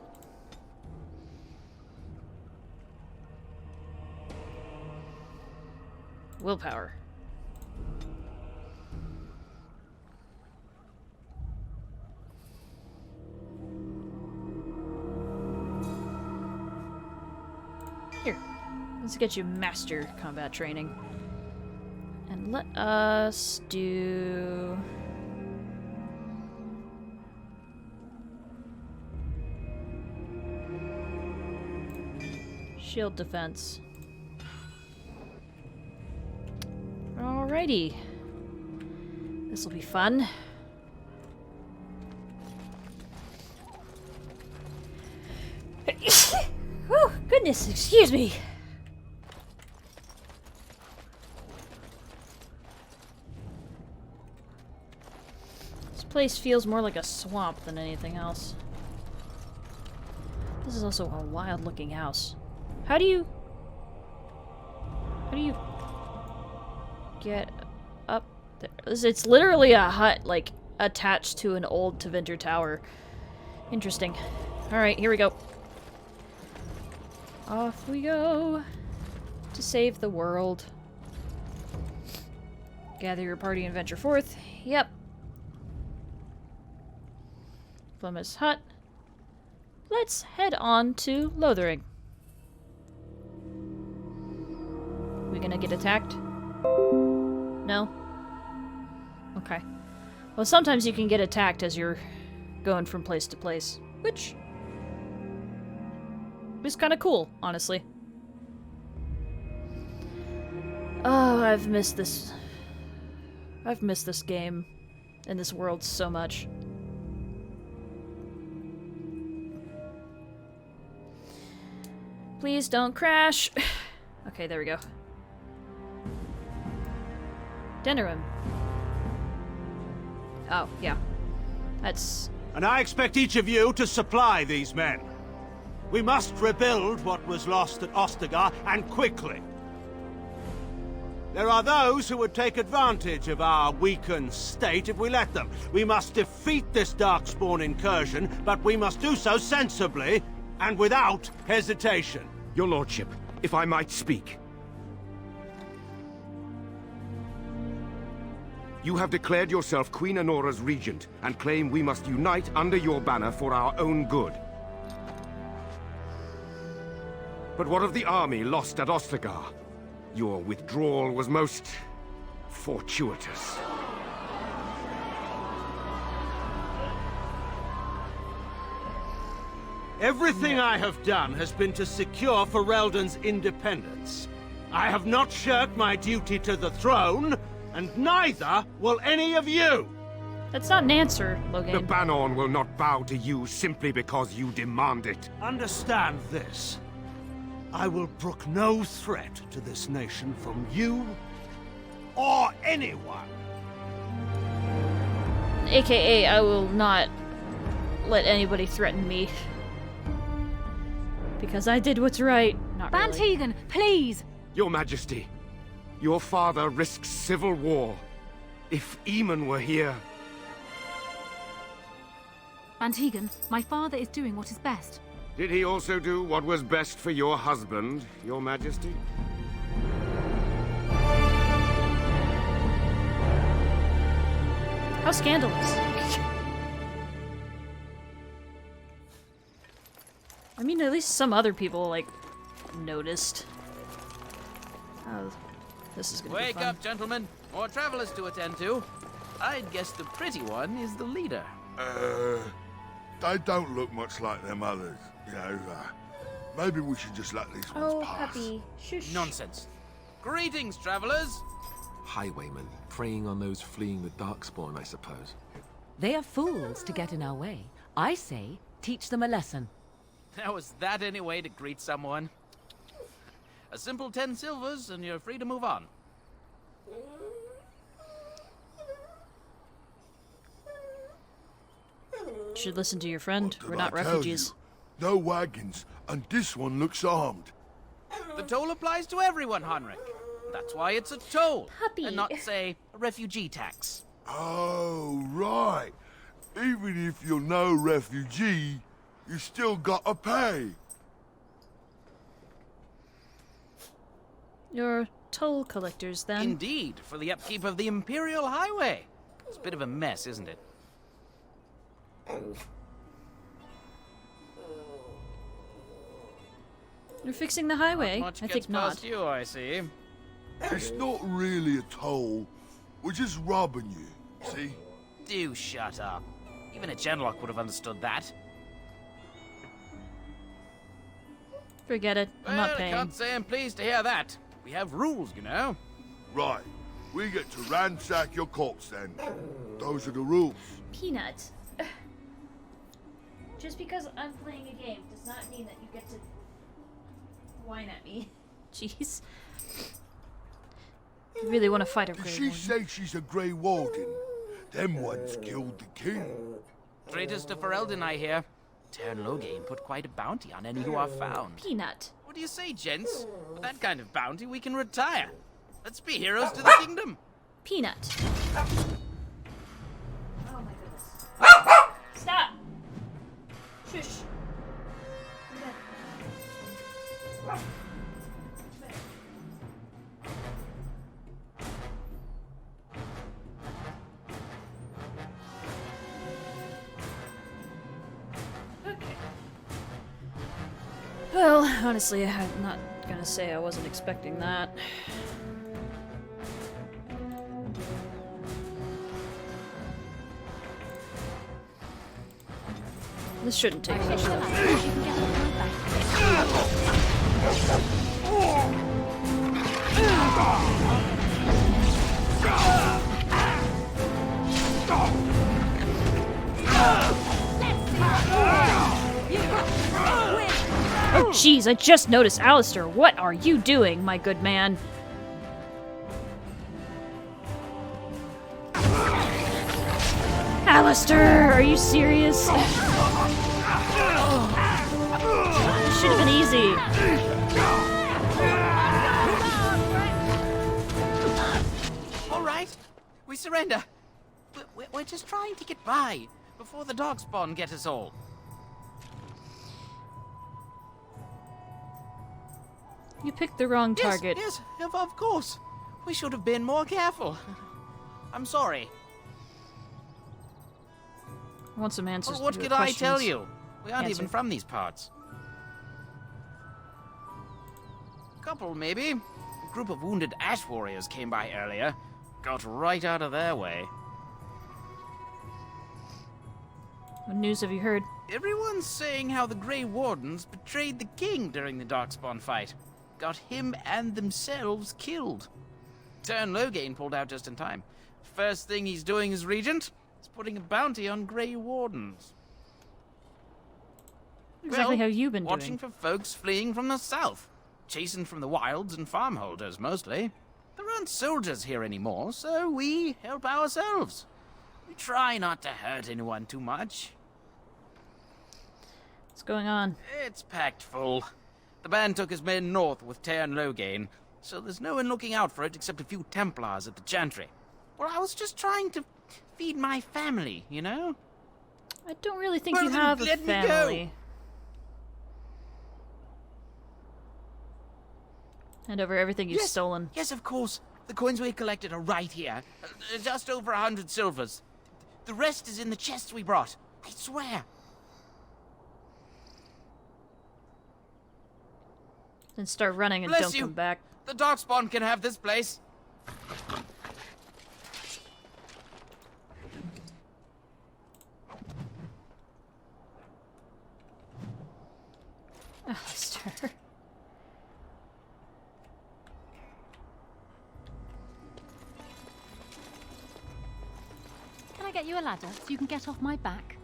Willpower. Here, let's get you master combat training. And let us do... shield defense. Alrighty. This will be fun. Oh, goodness, excuse me. This place feels more like a swamp than anything else. This is also a wild-looking house. How do you get up there? It's literally a hut, like, attached to an old Tevinter tower. Interesting. Alright, here we go. Off we go to save the world. Gather your party and venture forth. Yep. Plymouth's hut. Let's head on to Lothering. We gonna get attacked? No? Okay. Well, sometimes you can get attacked as you're going from place to place, which is kind of cool, honestly. Oh, I've missed this. I've missed this game and this world so much. Please don't crash. Okay, there we go. Denerim. Oh, yeah. That's... And I expect each of you to supply these men. We must rebuild what was lost at Ostagar, and quickly. There are those who would take advantage of our weakened state if we let them. We must defeat this Darkspawn incursion, but we must do so sensibly and without hesitation. Your lordship, if I might speak. You have declared yourself Queen Honora's regent, and claim we must unite under your banner for our own good. But what of the army lost at Ostagar? Your withdrawal was most... fortuitous. Everything I have done has been to secure Ferelden's independence. I have not shirked my duty to the throne, and neither will any of you! That's not an answer, Logan. The Banorn will not bow to you simply because you demand it. Understand this. I will brook no threat to this nation from you or anyone. AKA, I will not let anybody threaten me. Because I did what's right. Not Van really. Tegan, please! Your Majesty, your father risks civil war. If Eamon were here... Van Tegan, my father is doing what is best. Did he also do what was best for your husband, Your Majesty? How scandalous. I mean, at least some other people, like, noticed. Oh, this is gonna be Wake fun. up, gentlemen. More travelers to attend to. I'd guess the pretty one is the leader. They don't look much like them others, you know. Maybe we should just let these ones Oh, pass. puppy. Shush. Nonsense. Greetings, travelers. Highwaymen, preying on those fleeing the Darkspawn, I suppose. They are fools to get in our way. I say, teach them a lesson. How is that any way to greet someone? A simple 10 silvers and you're free to move on. You should listen to your friend. We're Did not I tell refugees. you? No wagons, and this one looks armed. The toll applies to everyone, Heinrich. That's why it's a toll, Puppy. and not, say, a refugee tax. Oh, right. Even if you're no refugee, you still gotta pay. You're toll collectors, then? Indeed, for the upkeep of the Imperial Highway. It's a bit of a mess, isn't it? You're fixing the highway? Not much I gets think not. past you, I see. It's not really a toll. We're just robbing you, see? Do shut up. Even a Genlock would have understood that. Forget it. I'm Well, not I paying. can't say I'm pleased to hear that. We have rules, you know. Right. We get to ransack your corpse then. Those are the rules. Peanut. Just because I'm playing a game does not mean that you get to whine at me. Jeez. You really want to fight a Did Grey she Warden? say she's a Grey Warden? Them ones killed the king. Traitors to Ferelden, I hear. Tern Loghain put quite a bounty on any who are found. Peanut. What do you say, gents? With that kind of bounty, we can retire. Let's be heroes to the kingdom. Peanut. Oh my goodness. Stop! Shush. Well, honestly, I'm not gonna say I wasn't expecting that. This shouldn't take much Oh jeez, I just noticed Alistair. What are you doing, my good man? Alistair, are you serious? This should have been easy. All right, we surrender. We're just trying to get by before the Darkspawn get us all. You picked the wrong target. Yes, of course. We should have been more careful. I'm sorry. I want some answers Well, what to your could I questions. tell you? We aren't Answer. even from these parts. Couple, maybe. A group of wounded ash warriors came by earlier. Got right out of their way. What news have you heard? Everyone's saying how the Grey Wardens betrayed the king during the Darkspawn fight. Got him and themselves killed. Tern Loghain pulled out just in time. First thing he's doing as regent is putting a bounty on Grey Wardens. Exactly how you've been watching doing. for folks fleeing from the south. Chasing from the wilds and farmholders, mostly. There aren't soldiers here anymore, so we help ourselves. We try not to hurt anyone too much. What's going on? It's packed full. The band took his men north with Tern Loghain, so there's no one looking out for it except a few Templars at the Chantry. Well, I was just trying to feed my family, you know? I don't really think Well, you then have a let me go. family. Hand over everything you've stolen. Yes, of course. The coins we collected are right here. Just over 100 silvers. The rest is in the chests we brought. I swear. Then start running and Bless don't you. come back. The Darkspawn can have this place. Alistair. Can I get you a ladder so you can get off my back?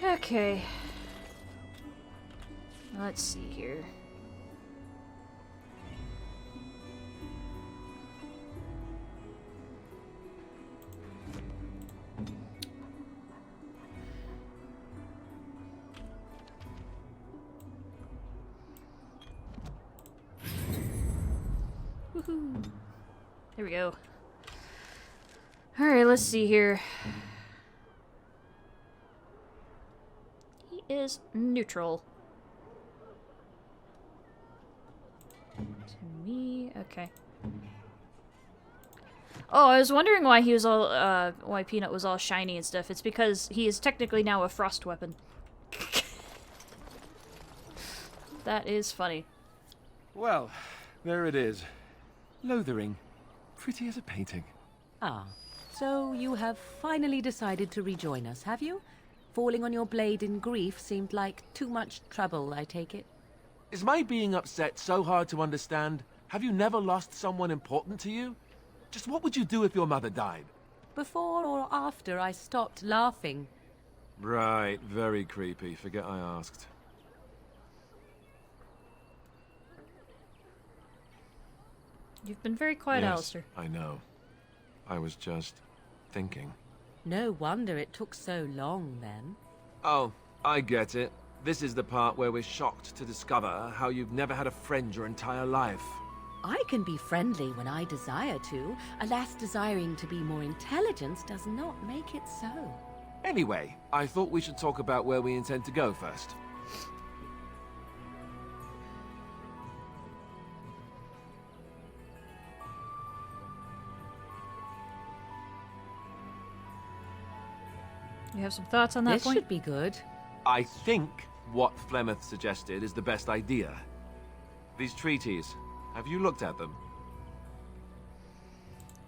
Okay. Let's see here. Woohoo! There we go. Alright, let's see here. He is neutral. To me, okay. Oh, I was wondering why he was all, why Peanut was all shiny and stuff. It's because he is technically now a frost weapon. That is funny. Well, there it is. Lothering. Pretty as a painting. Ah, so you have finally decided to rejoin us, have you? Falling on your blade in grief seemed like too much trouble, I take it. Is my being upset so hard to understand? Have you never lost someone important to you? Just what would you do if your mother died? Before or after I stopped laughing. Right, very creepy. Forget I asked. You've been very quiet, Yes, Alistair. I know. I was just thinking. No wonder it took so long, then. Oh, I get it. This is the part where we're shocked to discover how you've never had a friend your entire life. I can be friendly when I desire to. Alas, desiring to be more intelligent does not make it so. Anyway, I thought we should talk about where we intend to go first. You have some thoughts on that This point? should be good. I think what Flemeth suggested is the best idea. These treaties, have you looked at them?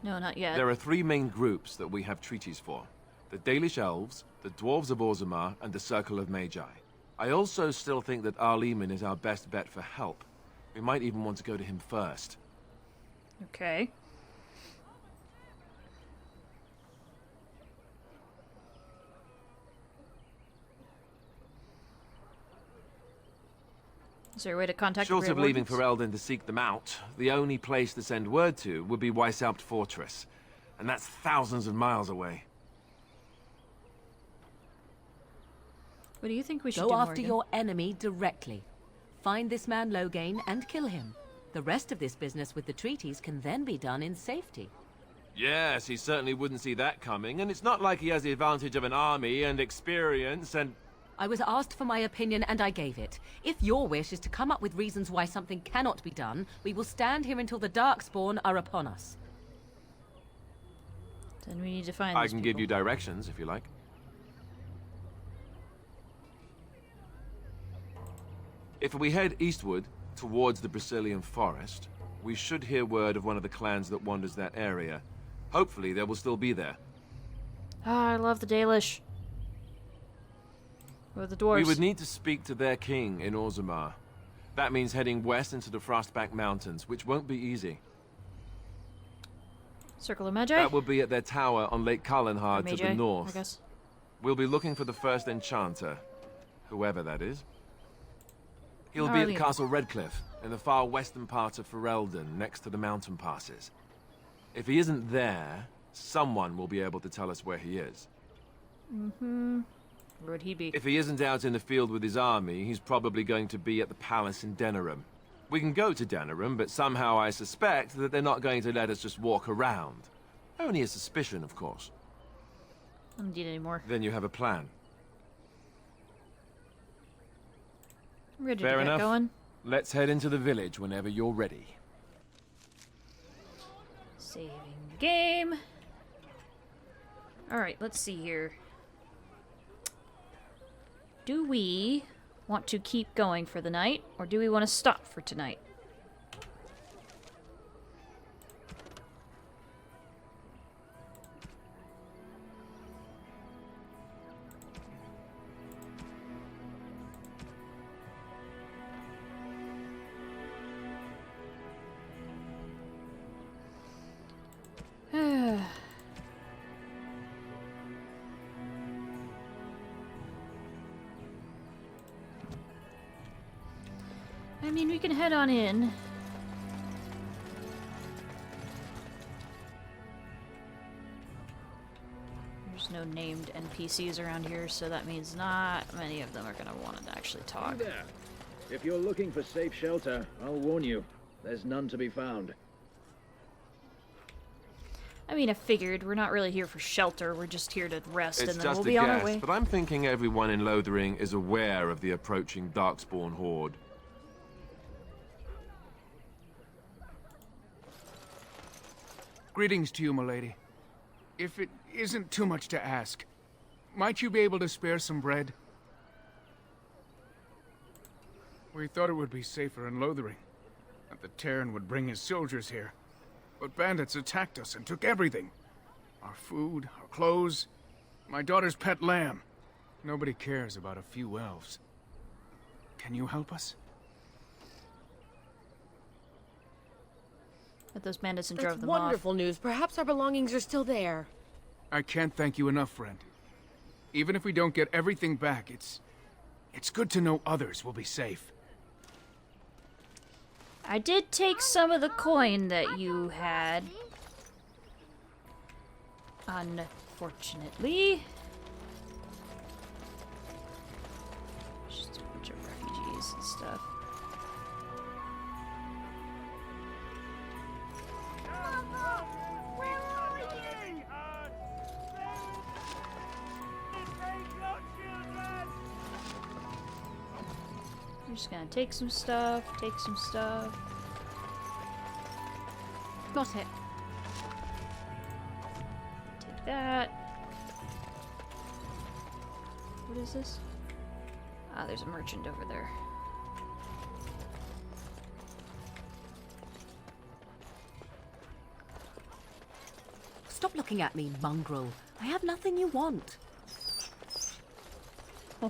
No, not yet. There are three main groups that we have treaties for. The Dalish Elves, the Dwarves of Orzammar, and the Circle of Magi. I also still think that Arleman is our best bet for help. We might even want to go to him first. Okay. Is there a way to contact the Short Grey of leaving Wardens? for Eldon to seek them out, the only place to send word to would be Weishaupt Fortress. And that's thousands of miles away. What do you think we should Go do, after Morgan? your enemy directly. Find this man Loghain and kill him. The rest of this business with the treaties can then be done in safety. Yes, he certainly wouldn't see that coming, and it's not like he has the advantage of an army and experience and... I was asked for my opinion and I gave it. If your wish is to come up with reasons why something cannot be done, we will stand here until the Darkspawn are upon us. Then we need to find I these can people. give you directions, if you like. If we head eastward, towards the Brazilian forest, we should hear word of one of the clans that wanders that area. Hopefully, they will still be there. Ah, I love the Dalish. Or the dwarves. We would need to speak to their king in Orzammar. That means heading west into the Frostback Mountains, which won't be easy. Circle of Magi? That will be at their tower on Lake Or Kalenhard to Magi, the north. I guess. We'll be looking for the first enchanter, whoever that is. He'll be Arlene. at Castle Redcliffe, in the far western part of Ferelden, next to the mountain passes. If he isn't there, someone will be able to tell us where he is. Mm-hmm. Where would he be? If he isn't out in the field with his army, he's probably going to be at the palace in Denerim. We can go to Denerim, but somehow I suspect that they're not going to let us just walk around. Only a suspicion, of course. I don't need any more. Then you have a plan. I'm ready Fair to get enough. going. Let's head into the village whenever you're ready. Saving the game. Alright, let's see here. Do we want to keep going for the night, or do we want to stop for tonight? I mean, we can head on in. There's no named NPCs around here, so that means not many of them are going to want to actually talk. Hey there. If you're looking for safe shelter, I'll warn you, there's none to be found. I mean, I figured we're not really here for shelter, we're just here to rest It's and then just we'll a be on our guess, way. but I'm thinking everyone in Lothering is aware of the approaching Darkspawn horde. Greetings to you, milady. If it isn't too much to ask, might you be able to spare some bread? We thought it would be safer in Lothering, that the Terran would bring his soldiers here. But bandits attacked us and took everything. Our food, our clothes, my daughter's pet lamb. Nobody cares about a few elves. Can you help us? But those bandits and That's drove them off. wonderful news. Perhaps our belongings are still there. I can't thank you enough, friend. Even if we don't get everything back, it's good to know others will be safe. I did take some of the coin that you had. Unfortunately. Just a bunch of refugees and stuff. I'm just gonna take some stuff, take some stuff. Got it. Take that. What is this? Ah, there's a merchant over there. Stop looking at me, mongrel. I have nothing you want.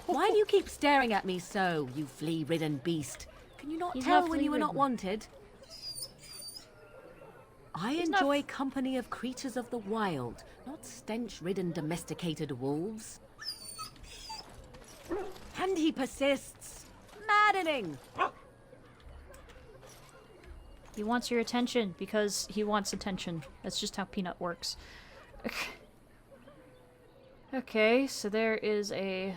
Why do you keep staring at me so, you flea-ridden beast? Can you not He's tell not when you were not flea-ridden. wanted? I He's not enjoy company of creatures of the wild, not stench-ridden domesticated wolves. And he persists. Maddening! He wants your attention because he wants attention. That's just how Peanut works. Okay, so there is a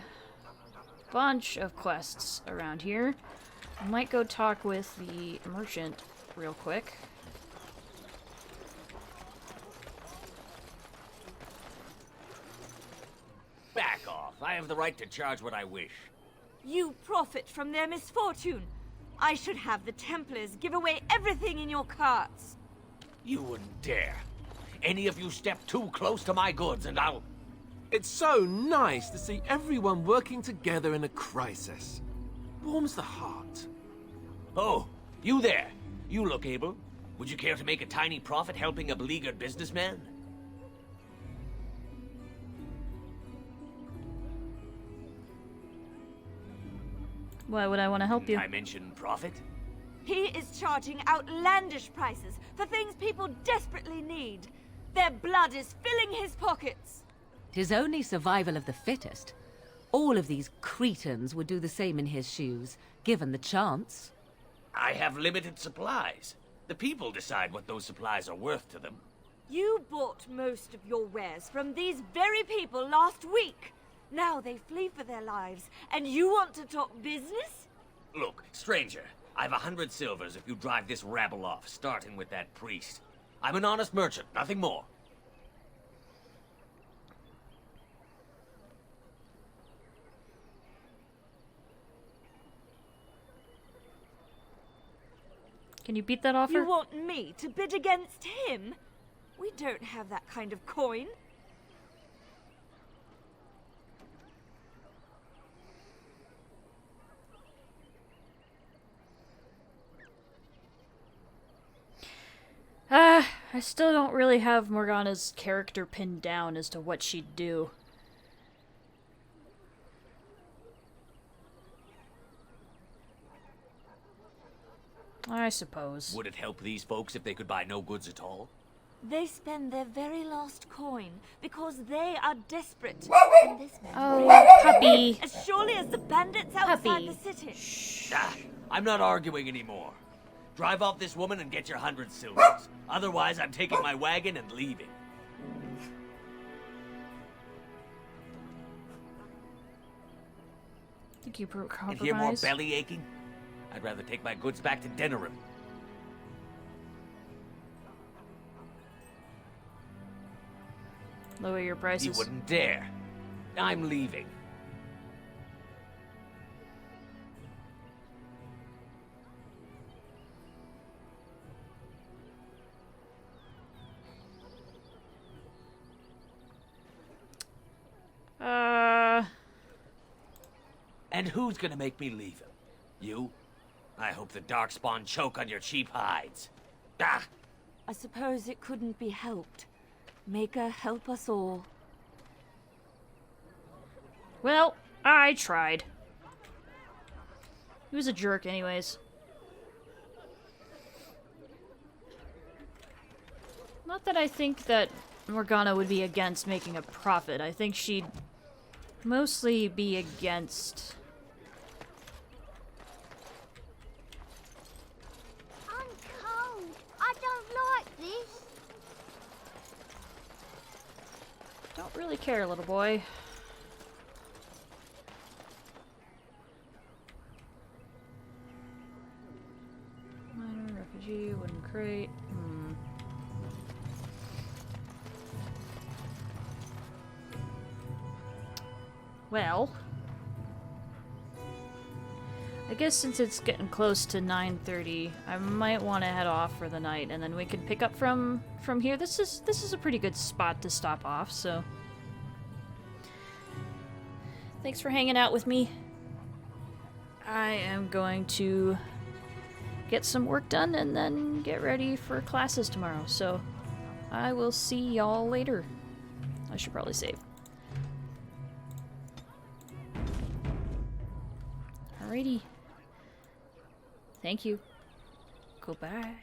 bunch of quests around here. I might go talk with the merchant real quick. Back off. I have the right to charge what I wish. You profit from their misfortune. I should have the Templars give away everything in your carts. You wouldn't dare. Any of you step too close to my goods and I'll... It's so nice to see everyone working together in a crisis. Warms the heart. Oh, you there. You look able. Would you care to make a tiny profit helping a beleaguered businessman? Why would I want to help you? I mention profit? He is charging outlandish prices for things people desperately need. Their blood is filling his pockets. 'Tis only survival of the fittest. All of these cretins would do the same in his shoes, given the chance. I have limited supplies. The people decide what those supplies are worth to them. You bought most of your wares from these very people last week. Now they flee for their lives, and you want to talk business? Look, stranger, I've 100 silvers if you drive this rabble off, starting with that priest. I'm an honest merchant, nothing more. Can you beat that offer? You want me to bid against him? We don't have that kind of coin. I still don't really have Morgana's character pinned down as to what she'd do. I suppose. Would it help these folks if they could buy no goods at all? They spend their very last coin because they are desperate. And this man Oh, puppy. as surely as the bandits outside Puppy. the city. Ah, I'm not arguing anymore. Drive off this woman and get your 100 silvers. Otherwise, I'm taking my wagon and leaving. Think you broke And compromise? hear more belly aching? I'd rather take my goods back to Denerim. Lower your prices. You wouldn't dare. I'm leaving. And who's gonna make me leave him? You? I hope the Darkspawn choke on your cheap hides. Ah! I suppose it couldn't be helped. Maker, help us all. Well, I tried. He was a jerk anyways. Not that I think that Morgana would be against making a profit. I think she'd mostly be against... I'm cold. I don't like this. Don't really care, little boy. Minor refugee, wooden crate. Well, I guess since it's getting close to 9:30, I might want to head off for the night, and then we can pick up from here. This is a pretty good spot to stop off. So, thanks for hanging out with me. I am going to get some work done and then get ready for classes tomorrow. So, I will see y'all later. I should probably save. Alrighty. Thank you. Goodbye.